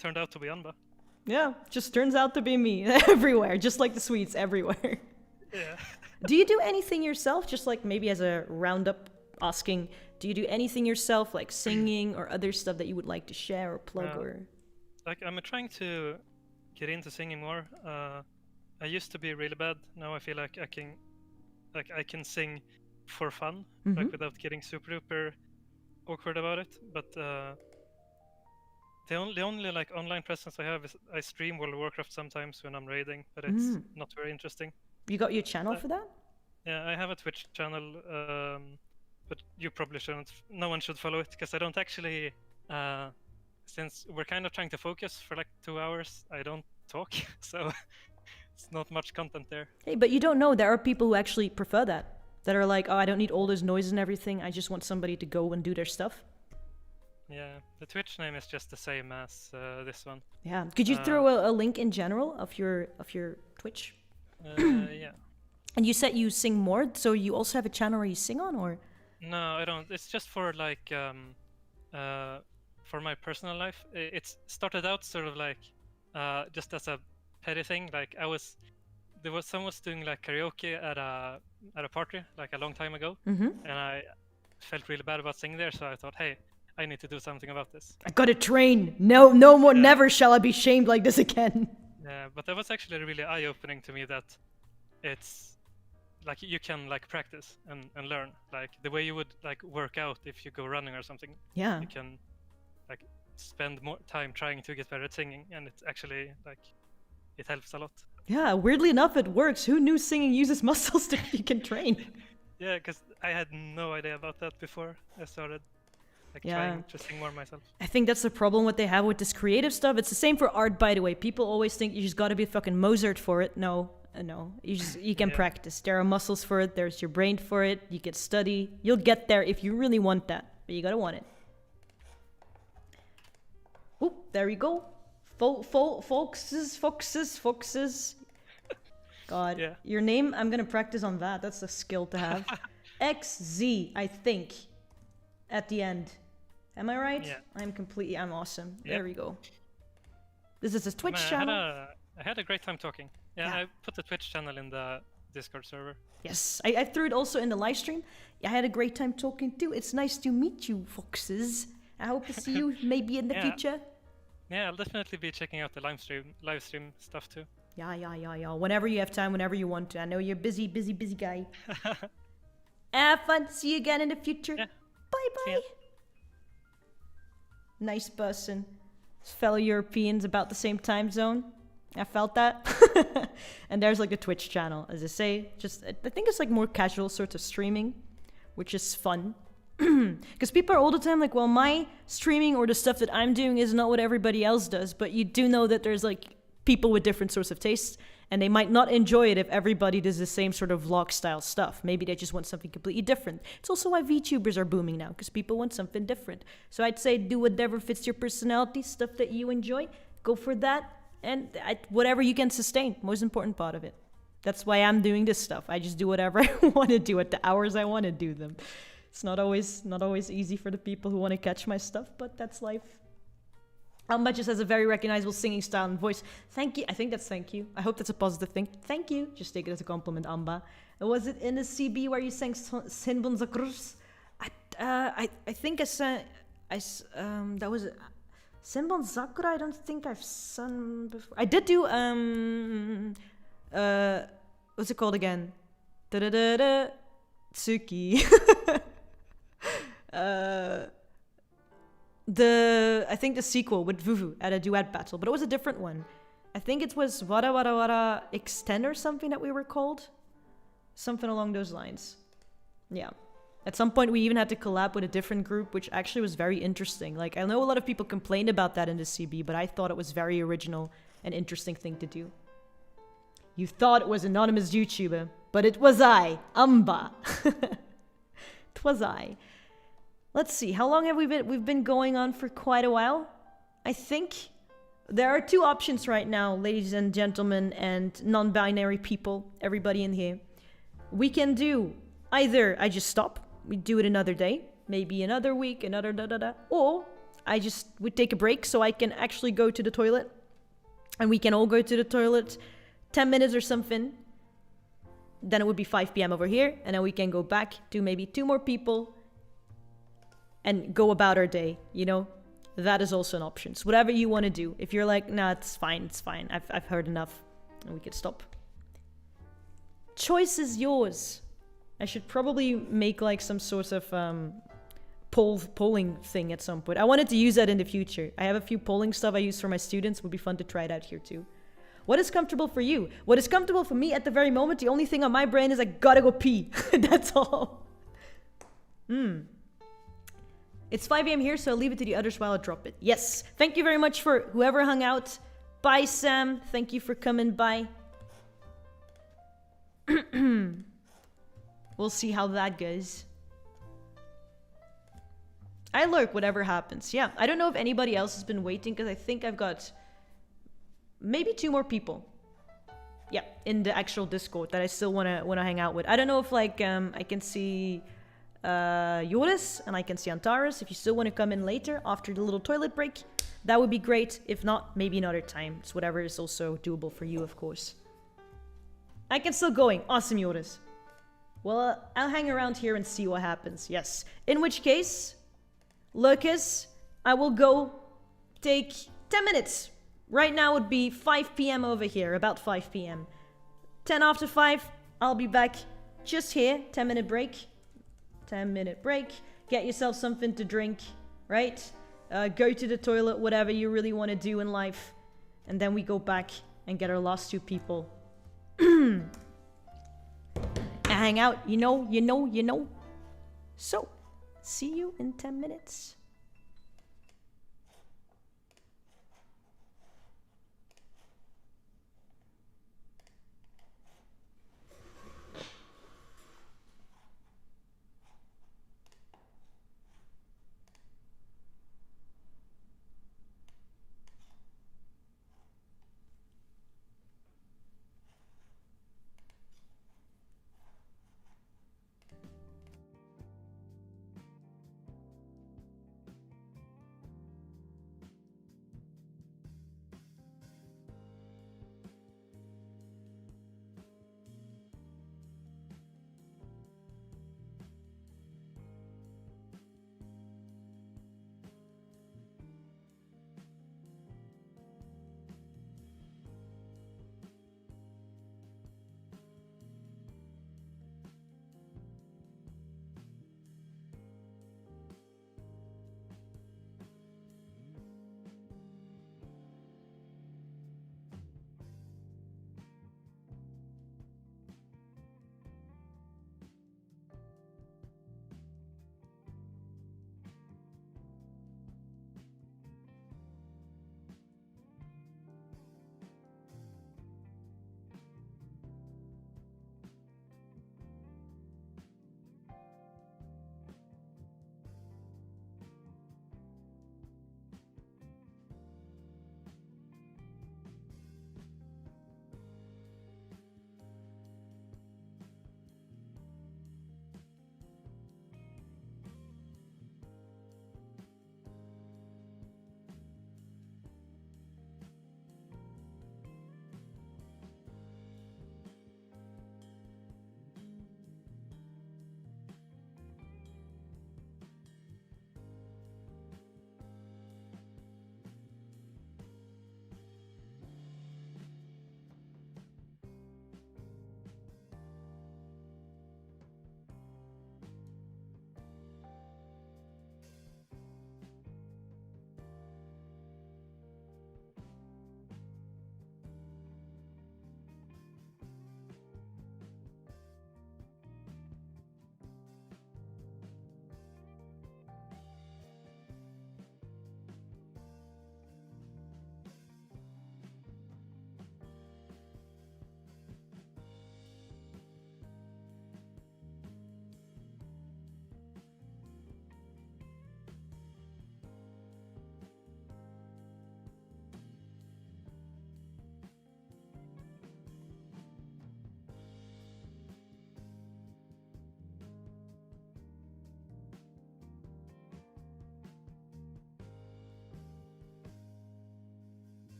turned out to be Anba. Yeah, just turns out to be me. Everywhere, just like the Swedes, everywhere. Yeah. Do you do anything yourself? Just like maybe as a roundup asking, do you do anything yourself, like singing or other stuff that you would like to share or plug or? Like, I'm trying to get into singing more. I used to be really bad. Now I feel like I can sing for fun, like without getting super duper awkward about it. But the only like online presence I have is I stream World of Warcraft sometimes when I'm raiding, but it's not very interesting. You got your channel for that? Yeah, I have a Twitch channel, but you probably shouldn't. No one should follow it, because I don't actually, since we're kind of trying to focus for like 2 hours, I don't talk, so it's not much content there. Hey, but you don't know, there are people who actually prefer that are like, oh, I don't need all those noises and everything, I just want somebody to go and do their stuff. Yeah, the Twitch name is just the same as this one. Yeah, could you throw a link in general of your Twitch? Yeah. And you said you sing more, so you also have a channel where you sing on, or? No, I don't. It's just for like for my personal life. It started out sort of like just as a petty thing. Like someone was doing like karaoke at a party like a long time ago, and I felt really bad about singing there, so I thought, hey, I need to do something about this. I gotta train. No more. Never shall I be shamed like this again. Yeah, but that was actually really eye-opening to me that it's like you can like practice and learn like the way you would like work out if you go running or something. Yeah. You can like spend more time trying to get better at singing, and it's actually like it helps a lot. Yeah, weirdly enough, it works. Who knew singing uses muscles that you can train? Yeah, because I had no idea about that before I started like trying to sing more myself. I think that's the problem what they have with this creative stuff. It's the same for art, by the way. People always think you just gotta be fucking Mozart for it. No, you can practice. There are muscles for it. There's your brain for it. You can study. You'll get there if you really want that, but you gotta want it. Oh, there you go. Fawxz. God, your name, I'm gonna practice on that. That's a skill to have. XZ, I think, at the end. Am I right? Yeah. I'm awesome. Yep. There we go. This is a Twitch channel. I had a great time talking. Yeah, I put the Twitch channel in the Discord server. Yes, I threw it also in the live stream. I had a great time talking too. It's nice to meet you, Fawxz. I hope to see you maybe in the future. Yeah, I'll definitely be checking out the live stream stuff too. Yeah. Whenever you have time, whenever you want to. I know you're busy guy. Have fun. See you again in the future. Yeah. Bye. Nice person. Fellow Europeans about the same time zone. I felt that. And there's like a Twitch channel, as I say. I think it's like more casual sort of streaming, which is fun. Because people are all the time like, well, my streaming or the stuff that I'm doing is not what everybody else does. But you do know that there's like people with different sorts of tastes, and they might not enjoy it if everybody does the same sort of vlog style stuff. Maybe they just want something completely different. It's also why VTubers are booming now, because people want something different. So I'd say do whatever fits your personality, stuff that you enjoy, go for that, and whatever you can sustain, most important part of it. That's why I'm doing this stuff. I just do whatever I want to do at the hours I want to do them. It's not always easy for the people who want to catch my stuff, but that's life. Anba just has a very recognizable singing style and voice. Thank you. I think that's thank you. I hope that's a positive thing. Thank you. Just take it as a compliment, Anba. Was it in the CB where you sang Sinbon Zakrus? I think I sang... that was... Sinbon Zakura, I don't think I've sung before. I did do... what's it called again? Da-da-da-da... Tsuki. I think the sequel with Vuvu at a duet battle, but it was a different one. I think it was Wara Wara Wara Extend or something that we were called. Something along those lines. Yeah. At some point we even had to collab with a different group, which actually was very interesting. Like, I know a lot of people complained about that in the CB, but I thought it was very original and interesting thing to do. You thought it was anonymous YouTuber, but it was I, Anba. It was I. Let's see, how long have we been? We've been going on for quite a while. I think there are two options right now, ladies and gentlemen and non-binary people, everybody in here. We can do either I just stop, we do it another day, maybe another week, another da-da-da, or we take a break so I can actually go to the toilet, and we can all go to the toilet 10 minutes or something. Then it would be 5 p.m. over here, and then we can go back to maybe 2 more people and go about our day, you know? That is also an option. So whatever you want to do. If you're like, nah, it's fine. I've heard enough. And we could stop. Choice is yours. I should probably make like some sort of polling thing at some point. I wanted to use that in the future. I have a few polling stuff I use for my students. It would be fun to try it out here too. What is comfortable for you? What is comfortable for me at the very moment? The only thing on my brain is I gotta go pee. That's all. It's 5 a.m. here, so I'll leave it to the others while I drop it. Yes. Thank you very much for whoever hung out. Bye, Sam. Thank you for coming by. We'll see how that goes. I lurk whatever happens. Yeah, I don't know if anybody else has been waiting, because I think I've got maybe 2 more people. Yeah, in the actual Discord that I still wanna hang out with. I don't know if like I can see Joris and I can see Antares. If you still want to come in later after the little toilet break, that would be great. If not, maybe another time. It's whatever is also doable for you, of course. I can still going. Awesome, Joris. Well, I'll hang around here and see what happens. Yes. In which case, Lucas, I will go take 10 minutes Right now would be 5 p.m. over here, about 5 p.m. 10 after 5, I'll be back just here. 10-minute break. 10-minute break. Get yourself something to drink, right? Go to the toilet, whatever you really want to do in life. And then we go back and get our last 2 people. And hang out, you know. So, see you in 10 minutes.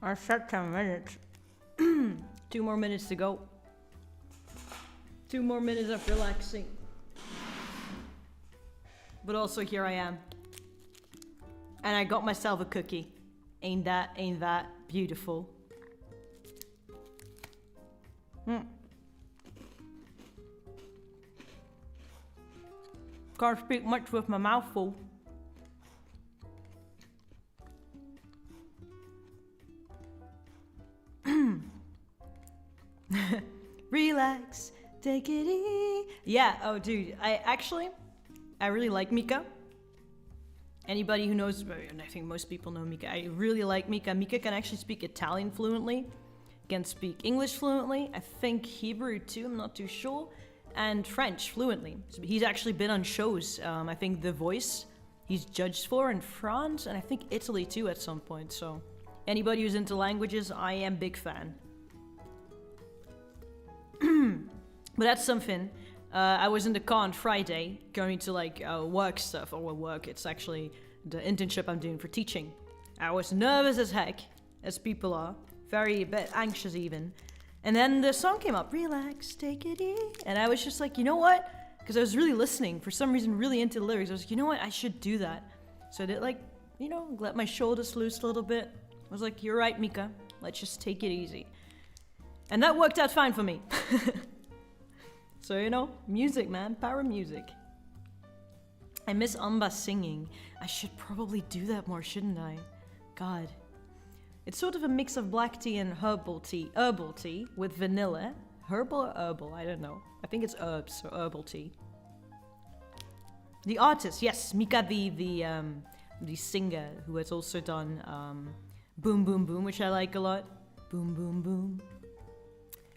I said 10 minutes. 2 more minutes to go. 2 more minutes of relaxing. But also here I am. And I got myself a cookie. Ain't that beautiful? Can't speak much with my mouth full. Relax, take it easy. Yeah, oh dude, I really like Mika. Anybody who knows, and I think most people know Mika, I really like Mika. Mika can actually speak Italian fluently, can speak English fluently, I think Hebrew too, I'm not too sure, and French fluently. So he's actually been on shows, I think The Voice, he's judged for in France, and I think Italy too at some point, so anybody who's into languages, I am a big fan. But that's something. I was in the car on Friday, going to like work stuff, or work, it's actually the internship I'm doing for teaching. I was nervous as heck, as people are, a bit anxious even. And then the song came up, relax, take it easy. And I was just like, you know what? Because I was really listening, for some reason really into the lyrics. I was like, you know what, I should do that. So I did like, you know, let my shoulders loose a little bit. I was like, you're right, Mika, let's just take it easy. And that worked out fine for me. So, you know, music, man. Power music. I miss Anba singing. I should probably do that more, shouldn't I? God. It's sort of a mix of black tea and herbal tea. Herbal tea with vanilla. Herbal or herbal? I don't know. I think it's herbs, so herbal tea. The artist, yes. Mika, the singer, who has also done Boom Boom Boom, which I like a lot. Boom Boom Boom.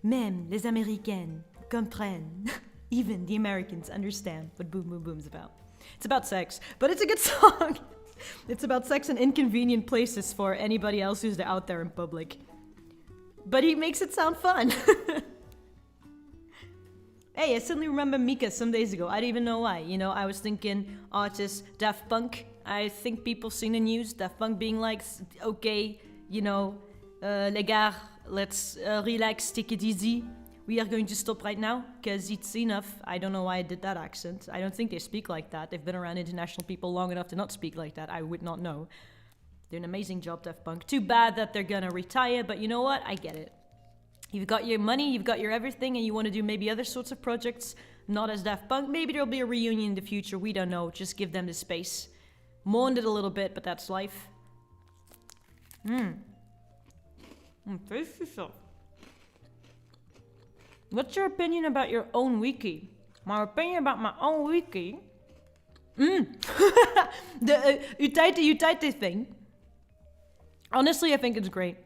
Même les Américaines comprennent. Even the Americans understand what Boom Boom Boom's about. It's about sex, but it's a good song. It's about sex in inconvenient places for anybody else who's out there in public. But he makes it sound fun. Hey, I suddenly remember Mika some days ago. I don't even know why. You know, I was thinking artist Daft Punk. I think people seen the news. Daft Punk being like, okay, you know, les gars, let's relax, take it easy. We are going to stop right now, because it's enough. I don't know why I did that accent. I don't think they speak like that. They've been around international people long enough to not speak like that. I would not know. They're an amazing job, Daft Punk. Too bad that they're gonna retire, but you know what? I get it. You've got your money, you've got your everything, and you want to do maybe other sorts of projects, not as Daft Punk. Maybe there'll be a reunion in the future, we don't know. Just give them the space. Mourned it a little bit, but that's life. Tasty stuff. What's your opinion about your own wiki? My opinion about my own wiki? The Utaite thing. Honestly, I think it's great.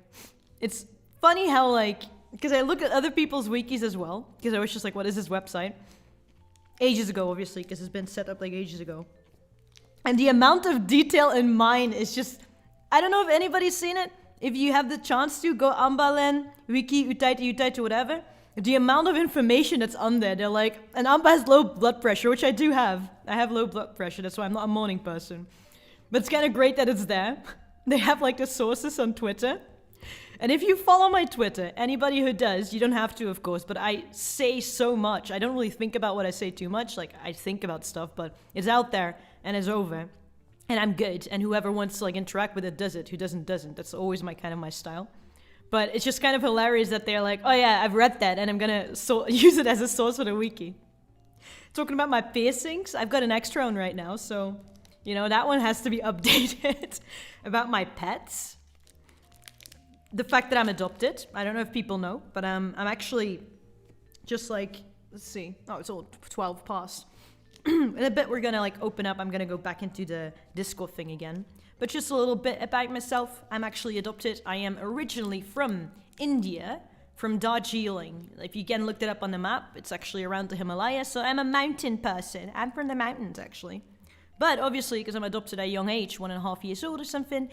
It's funny how, like, because I look at other people's wikis as well, because I was just like, what is this website? Ages ago, obviously, because it's been set up like ages ago. And the amount of detail in mine is just, I don't know if anybody's seen it. If you have the chance to, go AnbaLen, wiki, Utaite, whatever. The amount of information that's on there, they're like, and Anba has low blood pressure, which I do have. I have low blood pressure, that's why I'm not a morning person. But it's kind of great that it's there. They have like the sources on Twitter. And if you follow my Twitter, anybody who does, you don't have to, of course, but I say so much. I don't really think about what I say too much. Like, I think about stuff, but it's out there and it's over. And I'm good. And whoever wants to like interact with it does it. Who doesn't. That's always my style. But it's just kind of hilarious that they're like, oh yeah, I've read that and I'm gonna use it as a source for the wiki. Talking about my piercings, I've got an extra one right now, so, you know, that one has to be updated. About my pets. The fact that I'm adopted, I don't know if people know, but I'm actually just like, let's see, oh, it's all 12 past. In a bit we're gonna like open up, I'm gonna go back into the Discord thing again. But just a little bit about myself. I'm actually adopted. I am originally from India, from Darjeeling. If you again looked it up on the map, it's actually around the Himalayas. So I'm a mountain person. I'm from the mountains, actually. But obviously, because I'm adopted at a young age, 1.5 years old or something,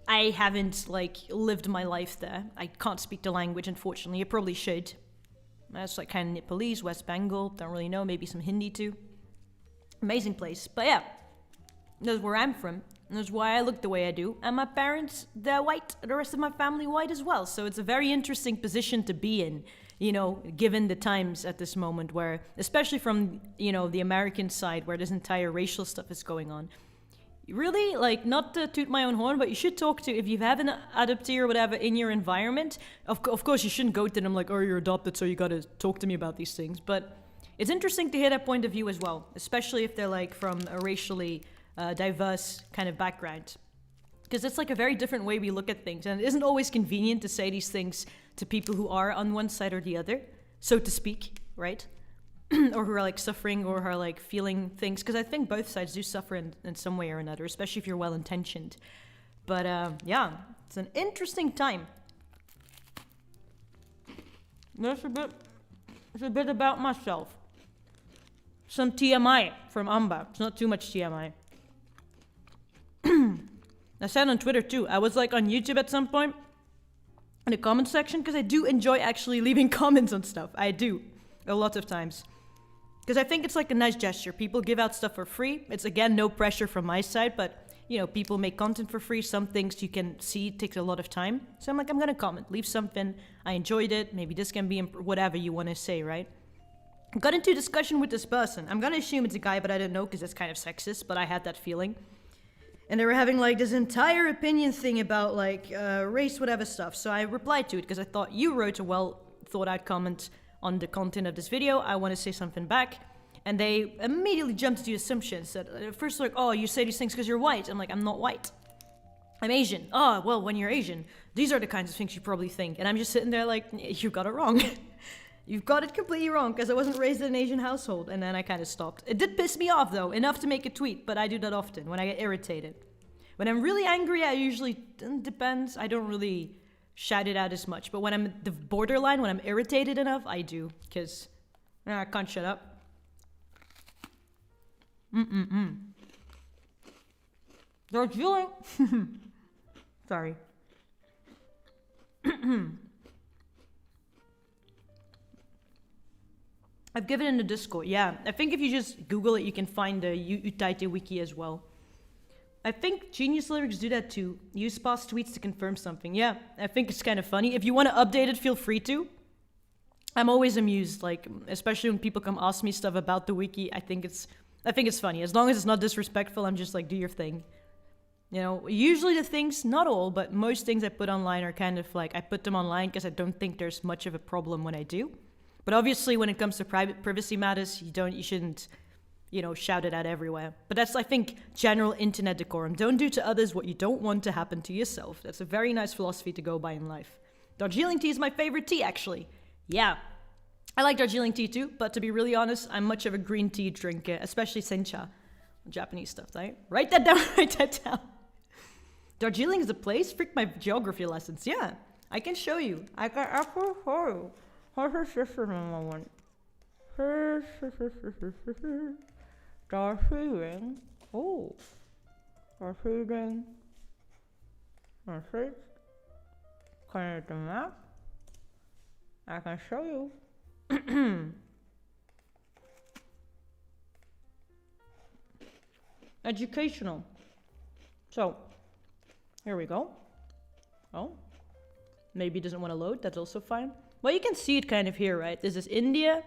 I haven't like lived my life there. I can't speak the language, unfortunately. I probably should. That's like kind of Nepalese, West Bengal. Don't really know. Maybe some Hindi too. Amazing place. But yeah, that's where I'm from. And that's why I look the way I do. And my parents, they're white. The rest of my family white as well. So it's a very interesting position to be in, you know, given the times at this moment where, especially from, you know, the American side where this entire racial stuff is going on. Really, like, not to toot my own horn, but you should talk to, if you have an adoptee or whatever in your environment, of course you shouldn't go to them like, oh, you're adopted, so you gotta talk to me about these things. But it's interesting to hear that point of view as well, especially if they're like from a racially diverse kind of background. Because it's like a very different way we look at things, and it isn't always convenient to say these things to people who are on one side or the other, so to speak, right? Or who are like suffering or who are like feeling things, because I think both sides do suffer in some way or another, especially if you're well intentioned. But yeah, it's an interesting time. It's a bit about myself. Some TMI from Anba. It's not too much TMI. I said on Twitter too. I was like on YouTube at some point in the comment section, because I do enjoy actually leaving comments on stuff. I do. A lot of times. Because I think it's like a nice gesture. People give out stuff for free. It's, again, no pressure from my side, but, you know, people make content for free. Some things you can see takes a lot of time. So I'm like, I'm going to comment. Leave something. I enjoyed it. Maybe this can be whatever you want to say, right? I got into a discussion with this person. I'm going to assume it's a guy, but I don't know because it's kind of sexist, but I had that feeling. And they were having like this entire opinion thing about like race, whatever stuff. So I replied to it because I thought you wrote a well thought out comment on the content of this video. I want to say something back. And they immediately jumped to assumptions. Said, first like, oh, you say these things because you're white. I'm like, I'm not white. I'm Asian. Oh, well, when you're Asian, these are the kinds of things you probably think. And I'm just sitting there like, you got it wrong. You've got it completely wrong, because I wasn't raised in an Asian household. And then I kind of stopped. It did piss me off, though, enough to make a tweet, but I do that often, when I get irritated. When I'm really angry, I usually, depends, I don't really shout it out as much. But when I'm at the borderline, when I'm irritated enough, I do, because I can't shut up. Darjeeling. Sorry. I've given it in the Discord, yeah. I think if you just Google it, you can find the Utaite wiki as well. I think Genius Lyrics do that too. Use past tweets to confirm something. Yeah, I think it's kind of funny. If you want to update it, feel free to. I'm always amused, like, especially when people come ask me stuff about the wiki. I think it's funny. As long as it's not disrespectful, I'm just like, do your thing. You know, usually the things, not all, but most things I put online are kind of like, I put them online because I don't think there's much of a problem when I do. But obviously, when it comes to privacy matters, you shouldn't, you know, shout it out everywhere. But that's, I think, general internet decorum. Don't do to others what you don't want to happen to yourself. That's a very nice philosophy to go by in life. Darjeeling tea is my favorite tea, actually. Yeah, I like Darjeeling tea too, but to be really honest, I'm much of a green tea drinker, especially sencha, Japanese stuff, right? Write that down, write that down. Darjeeling is a place? Frick my geography lessons, yeah. I can show you. I can actually show you. How's her sister moment? Darjeeling. Oh. Darjeeling. Can you do that? I can show you. Educational. So, here we go. Oh. Maybe it doesn't want to load. That's also fine. Well, you can see it kind of here, right? This is India.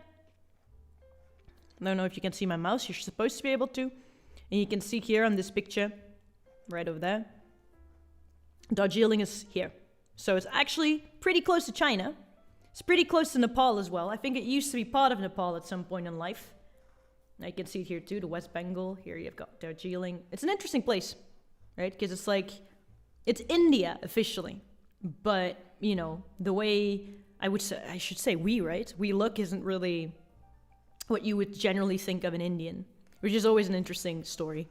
I don't know if you can see my mouse. You're supposed to be able to. And you can see here on this picture, right over there, Darjeeling is here. So it's actually pretty close to China. It's pretty close to Nepal as well. I think it used to be part of Nepal at some point in life. Now you can see it here too, the West Bengal. Here you've got Darjeeling. It's an interesting place, right? Because it's like, it's India officially. But, you know, the way I should say we, right? We look isn't really what you would generally think of an Indian, which is always an interesting story.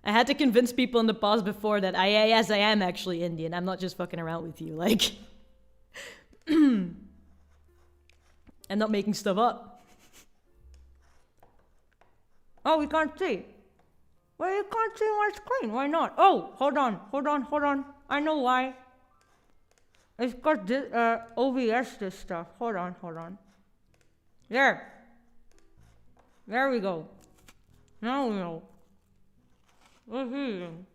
I had to convince people in the past before that I am actually Indian. I'm not just fucking around with you, like. I'm not making stuff up. Oh, we can't see. Well, you can't see my screen. Why not? Oh, hold on. I know why. It's got this, OBS this stuff. Hold on. There we go. Now we know. We're healing.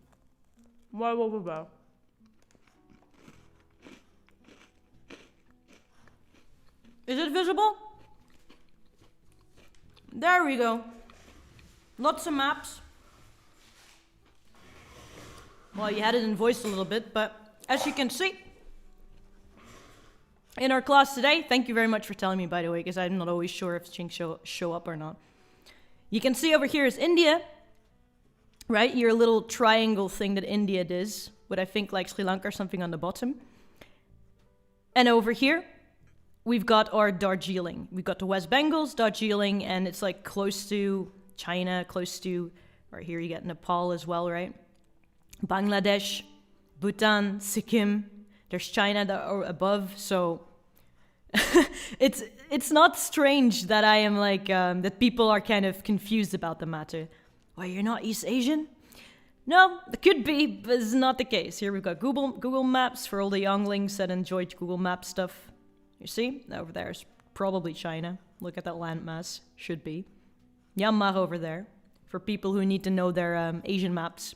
Right over there. Is it visible? There we go. Lots of maps. Well, you had it in voice a little bit, but as you can see, in our class today, thank you very much for telling me, by the way, because I'm not always sure if Chink show up or not. You can see over here is India, right? Your little triangle thing that India does, with I think like Sri Lanka or something on the bottom. And over here, we've got our Darjeeling. We've got the West Bengals, Darjeeling, and it's like close to China, close to, right here you get Nepal as well, right? Bangladesh, Bhutan, Sikkim. There's China that are above, so it's not strange that I am like that people are kind of confused about the matter. Why, you're not East Asian? No, it could be, but it's not the case. Here we've got Google Maps for all the younglings that enjoy Google Maps stuff. You see, over there is probably China. Look at that landmass. Should be. Myanmar over there for people who need to know their Asian maps.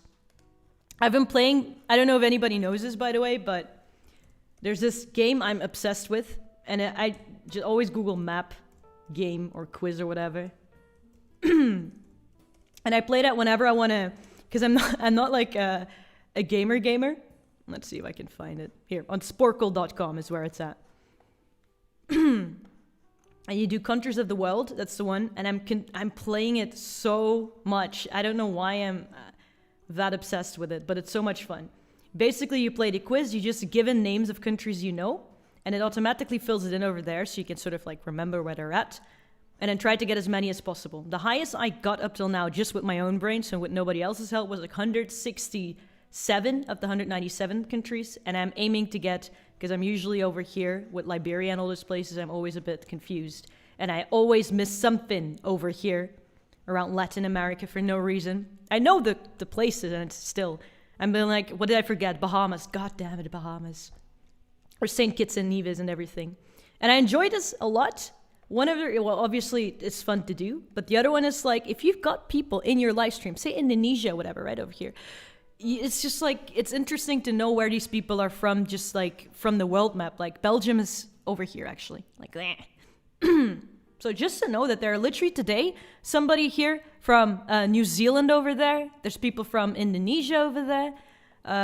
I've been playing, I don't know if anybody knows this, by the way, but there's this game I'm obsessed with, and I just always Google map game or quiz or whatever. And I play that whenever I want to, because I'm not like a gamer. Let's see if I can find it. Here, on sporkle.com is where it's at. And you do countries of the world, that's the one, and I'm playing it so much. I don't know why I'm that obsessed with it, but it's so much fun. Basically, you play the quiz, you just give in names of countries you know, and it automatically fills it in over there, so you can sort of like remember where they're at, and then try to get as many as possible. The highest I got up till now, just with my own brain, so with nobody else's help, was like 167 of the 197 countries, and I'm aiming to get, because I'm usually over here with Liberia and all those places, I'm always a bit confused, and I always miss something over here around Latin America for no reason. I know the places, and it's still, I'm being like, what did I forget? Bahamas. God damn it, Bahamas. Or St. Kitts and Nevis and everything. And I enjoy this a lot. One of the, well, obviously it's fun to do, but the other one is like, if you've got people in your live stream, say Indonesia, whatever, right over here, it's just like, it's interesting to know where these people are from, just like from the world map. Like Belgium is over here, actually. Like, So just to know that there are literally today somebody here from New Zealand over there. There's people from Indonesia over there.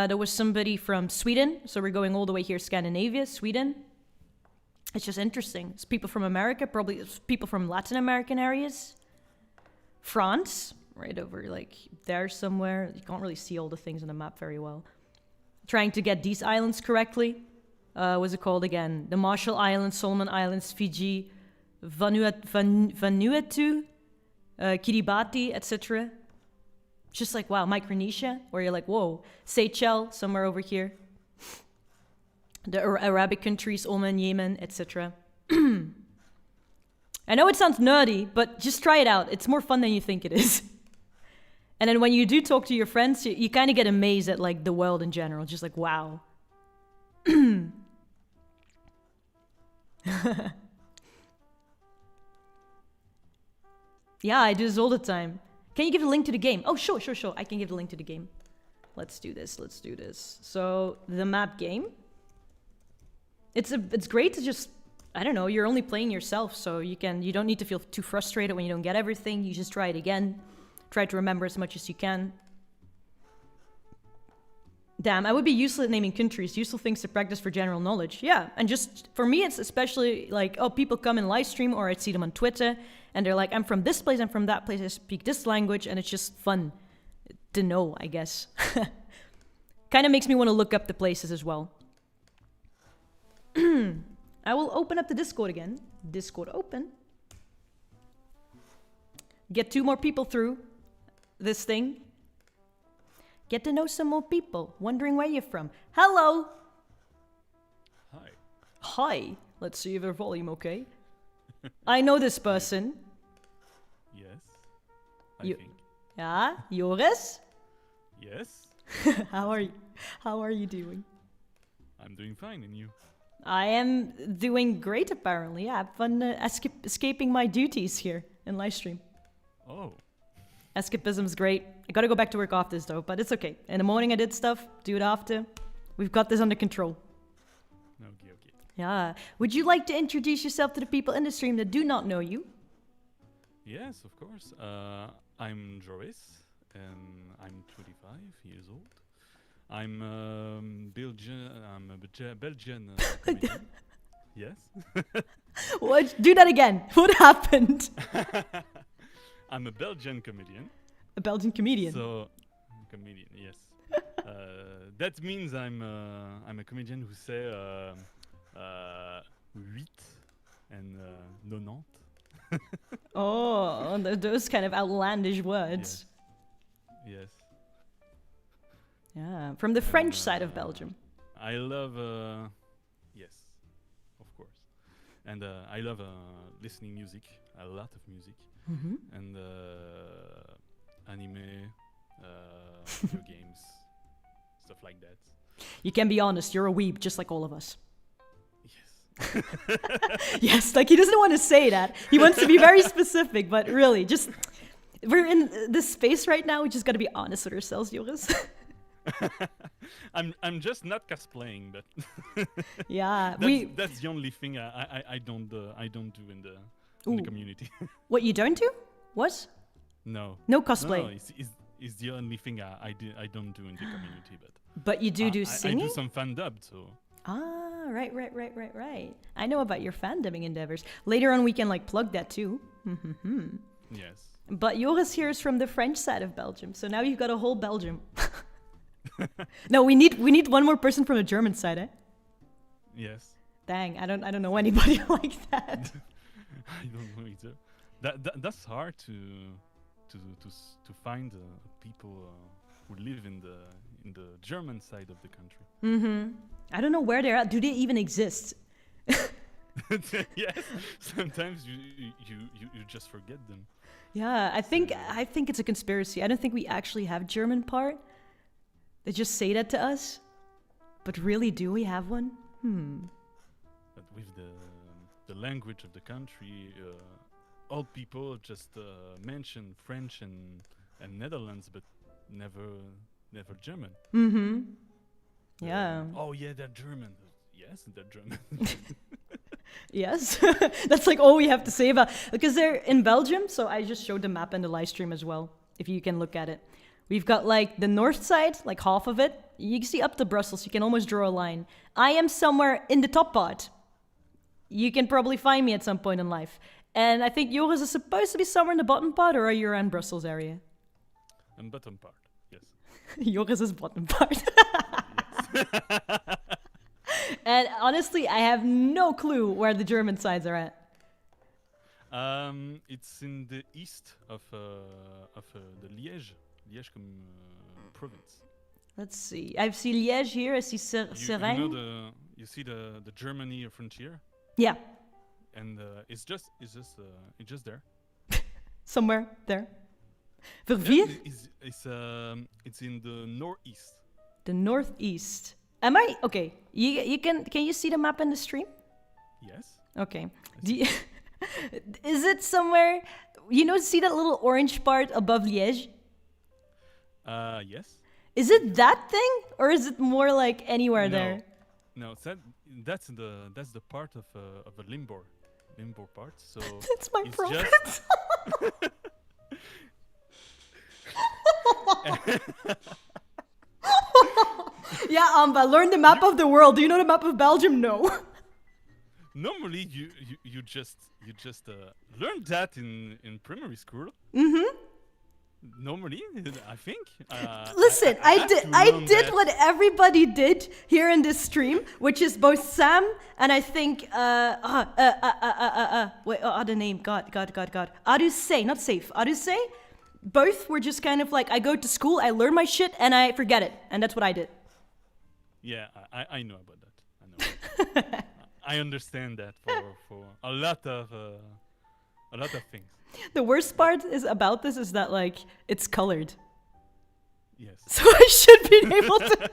There was somebody from Sweden. So we're going all the way here, Scandinavia, Sweden. It's just interesting. It's people from America, probably people from Latin American areas. France, right over like there somewhere. You can't really see all the things on the map very well. Trying to get these islands correctly. What's it called again? The Marshall Islands, Solomon Islands, Fiji, Vanuatu, Kiribati, etc. Just like, wow, Micronesia, where you're like, whoa, Seychelles, somewhere over here. The Arabic countries, Oman, Yemen, etc. I know it sounds nerdy, but just try it out. It's more fun than you think it is. And then when you do talk to your friends, you kind of get amazed at like the world in general. Just like, wow. Yeah, I do this all the time. Can you give a link to the game? Oh, sure. I can give the link to the game. Let's do this. So, the map game. It's great to just, I don't know, you're only playing yourself, so you don't need to feel too frustrated when you don't get everything. You just try it again. Try to remember as much as you can. Damn, I would be useless at naming countries. Useful things to practice for general knowledge. Yeah, and just, for me, it's especially like, oh, people come in live stream, or I'd see them on Twitter, and they're like, I'm from this place, I'm from that place, I speak this language, and it's just fun to know, I guess. Kind of makes me want to look up the places as well. I will open up the Discord again. Discord open. Get 2 more people through this thing. Get to know some more people, wondering where you're from. Hello! Hi. Hi. Let's see if their volume okay. I know this person. Yes, I think. Yeah, Joris? Yes? How are you doing? I'm doing fine, and you? I am doing great, apparently. Yeah, I have fun escaping my duties here in Livestream. Oh. Escapism's great. I gotta go back to work off this though, but it's okay. In the morning I did stuff, do it after. We've got this under control. Okay, okay. Yeah. Would you like to introduce yourself to the people in the stream that do not know you? Yes, of course. I'm Joris, and I'm 25 years old. I'm Belgian. I'm a Belgian comedian. Yes. What? Do that again. What happened? I'm a Belgian comedian. A Belgian comedian. So, comedian, yes. That means I'm a comedian who say 8 and 90. Oh, those kind of outlandish words. Yes. Yeah, from the French side of Belgium. I love, yes, of course. And I love listening music, a lot of music. And anime, video games, stuff like that. You can be honest, you're a weeb, just like all of us. Yes. Yes, like he doesn't want to say that. He wants to be very specific, but really, just we're in this space right now. We just got to be honest with ourselves, Joris. I'm just not cosplaying, but yeah, that's the only thing I don't do in the community. What you don't do? What? No cosplay. No, it's the only thing I don't do in the community, but you do singing. I do some fan dub, so. Ah, right. I know about your fandubbing endeavors. Later on, we can like plug that too. Yes. But Joris here is from the French side of Belgium, so now you've got a whole Belgium. No, we need one more person from the German side, eh? Yes. Dang, I don't know anybody like that. I don't know either. That's hard to find people who live in the German side of the country. I don't know where they're at. Do they even exist? Yes. Sometimes you just forget them. Yeah, I think it's a conspiracy. I don't think we actually have German part. They just say that to us. But really, do we have one? But with the language of the country, all people just mention French and Netherlands, but never German. Yeah. Oh yeah, they're German. Yes, they're German. Yes, that's like all we have to say about, because they're in Belgium. So I just showed the map in the live stream as well, if you can look at it. We've got like the north side, like half of it. You can see up to Brussels. You can almost draw a line. I am somewhere in the top part. You can probably find me at some point in life. And I think Joris is supposed to be somewhere in the bottom part, or are you around Brussels area? And bottom part, yes. Joris is bottom part. And honestly, I have no clue where the German sides are at. It's in the east of the Liège province. Let's see. I see Liège here. I see Seraing. You see the Germany frontier? Yeah. And it's just there. Somewhere there. Verviers? It's in the northeast. The northeast. Am I okay? You can you see the map in the stream? Yes. Okay. Is it somewhere? See that little orange part above Liège? Yes. Is it that thing, or is it more like anywhere there? No, that's the part of a Limbour part. So that's my problem. Yeah, Anba, learn the map of the world. Do you know the map of Belgium? No. Normally, you just learn that in primary school. Normally, I think. Listen, I did what everybody did here in this stream, which is both Sam and I think wait, the name, God. Arusay, not safe. Arusay. Both were just kind of like, I go to school, I learn my shit, and I forget it, and that's what I did. Yeah, I know about that. I know. I understand that for a lot of things. The worst part about this is that like it's colored. Yes. So I should be able to.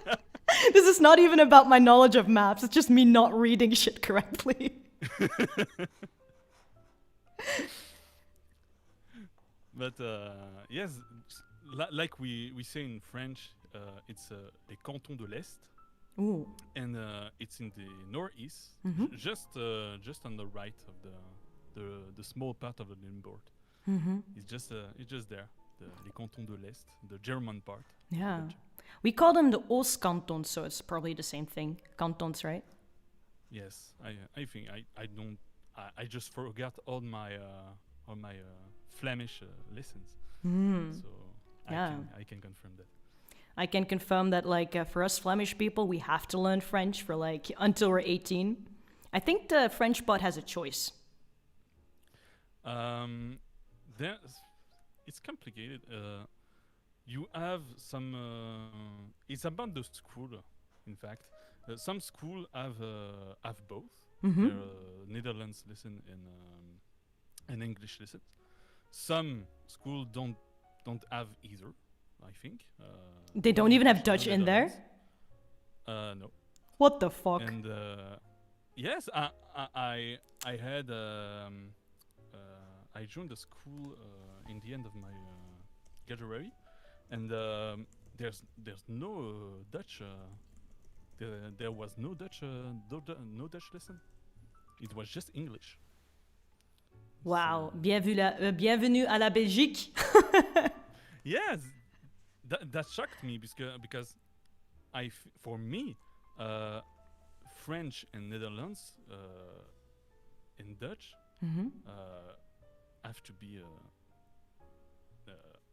This is not even about my knowledge of maps. It's just me not reading shit correctly. But yes, like we say in French, it's les cantons de l'Est. Ooh. And it's in the northeast, just on the right of the small part of the Limbourg. It's just there, les cantons de l'Est, the German part. Yeah, we call them the Ostkantons, so it's probably the same thing. Cantons, right? Yes, I think I just forgot all my Flemish lessons, so I can confirm that. I can confirm that, like, for us Flemish people, we have to learn French for, like, until we're 18. I think the French bot has a choice. It's complicated. You have some... it's about the school, in fact. Some school have both. There are Netherlands lesson and English lesson. Some school don't have either. I think. They don't even have Dutch in there? No. What the fuck? And yes, I had I joined the school in the end of my graduate, and there's no Dutch. There was no Dutch lesson. It was just English. Wow, bienvenue à la Belgique. Yes. That shocked me because for me, French and Netherlands and Dutch have to be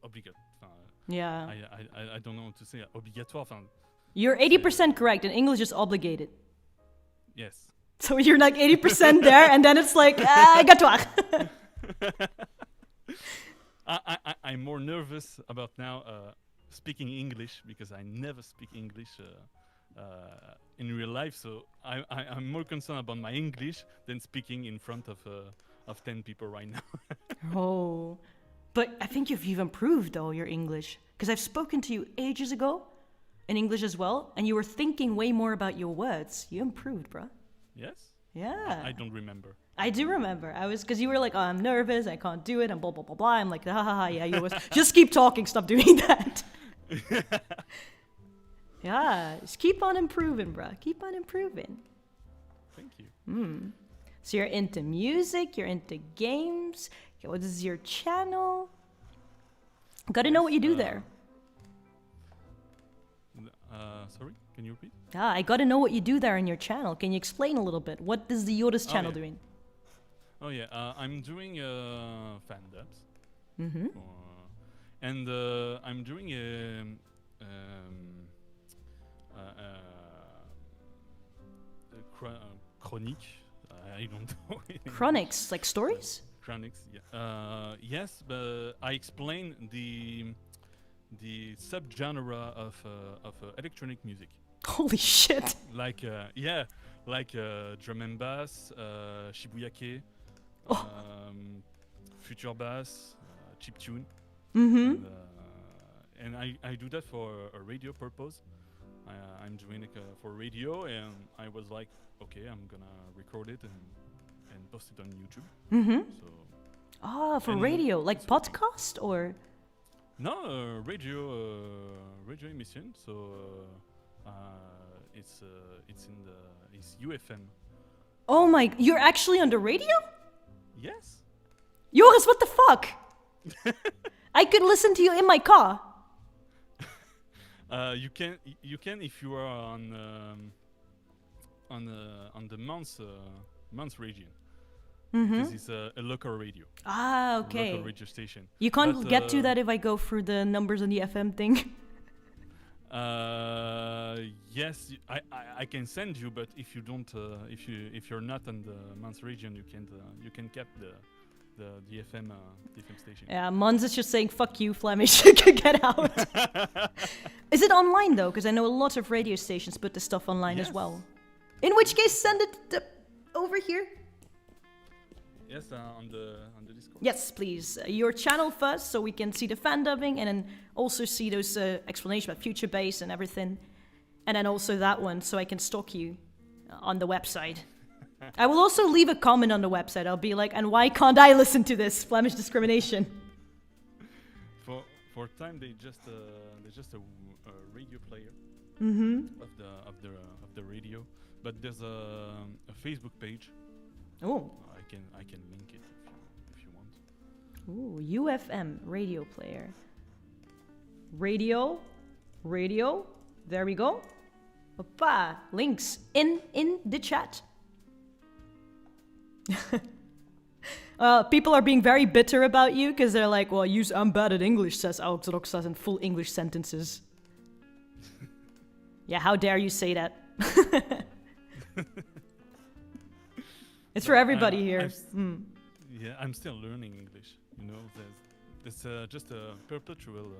obligatoire. Yeah. I don't know what to say. Obligatoire. You're 80% correct, and English is obligated. Yes. So you're like 80% there, and then it's like, obligatoire. I'm more nervous about now speaking English because I never speak English in real life. So I'm more concerned about my English than speaking in front of 10 people right now. Oh, but I think you've improved though your English, because I've spoken to you ages ago in English as well, and you were thinking way more about your words. You improved, bruh. Yes? Yeah. I don't remember. I do remember. Because you were like, oh, I'm nervous, I can't do it, and blah, blah, blah, blah. I'm like, ha, ha, ha, yeah, you always... Just keep talking, stop doing that. Yeah, just keep on improving, bruh. Keep on improving. Thank you. So you're into music, you're into games. What is your channel? Gotta know what you do there. Sorry, can you repeat? I gotta know what you do there in your channel. Can you explain a little bit? What is the Joris channel doing? Oh yeah, I'm doing fan dubs. And I'm doing chronique. I don't know. Chronics, like stories? Chronics, yeah. Yes, but I explain the subgenre of electronic music. Holy shit! Like drum and bass, shibuyake, future bass, chiptune. And I do that for a radio purpose. I'm doing it for radio, and I was like, okay, I'm gonna record it and post it on YouTube. So. For radio, like podcast or? No, radio emission. So it's UFM. Oh my! You're actually on the radio? Yes. Joris, what the fuck? I could listen to you in my car. You can if you are on the month region. This is a local radio. Ah, okay. Local radio station. You can't get to that if I go through the numbers on the FM thing. Yes, I can send you, but if you don't, if you're not on the month region, you can get the FM station. Yeah, Mons is just saying "fuck you, Flemish." Get out. Is it online though? Because I know a lot of radio stations put the stuff online as well. In which case, send it over here. Yes, on the Discord. Yes, please. Your channel first, so we can see the fan dubbing, and then also see those explanations about future bass and everything, and then also that one, so I can stalk you on the website. I will also leave a comment on the website. I'll be like, and why can't I listen to this Flemish discrimination? for a time they just a radio player of the radio, but there's a Facebook page. Oh. I can link it if you want. Ooh, UFM radio player. Radio. There we go. Opa, links in the chat. People are being very bitter about you because they're like, well, I'm bad at English, says Aoroxas in full English sentences. Yeah, how dare you say that? It's for everybody here. Yeah, I'm still learning English. You know, there's just a perpetual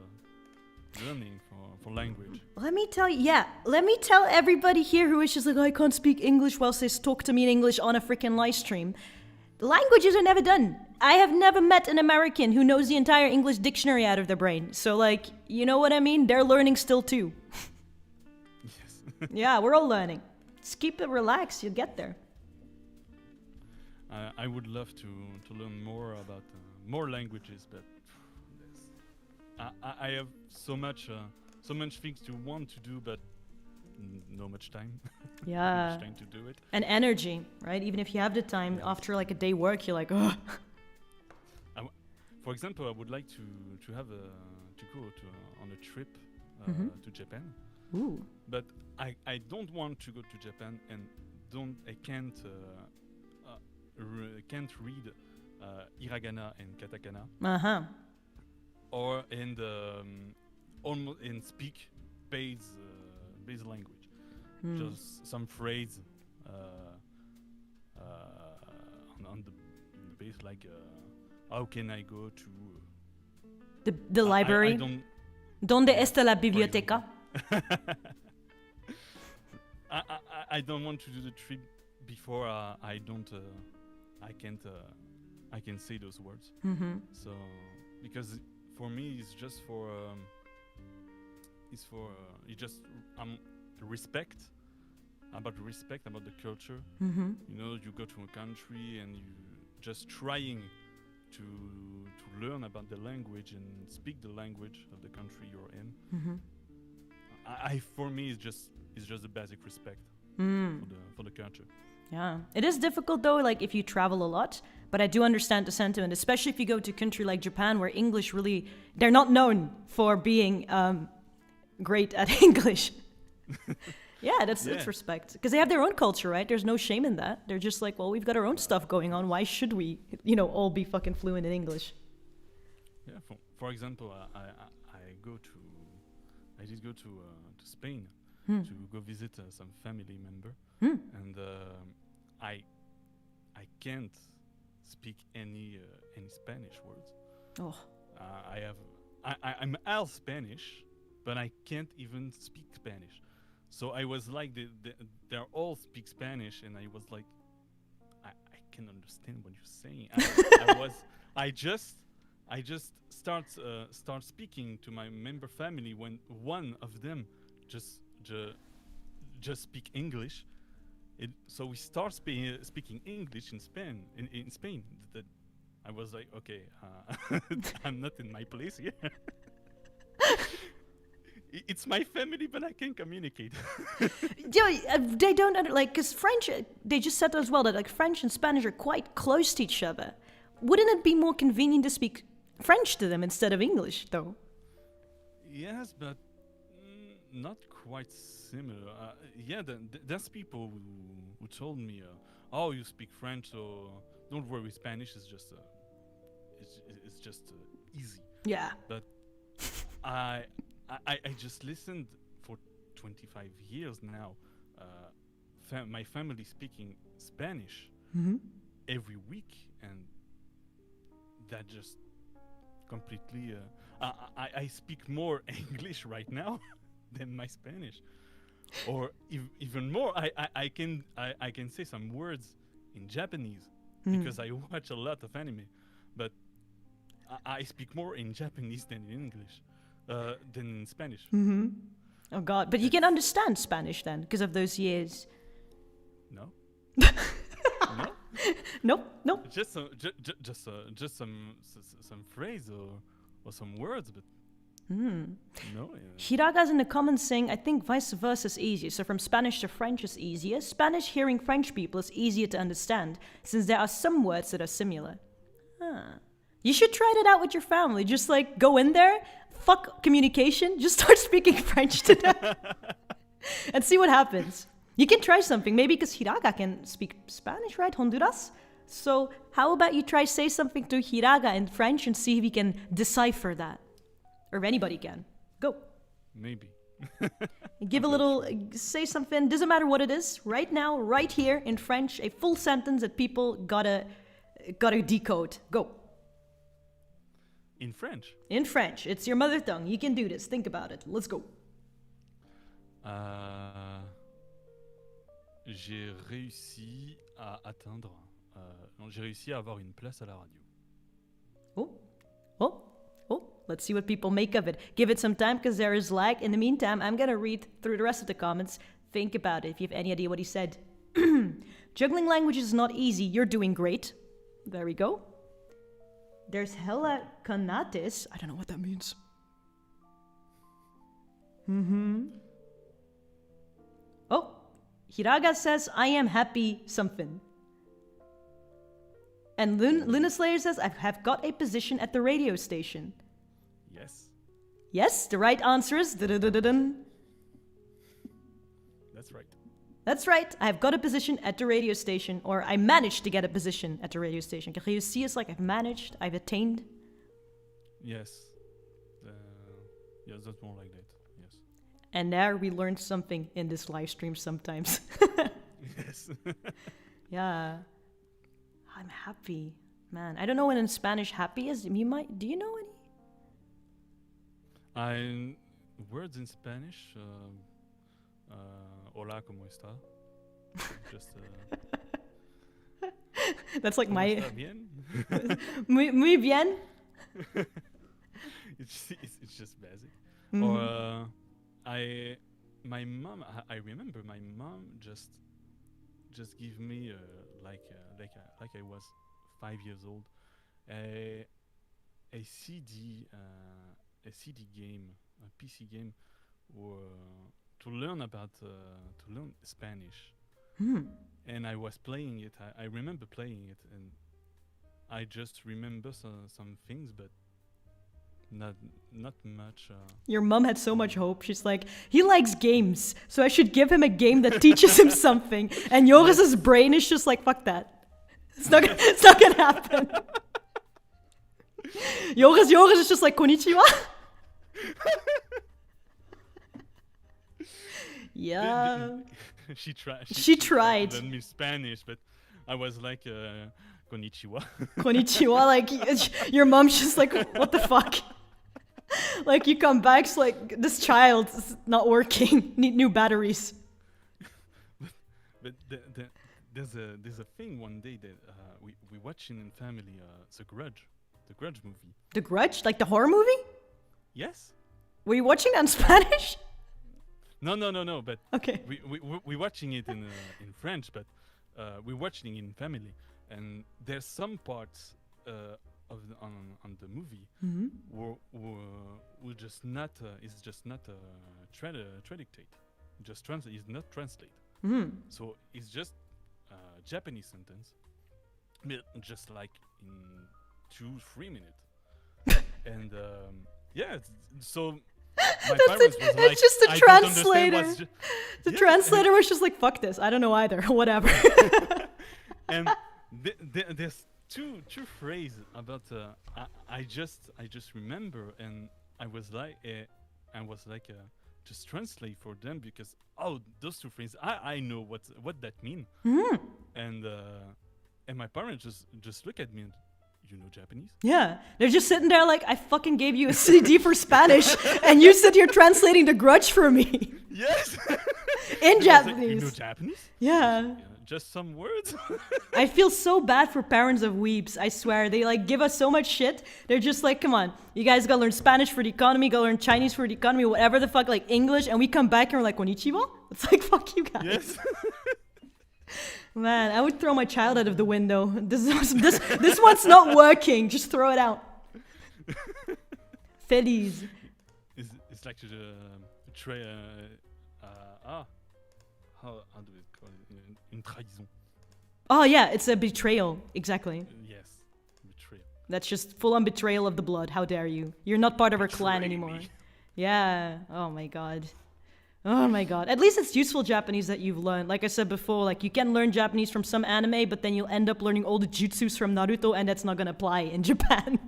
learning for language. Let me tell everybody here who is just like, I can't speak English whilst they talk to me in English on a freaking live stream. Languages are never done. I have never met an American who knows the entire English dictionary out of their brain. So, like, you know what I mean? They're learning still too. Yes. Yeah, we're all learning. Just keep it relaxed. You'll get there. I would love to learn more about more languages, but I have so much things to want to do, but no much time. Yeah. Much time to do it. And energy, right? Even if you have the time, after like a day work, you're like, oh. For example, I would like to go on a trip to Japan. Ooh. But I don't want to go to Japan and I can't read hiragana and katakana. Or almost in speak base language. Just some phrase on the base, like how can I go to the library? ¿Dónde está la biblioteca? I don't want to do the trip before I can say those words. So because for me it's just for respect about the culture. You know, you go to a country and you just trying to learn about the language and speak the language of the country you're in. For me it's just a basic respect for the culture. Yeah, it is difficult though, like if you travel a lot, but I do understand the sentiment, especially if you go to a country like Japan where English really, they're not known for being great at English. Yeah, that's respect. Because they have their own culture, right? There's no shame in that. They're just like, well, we've got our own stuff going on. Why should we, all be fucking fluent in English? Yeah, for example, I did go to Spain to go visit some family member, and I can't speak any Spanish words. Oh. I'm half Spanish, but I can't even speak Spanish. So I was like, they're all speak Spanish, and I was like, I can understand what you're saying. I just start speaking to my member family when one of them just speak English. So we start speaking English in Spain. In Spain, that I was like, okay, I'm not in my place here. It's my family, but I can communicate. They don't because French. They just said as well that like French and Spanish are quite close to each other. Wouldn't it be more convenient to speak French to them instead of English, though? Yes, but not quite similar. There's people who told me, "Oh, you speak French, so don't worry. Spanish is just easy." Yeah. But I just listened for 25 years now. My family speaking Spanish every week, and that just completely. I speak more English right now than my Spanish, or even more. I can say some words in Japanese because I watch a lot of anime, but I speak more in Japanese than in English. Than in Spanish. Oh God! But you can understand Spanish then, because of those years. No. No. Nope. Just some phrase or some words, but No. Hiraga's in the comments saying, I think vice versa is easier. So from Spanish to French is easier. Spanish hearing French people is easier to understand, since there are some words that are similar. You should try that out with your family. Just like go in there, fuck communication, just start speaking French to them. And see what happens. You can try something, maybe because Hiraga can speak Spanish, right? Honduras? So how about you try say something to Hiraga in French and see if he can decipher that. Or if anybody can. Go. Maybe. Give a little, say something, doesn't matter what it is, right now, right here in French, a full sentence that people gotta decode. Go. In French? In French. It's your mother tongue. You can do this. Think about it. Let's go. J'ai réussi à atteindre... j'ai réussi à avoir une place à la radio. Oh. Let's see what people make of it. Give it some time because there is lag. In the meantime, I'm going to read through the rest of the comments. Think about it if you have any idea what he said. Juggling languages is not easy. You're doing great. There we go. There's Hella Kanatis. I don't know what that means. Oh, Hiraga says, I am happy something. And Runeslayer says, I have got a position at the radio station. Yes. Yes, the right answer is... That's right. That's right. I've got a position at the radio station. Or I managed to get a position at the radio station. Can you see us like I've managed, I've attained? Yes. Yes, that's more like that. Yes. And there we learned something in this live stream sometimes. Yes. Yeah. I'm happy. Man, I don't know what in Spanish happy is. Do you know any? Words in Spanish. Hola, ¿cómo está? Just. That's like my. ¿Está bien? Muy bien. It's just basic. Or my mom. I remember my mom just give me like I was 5 years old a CD game, a PC game, or to learn Spanish. And I was playing it. I remember playing it, and I just remember some things, but not much. Your mom had so much hope. She's like, he likes games, so I should give him a game that teaches him something. And Joris's brain is just like, fuck that. It's not gonna happen. Joris is just like, konnichiwa. Yeah. She tried. She tried. To learn me Spanish, but I was like, konnichiwa. Konnichiwa, like, your mom's just like, what the fuck? Like, you come back, it's like, this child is not working. Need new batteries. But there's a thing one day that we watching in family, The Grudge movie. The Grudge? Like the horror movie? Yes. Were you watching that in Spanish? No. But okay. We watching it in French, but we're watching it in family, and there's some parts on the movie were just not it's just not traductate. Just translate. It's not translate. So it's just Japanese sentence, just like in 2-3 minutes. And yeah, so my parents was like, it's just the translator. The translator was just like, fuck this, I don't know either. Whatever. And there's two phrases about I just remember, and I was like just translate for them, because those two phrases I know what that mean. And my parents just look at me and, you know Japanese? Yeah, they're just sitting there like, I fucking gave you a CD for Spanish and you sit here translating The Grudge for me. Yes. In Japanese. Like, you know Japanese? Yeah. Just some words. I feel so bad for parents of weebs, I swear. They like give us so much shit. They're just like, come on, you guys gotta learn Spanish for the economy, gotta learn Chinese for the economy, whatever the fuck, like English, and we come back and we're like, konnichiwa? It's like, fuck you guys. Yes. Man, I would throw my child out of the window. This one's not working. Just throw it out. Feliz. it's like how do we call it? Une trahison. Oh yeah, it's a betrayal. Exactly. Yes, betrayal. That's just full-on betrayal of the blood. How dare you? You're not part of our clan anymore. Yeah. Oh my god. Oh my god. At least it's useful Japanese that you've learned. Like I said before, like you can learn Japanese from some anime, but then you'll end up learning all the jutsus from Naruto, and that's not gonna apply in Japan.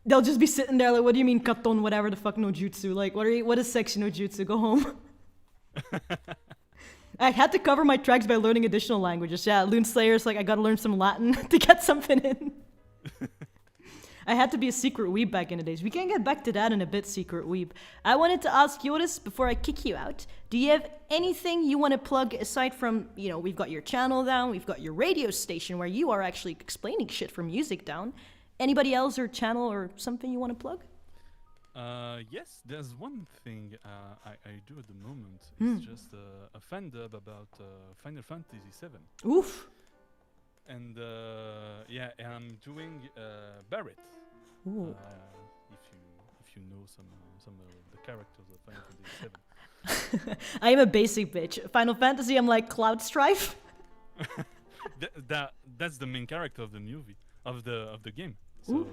They'll just be sitting there like, what do you mean katon, whatever the fuck no jutsu? Like, what is sexy no jutsu? Go home. I had to cover my tracks by learning additional languages. Yeah, Runeslayer's like, I gotta learn some Latin to get something in. I had to be a secret weeb back in the days. We can get back to that in a bit, secret weeb. I wanted to ask Joris, before I kick you out, do you have anything you want to plug aside from, you know, we've got your channel down, we've got your radio station where you are actually explaining shit for music down. Anybody else or channel or something you want to plug? Yes, there's one thing I do at the moment. It's just a fan dub about Final Fantasy VII. Oof. And yeah, and I'm doing Barret. Ooh. If you know some of the characters of Final Fantasy VII. I am a basic bitch. Final Fantasy, I'm like Cloud Strife. That's the main character of the movie of the game. So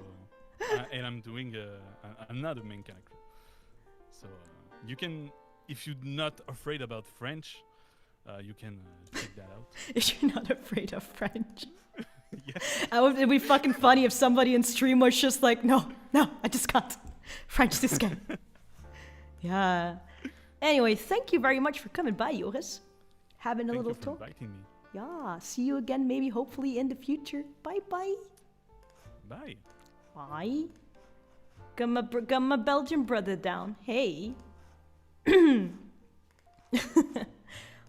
and I'm doing another main character. So you can, if you're not afraid about French, you can check that out. If you're not afraid of French. Yeah. It'd be fucking funny if somebody in stream was just like, no, I just can't. French this game. Yeah. Anyway, thank you very much for coming by, Joris. Having a little talk. Thank you for inviting me. Yeah, see you again maybe hopefully in the future. Bye-bye. Bye. Bye. Got my Belgian brother down. Hey.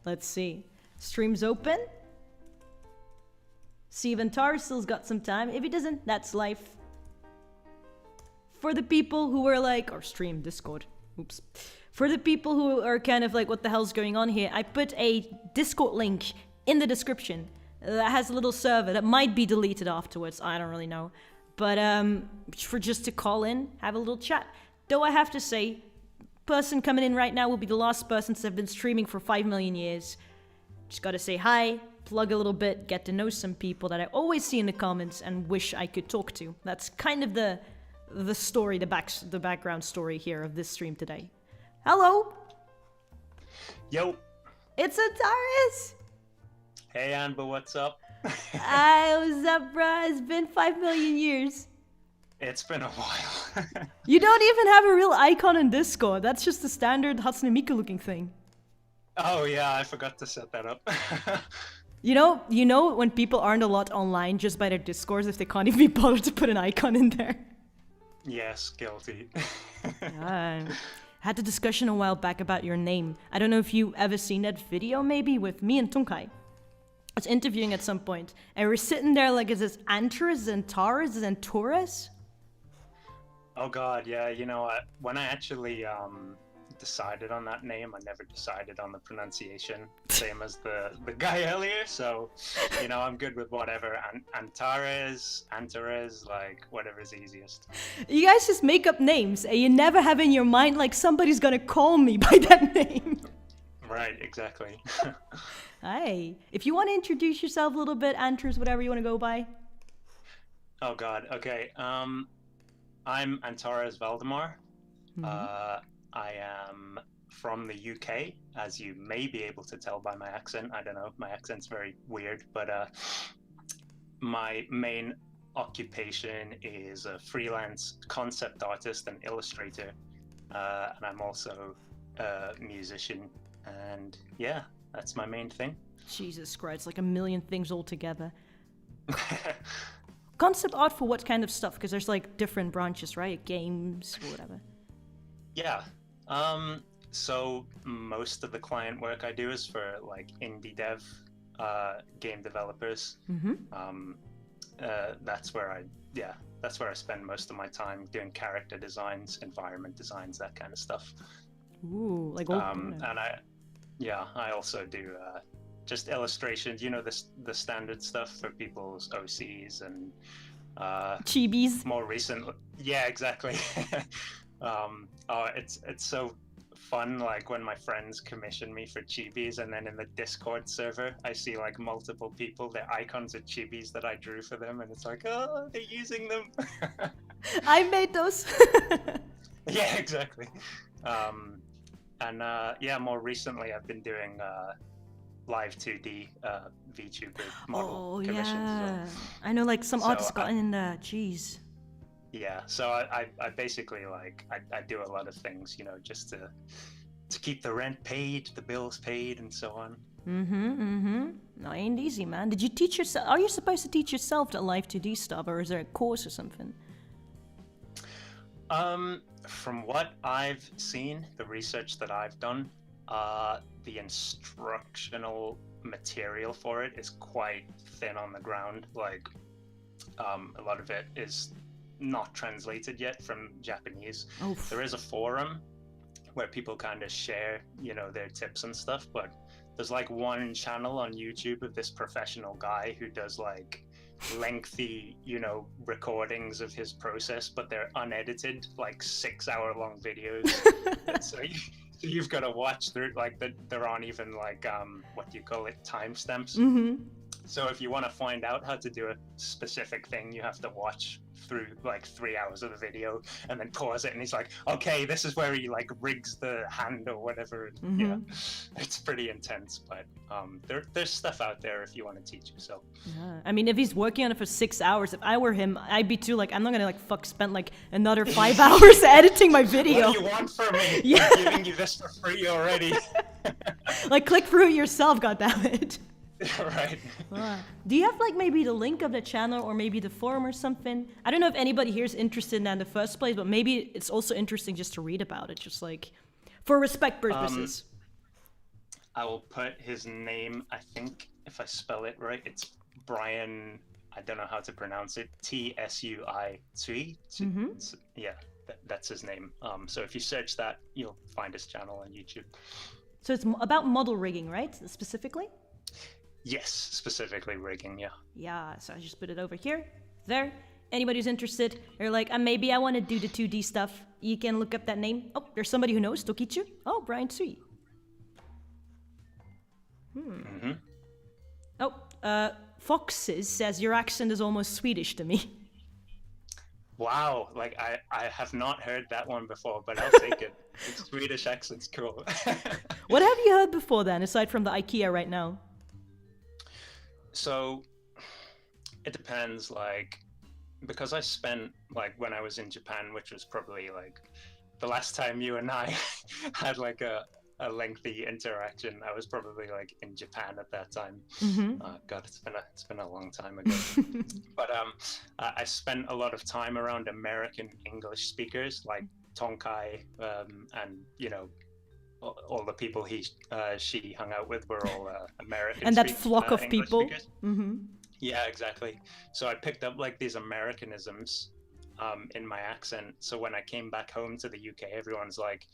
Let's see. Stream's open. See if Antares still's got some time. If he doesn't, that's life. For the people who are like, or stream Discord. Oops. For the people who are kind of like, what the hell's going on here? I put a Discord link in the description that has a little server that might be deleted afterwards. I don't really know. But for just to call in, have a little chat. Though I have to say, person coming in right now will be the last person since I've been streaming for 5 million years. Just gotta say hi, plug a little bit, get to know some people that I always see in the comments and wish I could talk to. That's kind of the story, the background story here of this stream today. Hello! Yo! It's Antares! Hey Anba, what's up? What's up, bruh? It's been 5 million years. It's been a while. You don't even have a real icon in Discord. That's just the standard Hatsune Miku looking thing. Oh yeah, I forgot to set that up. You know when people aren't a lot online just by their Discords if they can't even be bothered to put an icon in there? Yes, guilty. Had a discussion a while back about your name. I don't know if you ever seen that video maybe with me and Tunkai. I was interviewing at some point, and we're sitting there like, is this Antares and Taurus and Taurus? Oh god, yeah, you know, when I actually decided on that name, I never decided on the pronunciation, same as the guy earlier, so, you know, I'm good with whatever. Antares, like, whatever's easiest. You guys just make up names, and you never have in your mind, like, somebody's gonna call me by that name. Right, exactly. Hi. If you want to introduce yourself a little bit, Antares, whatever you want to go by. Oh god, okay. I'm Antares Valdemar. I am from the UK, as you may be able to tell by my accent. I don't know, my accent's very weird, but my main occupation is a freelance concept artist and illustrator, and I'm also a musician, and yeah, that's my main thing. Jesus Christ, like a million things all together. Concept art for what kind of stuff? Because there's like different branches, right? Games or whatever. Yeah. So most of the client work I do is for like indie dev game developers. That's where I spend most of my time doing character designs, environment designs, that kind of stuff. Ooh, like and I also do just illustrations, you know, the standard stuff for people's OCs and chibis. More recently, yeah, exactly. It's so fun, like when my friends commission me for chibis, and then in the Discord server I see like multiple people, their icons are chibis that I drew for them, and it's like, oh, they're using them. I made those. Yeah, exactly. Yeah, more recently I've been doing live 2D VTuber model commissions. Yeah, I know like some artists got in there. Jeez. Yeah, so I basically like I do a lot of things, you know, just to keep the rent paid, the bills paid, and so on. No, ain't easy, man. Did you teach yourself? Are you supposed to teach yourself the live 2D stuff, or is there a course or something? From what I've seen, the research that I've done, the instructional material for it is quite thin on the ground. Like, a lot of it is not translated yet from Japanese. Oof. There is a forum where people kind of share, you know, their tips and stuff, but there's like one channel on YouTube of this professional guy who does like lengthy, you know, recordings of his process, but they're unedited, like 6-hour-long videos. So you've got to watch through, like, there aren't even like what do you call it, timestamps. So if you want to find out how to do a specific thing, you have to watch through like 3 hours of the video and then pause it, and he's like, okay, this is where he like rigs the hand or whatever. Yeah, it's pretty intense, but there's stuff out there if you want to teach yourself. Yeah. I mean, if he's working on it for 6 hours, if I were him, I'd be too like, I'm not gonna like spend like another 5 hours editing my video. What do you want from me? Yeah. I'm giving you this for free already. Like, click through it yourself, goddammit. Right. Do you have like maybe the link of the channel or maybe the forum or something? I don't know if anybody here is interested in that in the first place, but maybe it's also interesting just to read about it, just like for respect purposes. I will put his name, I think if I spell it right, it's Brian, I don't know how to pronounce it, Tsui. Yeah, that's his name. So if you search that, you'll find his channel on YouTube. So it's about model rigging, right? Specifically? Yes, specifically rigging, yeah. Yeah, so I just put it over here, there. Anybody who's interested, or like, maybe I want to do the 2D stuff, you can look up that name. Oh, there's somebody who knows, Tokichu. Oh, Brian Tsui. Oh, Fawxz says your accent is almost Swedish to me. Wow, like I have not heard that one before, but I'll take it. The Swedish accent's cool. What have you heard before then, aside from the IKEA right now? So it depends, like, because I spent, like, when I was in Japan, which was probably like the last time you and I had like a lengthy interaction, I was probably like in Japan at that time. God, it's been a long time ago. But I spent a lot of time around American English speakers like Tonkai, and you know, all the people she hung out with were all American. And that flock of English people. Yeah, exactly. So I picked up like these Americanisms in my accent. So when I came back home to the UK, everyone's like,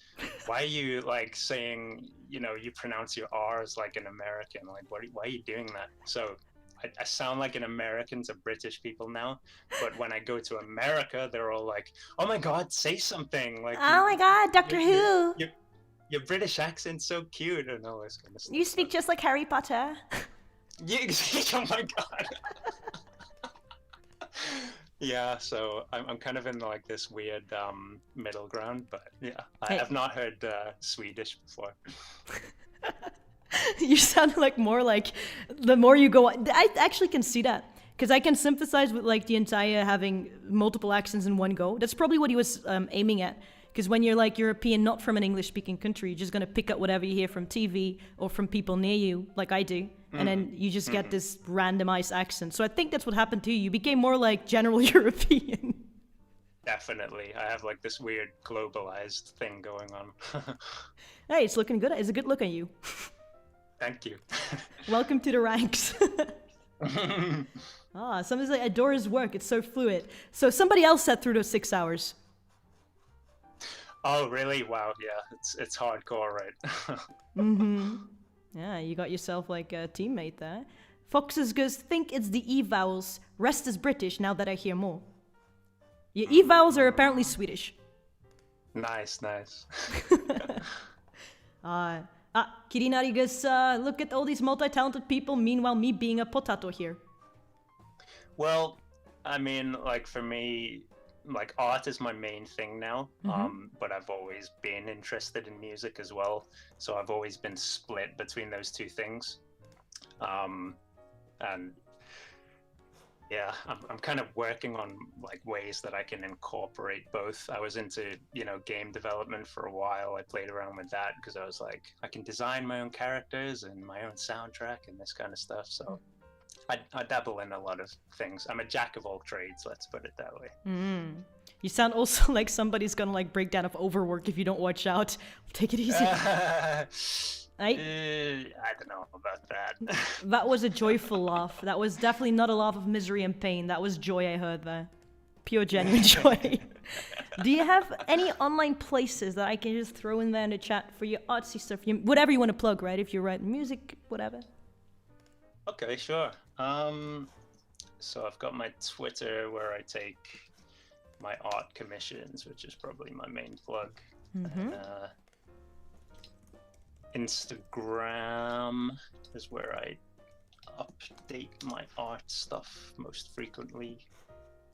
why are you like saying, you know, you pronounce your R's like an American? Like, why are you doing that? So I sound like an American to British people now, but when I go to America, they're all like, oh my God, say something. Like, oh my God, Doctor Who. Your British accent's so cute and all this kind of stuff. You speak just like Harry Potter. Yeah, oh my God. Yeah, so I'm kind of in like this weird middle ground, but yeah, I have not heard Swedish before. You sound like more like the more you go on. I actually can see that because I can sympathize with like the entire having multiple accents in one go. That's probably what he was aiming at. Because when you're like European, not from an English-speaking country, you're just gonna pick up whatever you hear from TV or from people near you, like I do, and then you just get this randomized accent. So I think that's what happened to you. You became more like general European. Definitely, I have like this weird globalized thing going on. Hey, it's looking good. It's a good look on you. Thank you. Welcome to the ranks. Somebody's like, I adore his work. It's so fluid. So somebody else sat through those 6 hours. Oh, really? Wow, yeah, it's hardcore, right? Yeah, you got yourself like a teammate there. Foxes goes, think it's the E vowels. Rest is British now that I hear more. Your E vowels are apparently Swedish. Nice. Kirinarigus, look at all these multi-talented people, meanwhile me being a potato here. Well, I mean, like for me, like art is my main thing now, but I've always been interested in music as well, so I've always been split between those two things. And yeah, I'm kind of working on like ways that I can incorporate both. I was into, game development for a while. I played around with that because I was like, I can design my own characters and my own soundtrack and this kind of stuff. So I dabble in a lot of things. I'm a jack of all trades, let's put it that way. You sound also like somebody's gonna like break down of overwork if you don't watch out. Take it easy. I don't know about that. That was a joyful laugh. That was definitely not a laugh of misery and pain. That was joy I heard there. Pure genuine joy. Do you have any online places that I can just throw in there in the chat for your artsy stuff? Whatever you want to plug, right? If you write music, whatever. Okay, sure. So I've got my Twitter where I take my art commissions, which is probably my main plug. Instagram is where I update my art stuff most frequently.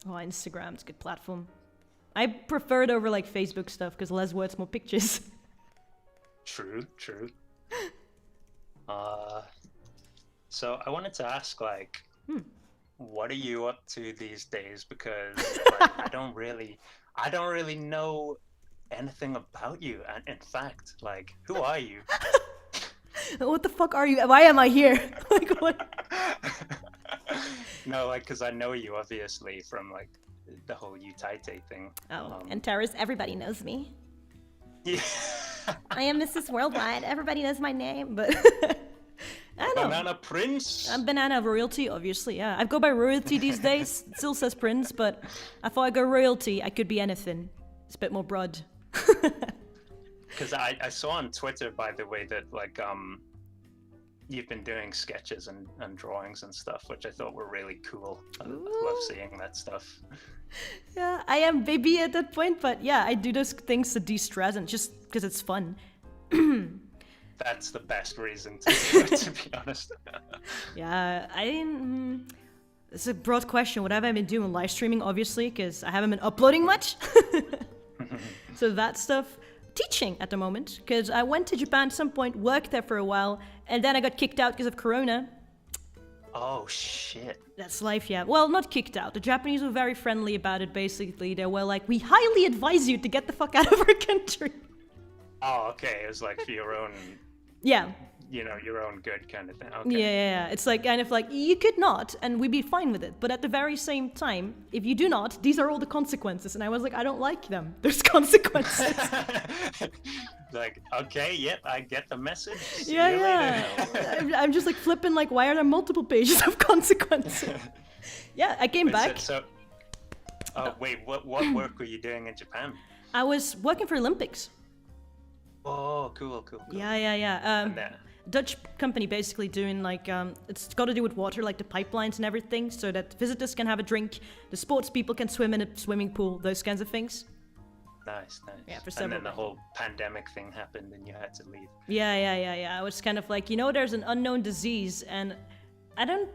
Oh, Instagram's a good platform. I prefer it over like Facebook stuff because less words, more pictures. True. So I wanted to ask, like, what are you up to these days? Because like, I don't really know anything about you. And in fact, like, who are you? What the fuck are you? Why am I here? Like, what? No, like, because I know you obviously from like the whole Utaite thing. Oh, Antares, everybody knows me. Yeah. I am Mrs. Worldwide. Everybody knows my name, but I don't know. Banana Prince. I'm Banana Royalty, obviously. Yeah, I go by Royalty these days. It still says Prince, but I thought I go Royalty. I could be anything. It's a bit more broad. Because I saw on Twitter, by the way, that like you've been doing sketches and drawings and stuff, which I thought were really cool. I love seeing that stuff. Yeah, I am baby at that point, but yeah, I do those things to de-stress and just because it's fun. That's the best reason to do it, to be honest. Yeah, I didn't... It's a broad question. What have I been doing? Live streaming, obviously, because I haven't been uploading much. So that stuff. Teaching at the moment, because I went to Japan at some point, worked there for a while, and then I got kicked out because of Corona. Oh, shit. That's life, yeah. Well, not kicked out. The Japanese were very friendly about it, basically. They were like, we highly advise you to get the fuck out of our country. Oh, okay. It was like for your own... Yeah. Your own good kind of thing. Okay. Yeah. It's like, kind of like, you could not, and we'd be fine with it. But at the very same time, if you do not, these are all the consequences. And I was like, I don't like them. There's consequences. Like, okay, yep, I get the message. See you later. I'm just like flipping, like, why are there multiple pages of consequences? Yeah, I came back. Wait, what work were you doing in Japan? I was working for Olympics. Oh, cool. Yeah. Dutch company basically doing like, it's got to do with water, like the pipelines and everything, so that visitors can have a drink, the sports people can swim in a swimming pool, those kinds of things. Nice. Yeah, and then the whole pandemic thing happened and you had to leave. Yeah. I was kind of like, there's an unknown disease and I don't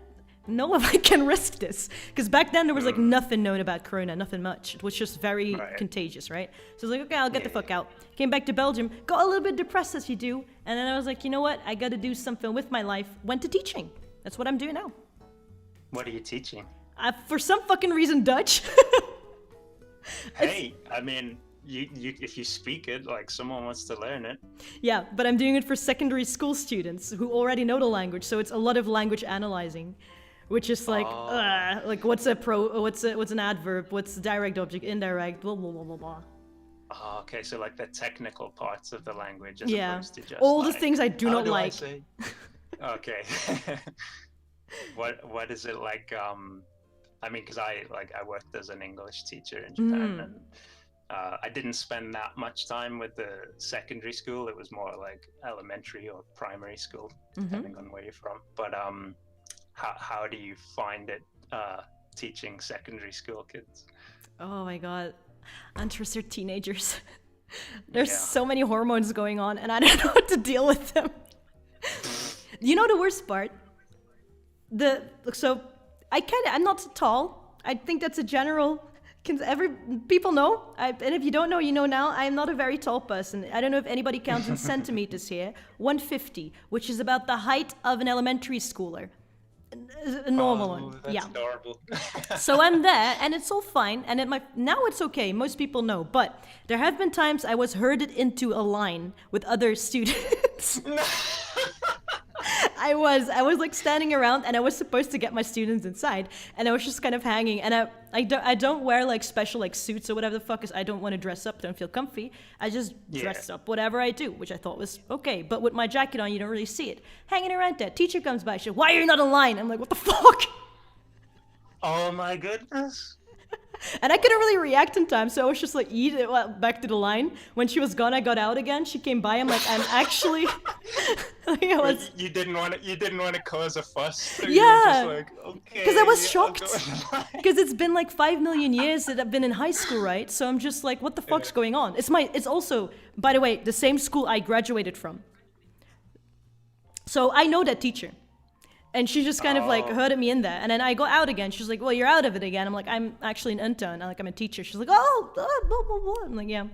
know if I can risk this. Because back then there was like nothing known about Corona, nothing much. It was just very contagious, right? So I was like, okay, I'll get the fuck out. Came back to Belgium, got a little bit depressed as you do. And then I was like, you know what? I got to do something with my life. Went to teaching. That's what I'm doing now. What are you teaching? For some fucking reason, Dutch. Hey, I mean... You, if you speak it, like someone wants to learn it. Yeah, but I'm doing it for secondary school students who already know the language, so it's a lot of language analyzing, which is like what's an adverb, what's a direct object, indirect, blah blah blah blah blah. Oh, okay, so like the technical parts of the language, as opposed to just all like, the things I do not like. Okay. What is it like? I mean, because I worked as an English teacher in Japan and. I didn't spend that much time with the secondary school. It was more like elementary or primary school, depending on where you're from. But how do you find it teaching secondary school kids? Oh my god, Antares are teenagers. There's so many hormones going on, and I don't know what to deal with them. You know the worst part? I'm not tall. I think that's a general. People know. And if you don't know, you know now. I'm not a very tall person. I don't know if anybody counts in centimeters here. 150, which is about the height of an elementary schooler. A normal one. That's adorable. So I'm there, and it's all fine. And now it's okay. Most people know. But there have been times I was herded into a line with other students. I was like standing around, and I was supposed to get my students inside, and I was just kind of hanging. And I don't wear like special like suits or whatever the fuck, because I don't want to dress up, don't feel comfy. I just dress up whatever I do, which I thought was okay. But with my jacket on, you don't really see it. Hanging around there, teacher comes by, she's like, "Why are you not in line?" I'm like, "What the fuck?" Oh my goodness. And I couldn't really react in time, so I was just like, back to the line. When she was gone, I got out again. She came by. I'm like, I'm actually. You didn't want to cause a fuss. So yeah. You were just like, okay. Because I was shocked. Because it's been like 5 million years that I've been in high school, right? So I'm just like, what the fuck's going on? It's also, by the way, the same school I graduated from. So I know that teacher. And she just kind of like herded me in there. And then I go out again. She's like, "Well, you're out of it again." I'm like, "I'm actually an intern. I'm a teacher." She's like, "Oh, blah, blah, blah." I'm like, "Yeah."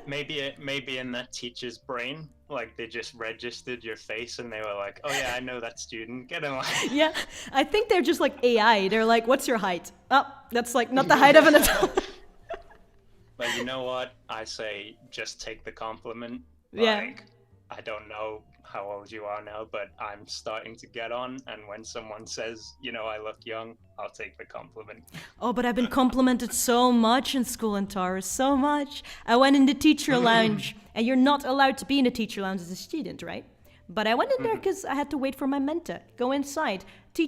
Maybe in that teacher's brain, like they just registered your face and they were like, "Oh yeah, I know that student. Get in line." Yeah, I think they're just like AI. They're like, "What's your height?" Oh, that's like not the height of an adult. But you know what? I say just take the compliment. Yeah. I don't know how old you are now, but I'm starting to get on, and when someone says, I look young, I'll take the compliment. Oh, but I've been complimented so much in school, Antares, so much. I went in the teacher lounge, and you're not allowed to be in the teacher lounge as a student, right? But I went in there because I had to wait for my mentor. Go inside.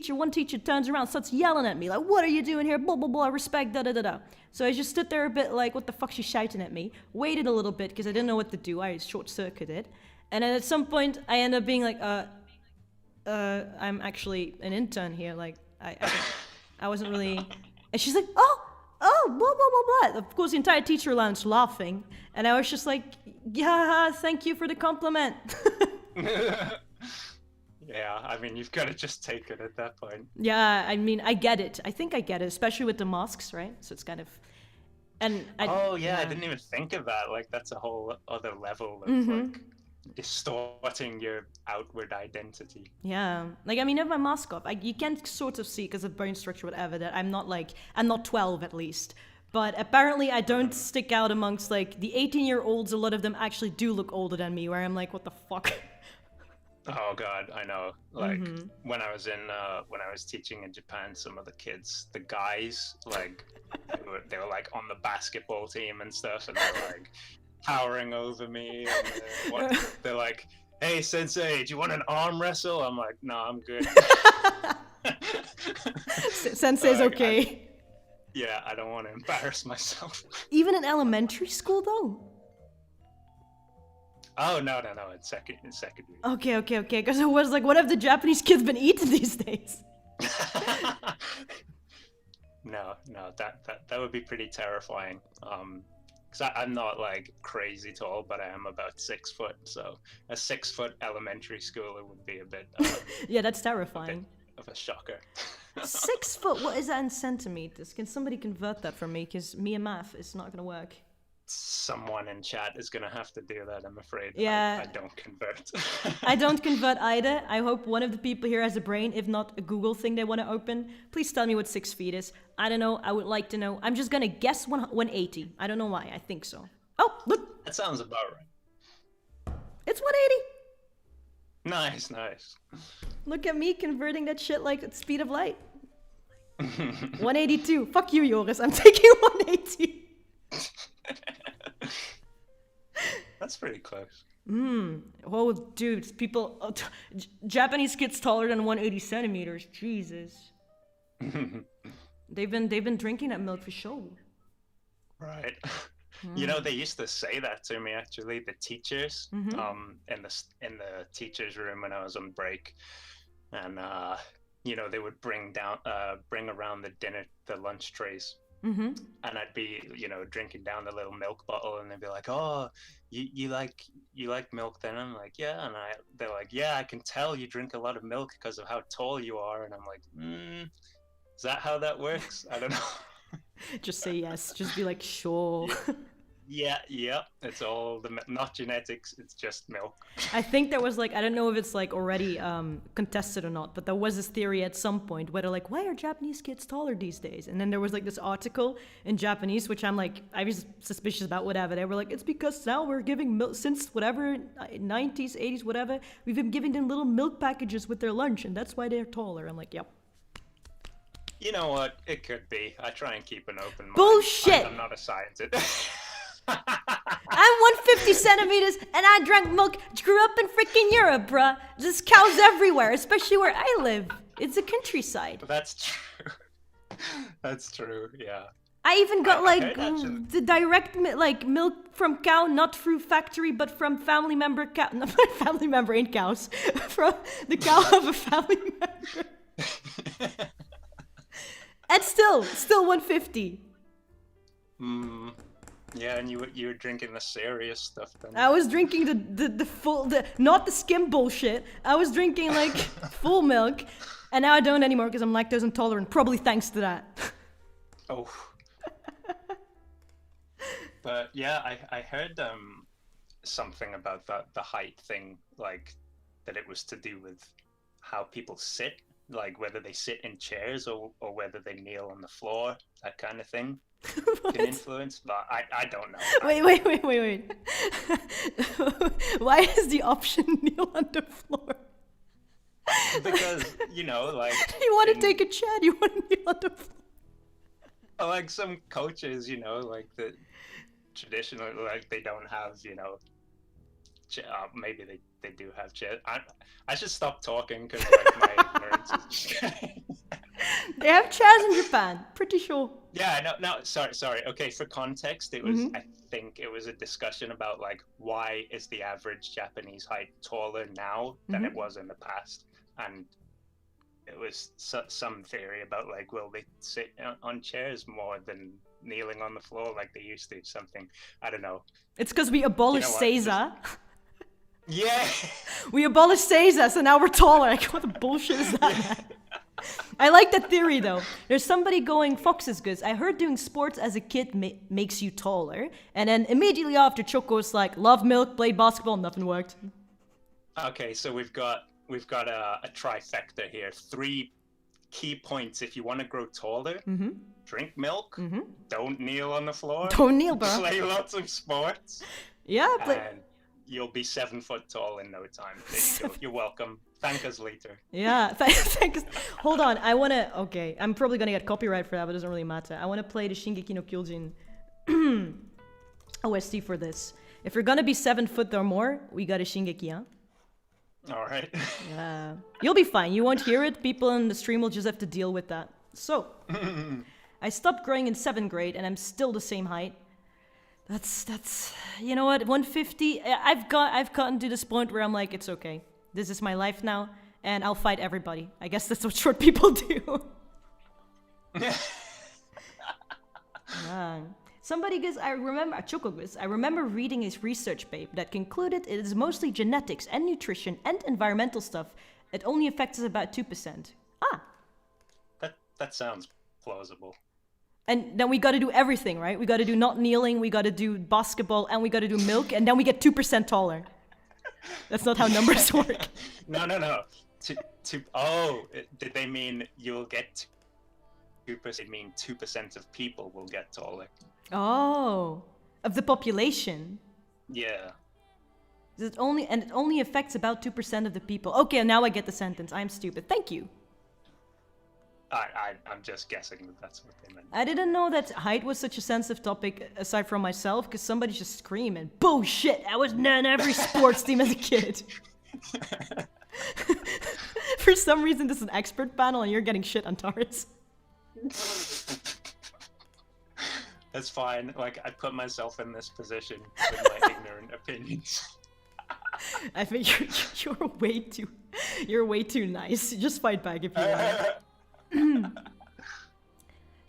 One teacher turns around, starts yelling at me, like, "What are you doing here? Blah, blah, blah, respect, da, da, da, da." So I just stood there a bit like, what the fuck, she's shouting at me. Waited a little bit because I didn't know what to do. I short-circuited. And then at some point, I end up being like, I'm actually an intern here. Like, I wasn't really... And she's like, oh, blah, blah, blah, blah. Of course, the entire teacher lounge laughing. And I was just like, yeah, thank you for the compliment. Yeah, I mean, you've got to just take it at that point. Yeah, I mean, I get it. I think I get it, especially with the masks, right? So it's kind of... And I didn't even think of that. Like, that's a whole other level of, like... distorting your outward identity. Yeah, like I mean, I have my mask off. You can sort of see because of bone structure, whatever. That I'm not 12 at least. But apparently, I don't stick out amongst like the 18-year-olds. A lot of them actually do look older than me. Where I'm like, what the fuck? Oh God, I know. Like when I was teaching in Japan, some of the kids, the guys, like they were like on the basketball team and stuff, and they're like towering over me, and they're like, "Hey sensei, do you want an arm wrestle?" I'm like, "No, I'm good." Sensei's okay. I don't want to embarrass myself. Even in elementary school though? Oh no, it's secondary. Okay, because I was like, what have the Japanese kids been eating these days? No, that would be pretty terrifying. Because I'm not like crazy tall, but I am about 6 foot. So a 6 foot elementary schooler would be a bit. Yeah, that's terrifying. Of a shocker. 6 foot. What is that in centimeters? Can somebody convert that for me? Because me and math is not gonna work. Someone in chat is gonna have to do that, I'm afraid. Yeah. I don't convert. I don't convert either. I hope one of the people here has a brain, if not a Google thing they want to open. Please tell me what 6 feet is. I don't know. I would like to know. I'm just gonna guess 180. I don't know why. I think so. Oh, look. That sounds about right. It's 180. Nice. Look at me converting that shit like at speed of light. 182. Fuck you, Joris. I'm taking 180. That's pretty close. Oh, dude, Japanese kids taller than 180 centimeters. Jesus. They've been drinking that milk for sure. Right. You know, they used to say that to me actually, the teachers, in the teachers' room when I was on break, and they would bring around the lunch trays and I'd be, drinking down the little milk bottle, and they'd be like, "Oh, you like milk then?" I'm like, "Yeah," and they're like, "Yeah, I can tell you drink a lot of milk because of how tall you are," and I'm like, "Is that how that works? I don't know." Just say yes. Just be like, sure. Yeah, it's all not genetics, it's just milk. I think there was I don't know if it's already contested or not, but there was this theory at some point where they're like, why are Japanese kids taller these days? And then there was this article in Japanese, which I was suspicious about, whatever. They were like, it's because now we're giving milk, since whatever, 90s, 80s, whatever, we've been giving them little milk packages with their lunch, and that's why they're taller. I'm like, yep. You know what? It could be. I try and keep an open mind. Bullshit! I'm not a scientist. I'm 150 centimeters and I drank milk. Grew up in freaking Europe, bruh. There's cows everywhere, especially where I live. It's a countryside. That's true. That's true, yeah. I even got the direct milk from cow, not through factory, but from family member cow. No, family member ain't cows. From the cow of a family member. And still 150. Yeah, and you were drinking the serious stuff then. I was drinking the full, not the skim bullshit. I was drinking full milk, and now I don't anymore because I'm lactose intolerant. Probably thanks to that. Oh. But yeah, I heard something about the height thing, that it was to do with how people sit, whether they sit in chairs or whether they kneel on the floor, that kind of thing. Can influence, but I don't know. Wait. Why is the option kneel on the floor? Because, you want to take a chat, you want to kneel on the floor. Some coaches, the traditional, they don't have, maybe they do have chairs. I should stop talking because my ignorance is They have chairs in Japan, pretty sure. Yeah, no, sorry. Okay, for context, it was, I think it was a discussion about why is the average Japanese height taller now than it was in the past, and it was some theory about will they sit on chairs more than kneeling on the floor like they used to, something. I don't know. It's because we abolished Seiza. Yeah. We abolished Seiza, so now we're taller. What the bullshit is that, man? I like that theory, though. There's somebody going, Fawxz is good. I heard doing sports as a kid makes you taller. And then immediately after, Choco's love milk, played basketball, nothing worked. Okay, so we've got a trifecta here. 3 key points if you want to grow taller. Drink milk. Don't kneel on the floor. Don't kneel, bro. Play lots of sports. Yeah, and you'll be 7 foot tall in no time. There you go. You're welcome. Thank us later. Yeah, thanks. Hold on, okay. I'm probably gonna get copyright for that, but it doesn't really matter. I want to play the Shingeki no Kyojin OST for this. If you're gonna be 7 foot or more, we got a Shingeki, huh? Alright. Yeah. You'll be fine. You won't hear it. People in the stream will just have to deal with that. So, I stopped growing in 7th grade, and I'm still the same height. That's you know what, 150. I've gotten to this point where I'm like, it's okay. This is my life now, and I'll fight everybody. I guess that's what short people do. Somebody goes, I remember reading his research paper that concluded it is mostly genetics and nutrition and environmental stuff. It only affects us about 2%. That sounds plausible. And then we got to do everything, right? We got to do not kneeling, we got to do basketball, and we got to do milk, and then we get 2% taller. That's not how numbers work. No. Did they mean you'll get 2%? They mean 2% of people will get taller. Oh, of the population. Yeah. It only affects about 2% of the people. Okay, now I get the sentence. I'm stupid. Thank you. I'm just guessing that that's what they meant. I didn't know that height was such a sensitive topic aside from myself, because somebody's just screaming, bullshit, I was in every sports team as a kid. For some reason, this is an expert panel and you're getting shit, Antares. That's fine. I put myself in this position with my ignorant opinions. I think you're way too nice. Just fight back if you want.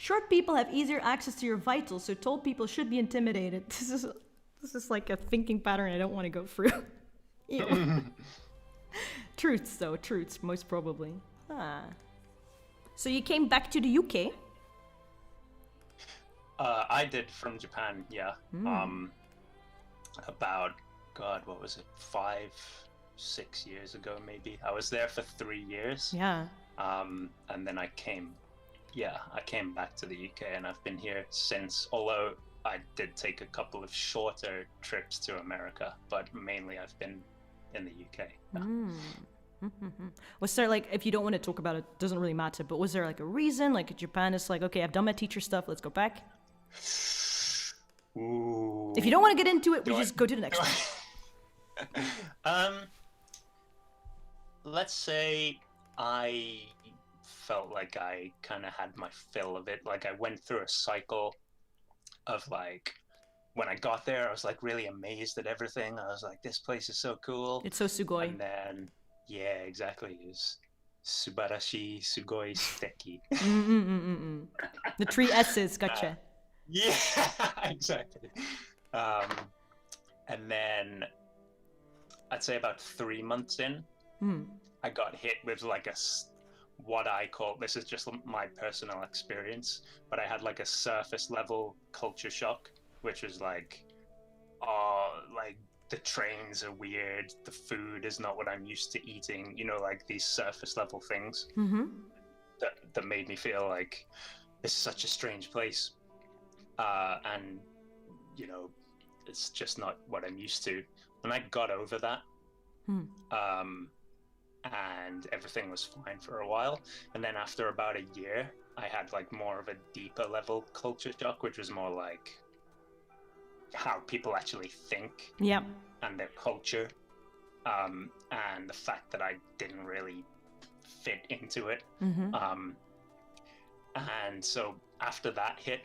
Short people have easier access to your vitals, so tall people should be intimidated. This is like a thinking pattern I don't want to go through. Truths, though. Truths, most probably. So you came back to the UK? I did from Japan, yeah. About, God, what was it? 5-6 years ago, maybe. I was there for 3 years. Yeah. And then I came back to the UK, and I've been here since, although I did take a couple of shorter trips to America, but mainly I've been in the UK. Yeah. Was there, like, if you don't want to talk about it, doesn't really matter, but was there like a reason? Like Japan is like, okay, I've done my teacher stuff, let's go back? Ooh. If you don't want to get into it, we just go to the next one. Let's say I felt like I kind of had my fill of it. Like I went through a cycle of like, when I got there, I was like really amazed at everything. I was like, this place is so cool. It's so sugoi. And then, yeah, exactly. It's subarashi, sugoi, suteki. The 3 S's, gotcha. Yeah, exactly. And then I'd say about 3 months in, I got hit with like what I call, this is just my personal experience, but I had like a surface level culture shock, which was like, like the trains are weird, the food is not what I'm used to eating, you know, like these surface level things that made me feel like this is such a strange place. And, you know, it's just not what I'm used to. And I got over that. And everything was fine for a while. And then after about a year, I had like more of a deeper level culture shock, which was more like how people actually think. Yep. And their culture. And the fact that I didn't really fit into it. And so after that hit,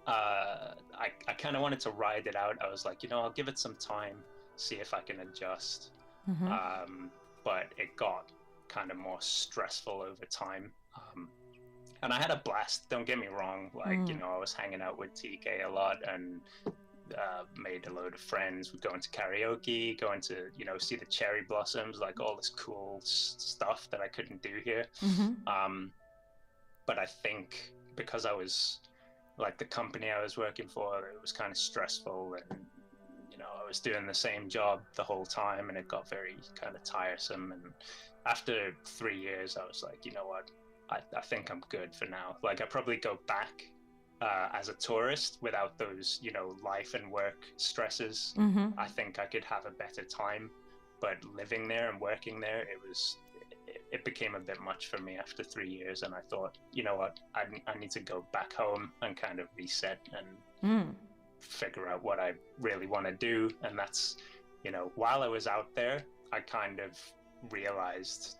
I kind of wanted to ride it out. I was like, you know, I'll give it some time, see if I can adjust. But it got kind of more stressful over time. And I had a blast, don't get me wrong. Like, you know, I was hanging out with TK a lot and made a load of friends. We'd go into karaoke, going to, you know, see the cherry blossoms, like all this cool stuff that I couldn't do here. But I think because I was, like the company I was working for, it was kind of stressful, and you know, I was doing the same job the whole time, and it got very kind of tiresome. And after 3 years, I was like, you know what, I think I'm good for now. Like I probably go back as a tourist without those, you know, life and work stresses. I think I could have a better time, but living there and working there, it became a bit much for me after 3 years, and I thought, you know what, I need to go back home and kind of reset and figure out what I really want to do. And that's, you know, while I was out there, I kind of realized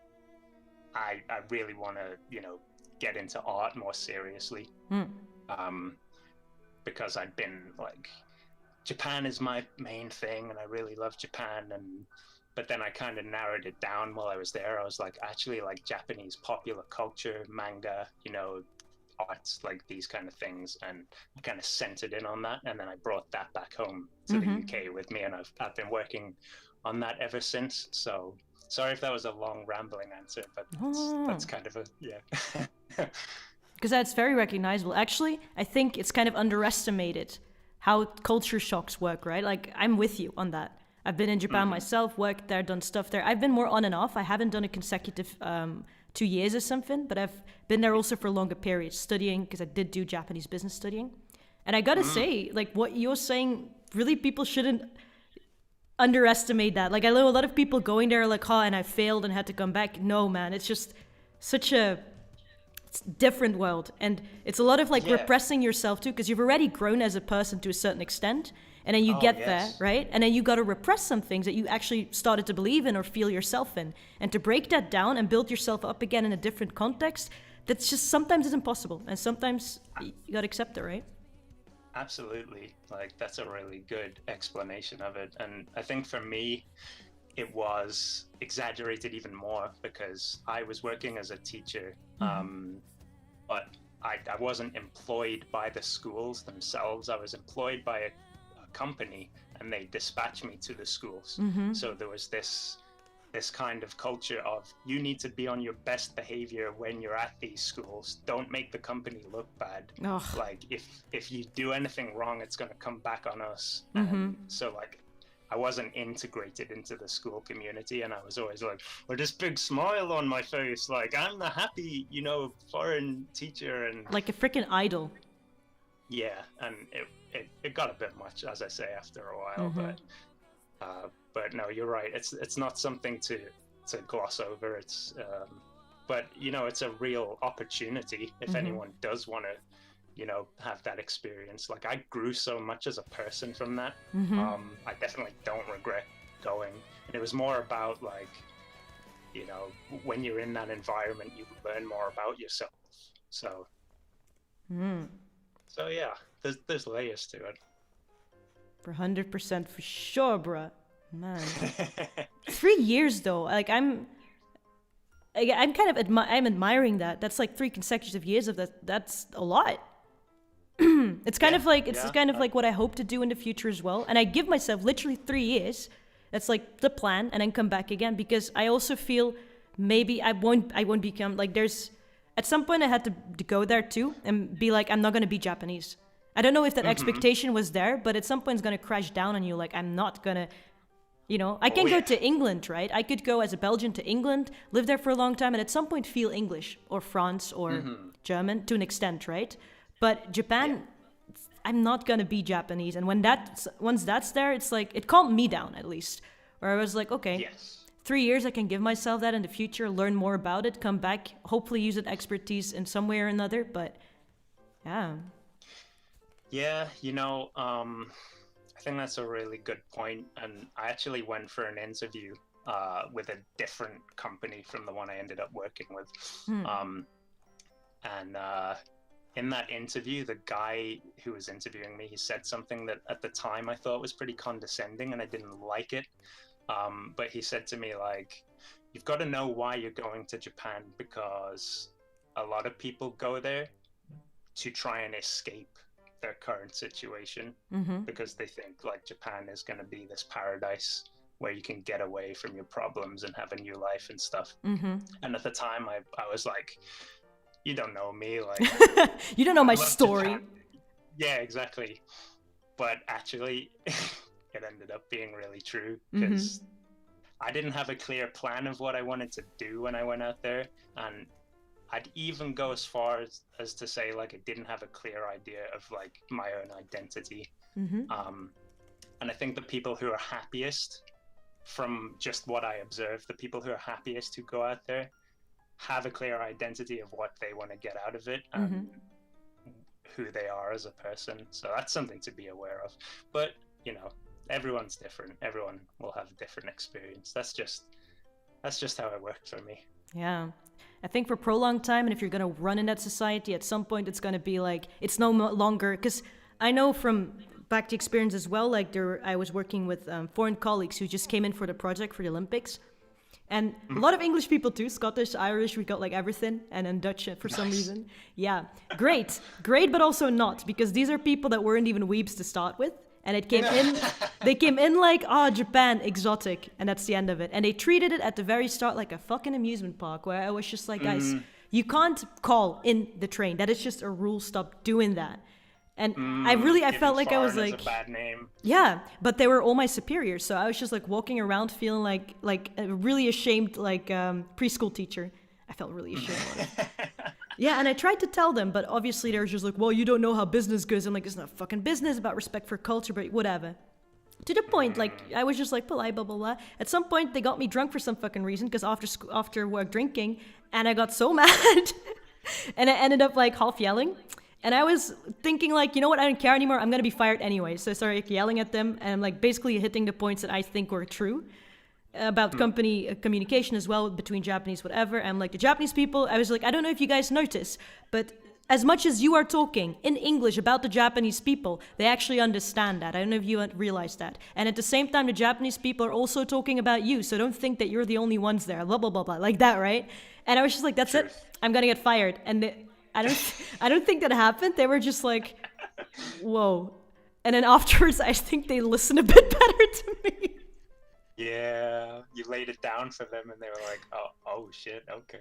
I really want to, you know, get into art more seriously. Because I'd been like, Japan is my main thing, and I really love Japan, but then I kind of narrowed it down while I was there. I was like, actually, like Japanese popular culture, manga, you know, arts, like these kind of things, and I kind of centered in on that, and then I brought that back home to the UK with me, and I've been working on that ever since. So sorry if that was a long rambling answer, but that's kind of because that's very recognizable. Actually, I think it's kind of underestimated how culture shocks work, right? Like, I'm with you on that. I've been in Japan myself, worked there, done stuff there. I've been more on and off. I haven't done a consecutive 2 years or something, but I've been there also for longer periods studying, because I did do Japanese business studying. And I gotta say, like, what you're saying, really, people shouldn't underestimate that. Like, I know a lot of people going there like, oh, and I failed and had to come back. No, man, it's just such a different world. And it's a lot of like repressing yourself too, because you've already grown as a person to a certain extent. And then you get there, right? And then you got to repress some things that you actually started to believe in or feel yourself in. And to break that down and build yourself up again in a different context, that's just sometimes is impossible. And sometimes you got to accept it, right? Absolutely. Like, that's a really good explanation of it. And I think for me, it was exaggerated even more because I was working as a teacher, but I wasn't employed by the schools themselves. I was employed by a company, and they dispatched me to the schools. So there was this kind of culture of, you need to be on your best behavior when you're at these schools. Don't make the company look bad. Like if you do anything wrong, it's going to come back on us. And so like I wasn't integrated into the school community, and I was always like, with this big smile on my face, like I'm the happy, you know, foreign teacher, and like a freaking idol. Yeah, and it got a bit much, as I say, after a while. But no, you're right. It's not something to gloss over. It's but you know, it's a real opportunity if anyone does want to, you know, have that experience. Like I grew so much as a person from that. I definitely don't regret going. And it was more about like, you know, when you're in that environment, you learn more about yourself. So so yeah, there's layers to it. For 100% for sure, bruh. Man. 3 years though. Like I'm kind of I'm admiring that. That's like 3 consecutive years of that. That's a lot. It's kind of like like what I hope to do in the future as well. And I give myself literally 3 years. That's like the plan, and then come back again, because I also feel maybe I won't become like, there's at some point I had to go there too and be like, I'm not gonna be Japanese. I don't know if that expectation was there, but at some point it's gonna crash down on you. Like I'm not gonna, you know, I can go to England, right? I could go as a Belgian to England, live there for a long time, and at some point feel English or France or German to an extent, right? But Japan, I'm not gonna be Japanese, and once that's there, it's like it calmed me down at least. Where I was like, okay, 3 years I can give myself that in the future, learn more about it, come back, hopefully use that expertise in some way or another. But yeah. Yeah, you know, I think that's a really good point. And I actually went for an interview with a different company from the one I ended up working with. And in that interview, the guy who was interviewing me, he said something that at the time I thought was pretty condescending, and I didn't like it. But he said to me, like, you've got to know why you're going to Japan, because a lot of people go there to try and escape their current situation, because they think like Japan is going to be this paradise where you can get away from your problems and have a new life and stuff. And at the time I was like, you don't know me, like you don't know my story. Japan. Yeah, exactly. But actually it ended up being really true, because I didn't have a clear plan of what I wanted to do when I went out there, and I'd even go as far as to say like I didn't have a clear idea of like my own identity. And I think the people who are happiest, from just what I observe, the people who are happiest who go out there have a clear identity of what they want to get out of it and who they are as a person. So that's something to be aware of. But, you know, everyone's different. Everyone will have a different experience. That's just how it worked for me. Yeah. I think for prolonged time, and if you're going to run in that society, at some point it's going to be like, it's no longer, because I know from back to experience as well, like I was working with foreign colleagues who just came in for the project for the Olympics. And a lot of English people too, Scottish, Irish, we got like everything, and then Dutch for some reason. Yeah, great, but also not, because these are people that weren't even weebs to start with. And they came in like, Japan, exotic, and that's the end of it. And they treated it at the very start like a fucking amusement park, where I was just like, guys, you can't call in the train. That is just a rule. Stop doing that. And I felt like I was like, a bad name. Yeah, but they were all my superiors, so I was just like walking around feeling like a really ashamed, like preschool teacher. I felt really ashamed. Yeah, and I tried to tell them, but obviously they're just like, well, you don't know how business goes. I'm like, it's not fucking business, about respect for culture, but whatever. To the point, like, I was just like, polite, blah, blah, blah. At some point, they got me drunk for some fucking reason, because after work drinking, and I got so mad, and I ended up, like, half yelling. And I was thinking, like, you know what, I don't care anymore, I'm gonna be fired anyway. So I started like, yelling at them, and like, basically hitting the points that I think were true. About company communication as well between Japanese, whatever. And like the Japanese people, I was like, I don't know if you guys notice, but as much as you are talking in English about the Japanese people, they actually understand that. I don't know if you realize that. And at the same time, the Japanese people are also talking about you, so don't think that you're the only ones there, blah, blah, blah, blah, like that, right? And I was just like, that's it, I'm gonna get fired. And I don't think that happened. They were just like, whoa. And then afterwards, I think they listened a bit better to me. Yeah, you laid it down for them and they were like, oh shit, okay.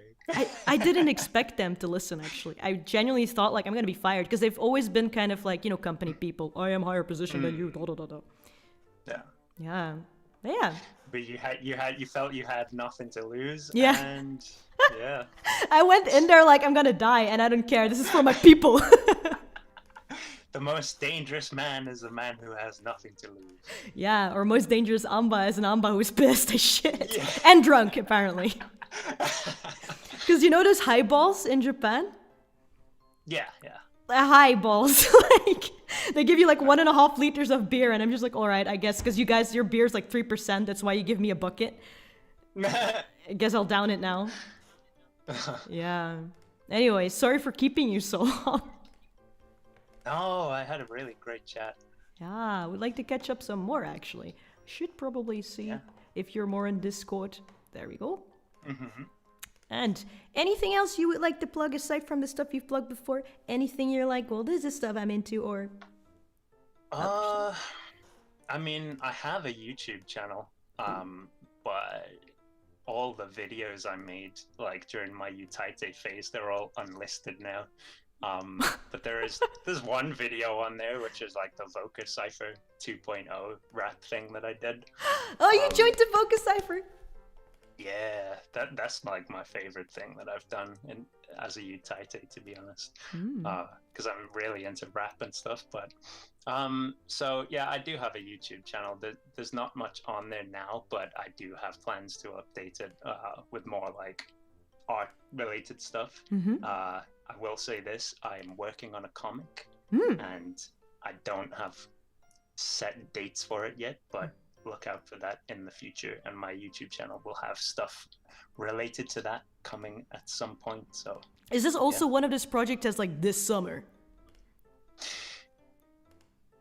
I didn't expect them to listen, actually. I genuinely thought, like, I'm going to be fired. Because they've always been kind of like, you know, company people. I am higher position than you, da da da da. Yeah. Yeah. Yeah. But you felt you had nothing to lose. Yeah. And yeah. I went in there like, I'm going to die and I don't care. This is for my people. The most dangerous man is a man who has nothing to lose. Yeah, or most dangerous Anba is an Anba who's pissed as shit. Yeah. And drunk, apparently. Because you know those highballs in Japan? Yeah. Highballs. Like, they give you like 1.5 liters of beer, and I'm just like, all right, I guess, because you guys, your beer's like 3%, that's why you give me a bucket. I guess I'll down it now. Yeah. Anyway, sorry for keeping you so long. No, I had a really great chat. Yeah, we'd like to catch up some more, actually. Should probably see if you're more in Discord. There we go. Mm-hmm. And anything else you would like to plug aside from the stuff you've plugged before? Anything you're like, well, this is stuff I'm into, or... I mean, I have a YouTube channel, but all the videos I made, like, during my Utaite phase, they're all unlisted now. But there's one video on there which is like the Voca Cypher 2.0 rap thing that I did. Oh, you joined the Voca Cypher? Yeah, that's like my favorite thing that I've done as a Utaite, to be honest. Because I'm really into rap and stuff. But so yeah, I do have a YouTube channel. There's not much on there now, but I do have plans to update it with more like art related stuff. I will say this, I am working on a comic, and I don't have set dates for it yet, but look out for that in the future, and my YouTube channel will have stuff related to that coming at some point. So is this also one of this project as like this summer?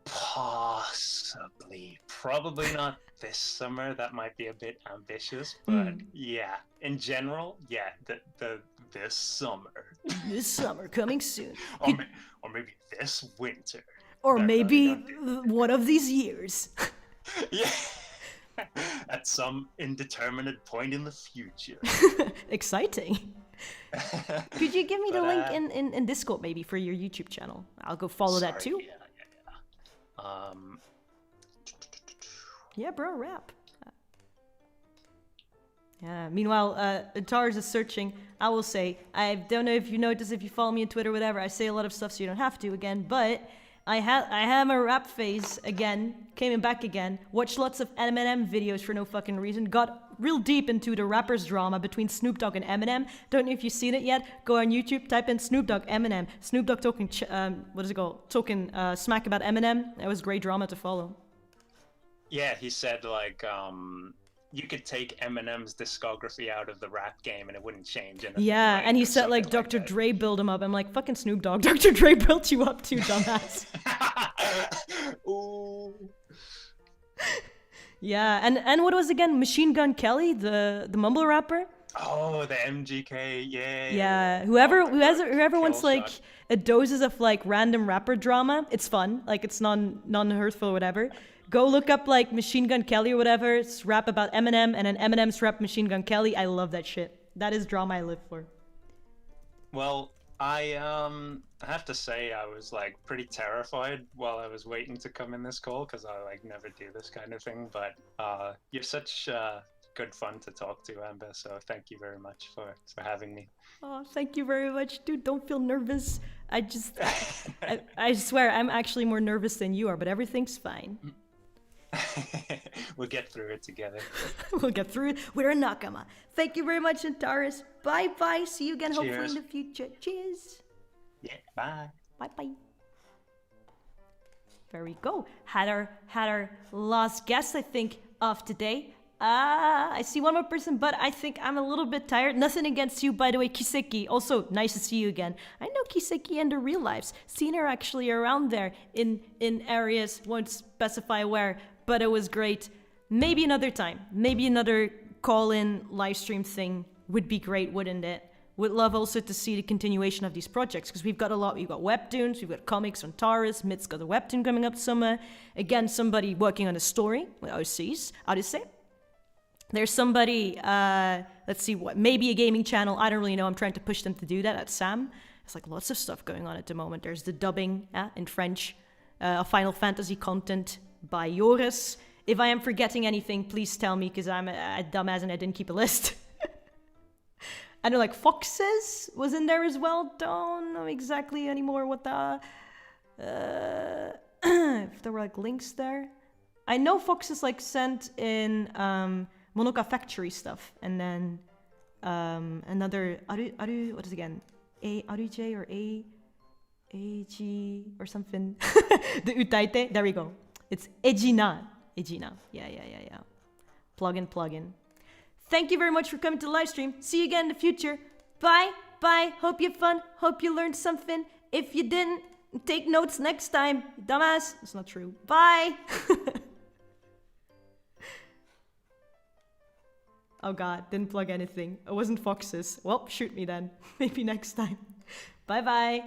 Possibly. Probably not this summer. That might be a bit ambitious, but yeah, in general, yeah, this summer. This summer, coming soon. Or maybe this winter. Or maybe one of these years. Yeah. At some indeterminate point in the future. Exciting. Could you give me the link in Discord maybe for your YouTube channel? I'll go follow that too. Yeah. Yeah, bro, rap. Yeah. Meanwhile, Antares is searching. I will say, I don't know if you notice, if you follow me on Twitter, whatever. I say a lot of stuff, so you don't have to again. But I have a rap phase again, came back again. Watched lots of Eminem videos for no fucking reason. Got real deep into the rappers drama between Snoop Dogg and Eminem. Don't know if you've seen it yet. Go on YouTube, type in Snoop Dogg, Eminem. Snoop Dogg talking, what is it called? Talking smack about Eminem. It was great drama to follow. Yeah, he said like you could take Eminem's discography out of the rap game and it wouldn't change anything. Yeah, and he said like Dr. Dre built him up. I'm like, fucking Snoop Dogg. Dr. Dre built you up too, dumbass. Ooh. Yeah, and what was again? Machine Gun Kelly, the mumble rapper? Oh, the MGK, yeah. Yeah, whoever wants like a doses of like random rapper drama, it's fun. Like it's non-hurtful or whatever. Go look up like Machine Gun Kelly or whatever. It's rap about Eminem, and then Eminem's rap Machine Gun Kelly. I love that shit. That is drama I live for. Well, I have to say I was like pretty terrified while I was waiting to come in this call because I like never do this kind of thing. But you're such good fun to talk to, Anba. So thank you very much for having me. Oh, thank you very much, dude. Don't feel nervous. I swear I'm actually more nervous than you are, but everything's fine. We'll get through it together. We'll get through it. We're a nakama. Thank you very much, Antares. Bye-bye. See you again, hopefully in the future. Cheers. Yeah, bye. Bye-bye. There we go. Had our last guest, I think, of today. I see one more person, but I think I'm a little bit tired. Nothing against you, by the way, Kiseki. Also, nice to see you again. I know Kiseki in the real lives. Seen her actually around there in areas, won't specify where, but it was great. Maybe another time. Maybe another call-in live stream thing would be great, wouldn't it? would love also to see the continuation of these projects, because we've got a lot. We've got webtoons, we've got comics on Antares, midz got a webtoon coming up summer. Again, somebody working on a story with Odyssey. There's somebody, let's see, what, maybe a gaming channel, I don't really know, I'm trying to push them to do that, that's Sam. There's like lots of stuff going on at the moment. There's the dubbing in French, Final Fantasy content by Joris. If I am forgetting anything, please tell me, because I'm a dumbass and I didn't keep a list. I know like Fawxz was in there as well. Don't know exactly anymore what the... if there were like links there. I know Fawxz like sent in Monoka Factory stuff. And then another... what is it again? Aruj or AG or something. The Utaite. There we go. It's Ejina. Yeah. Plug in. Thank you very much for coming to the live stream. See you again in the future. Bye. Hope you had fun. Hope you learned something. If you didn't, take notes next time. Dumbass. That's not true. Bye. Oh god, didn't plug anything. It wasn't Fawxz. Well, shoot me then. Maybe next time. Bye.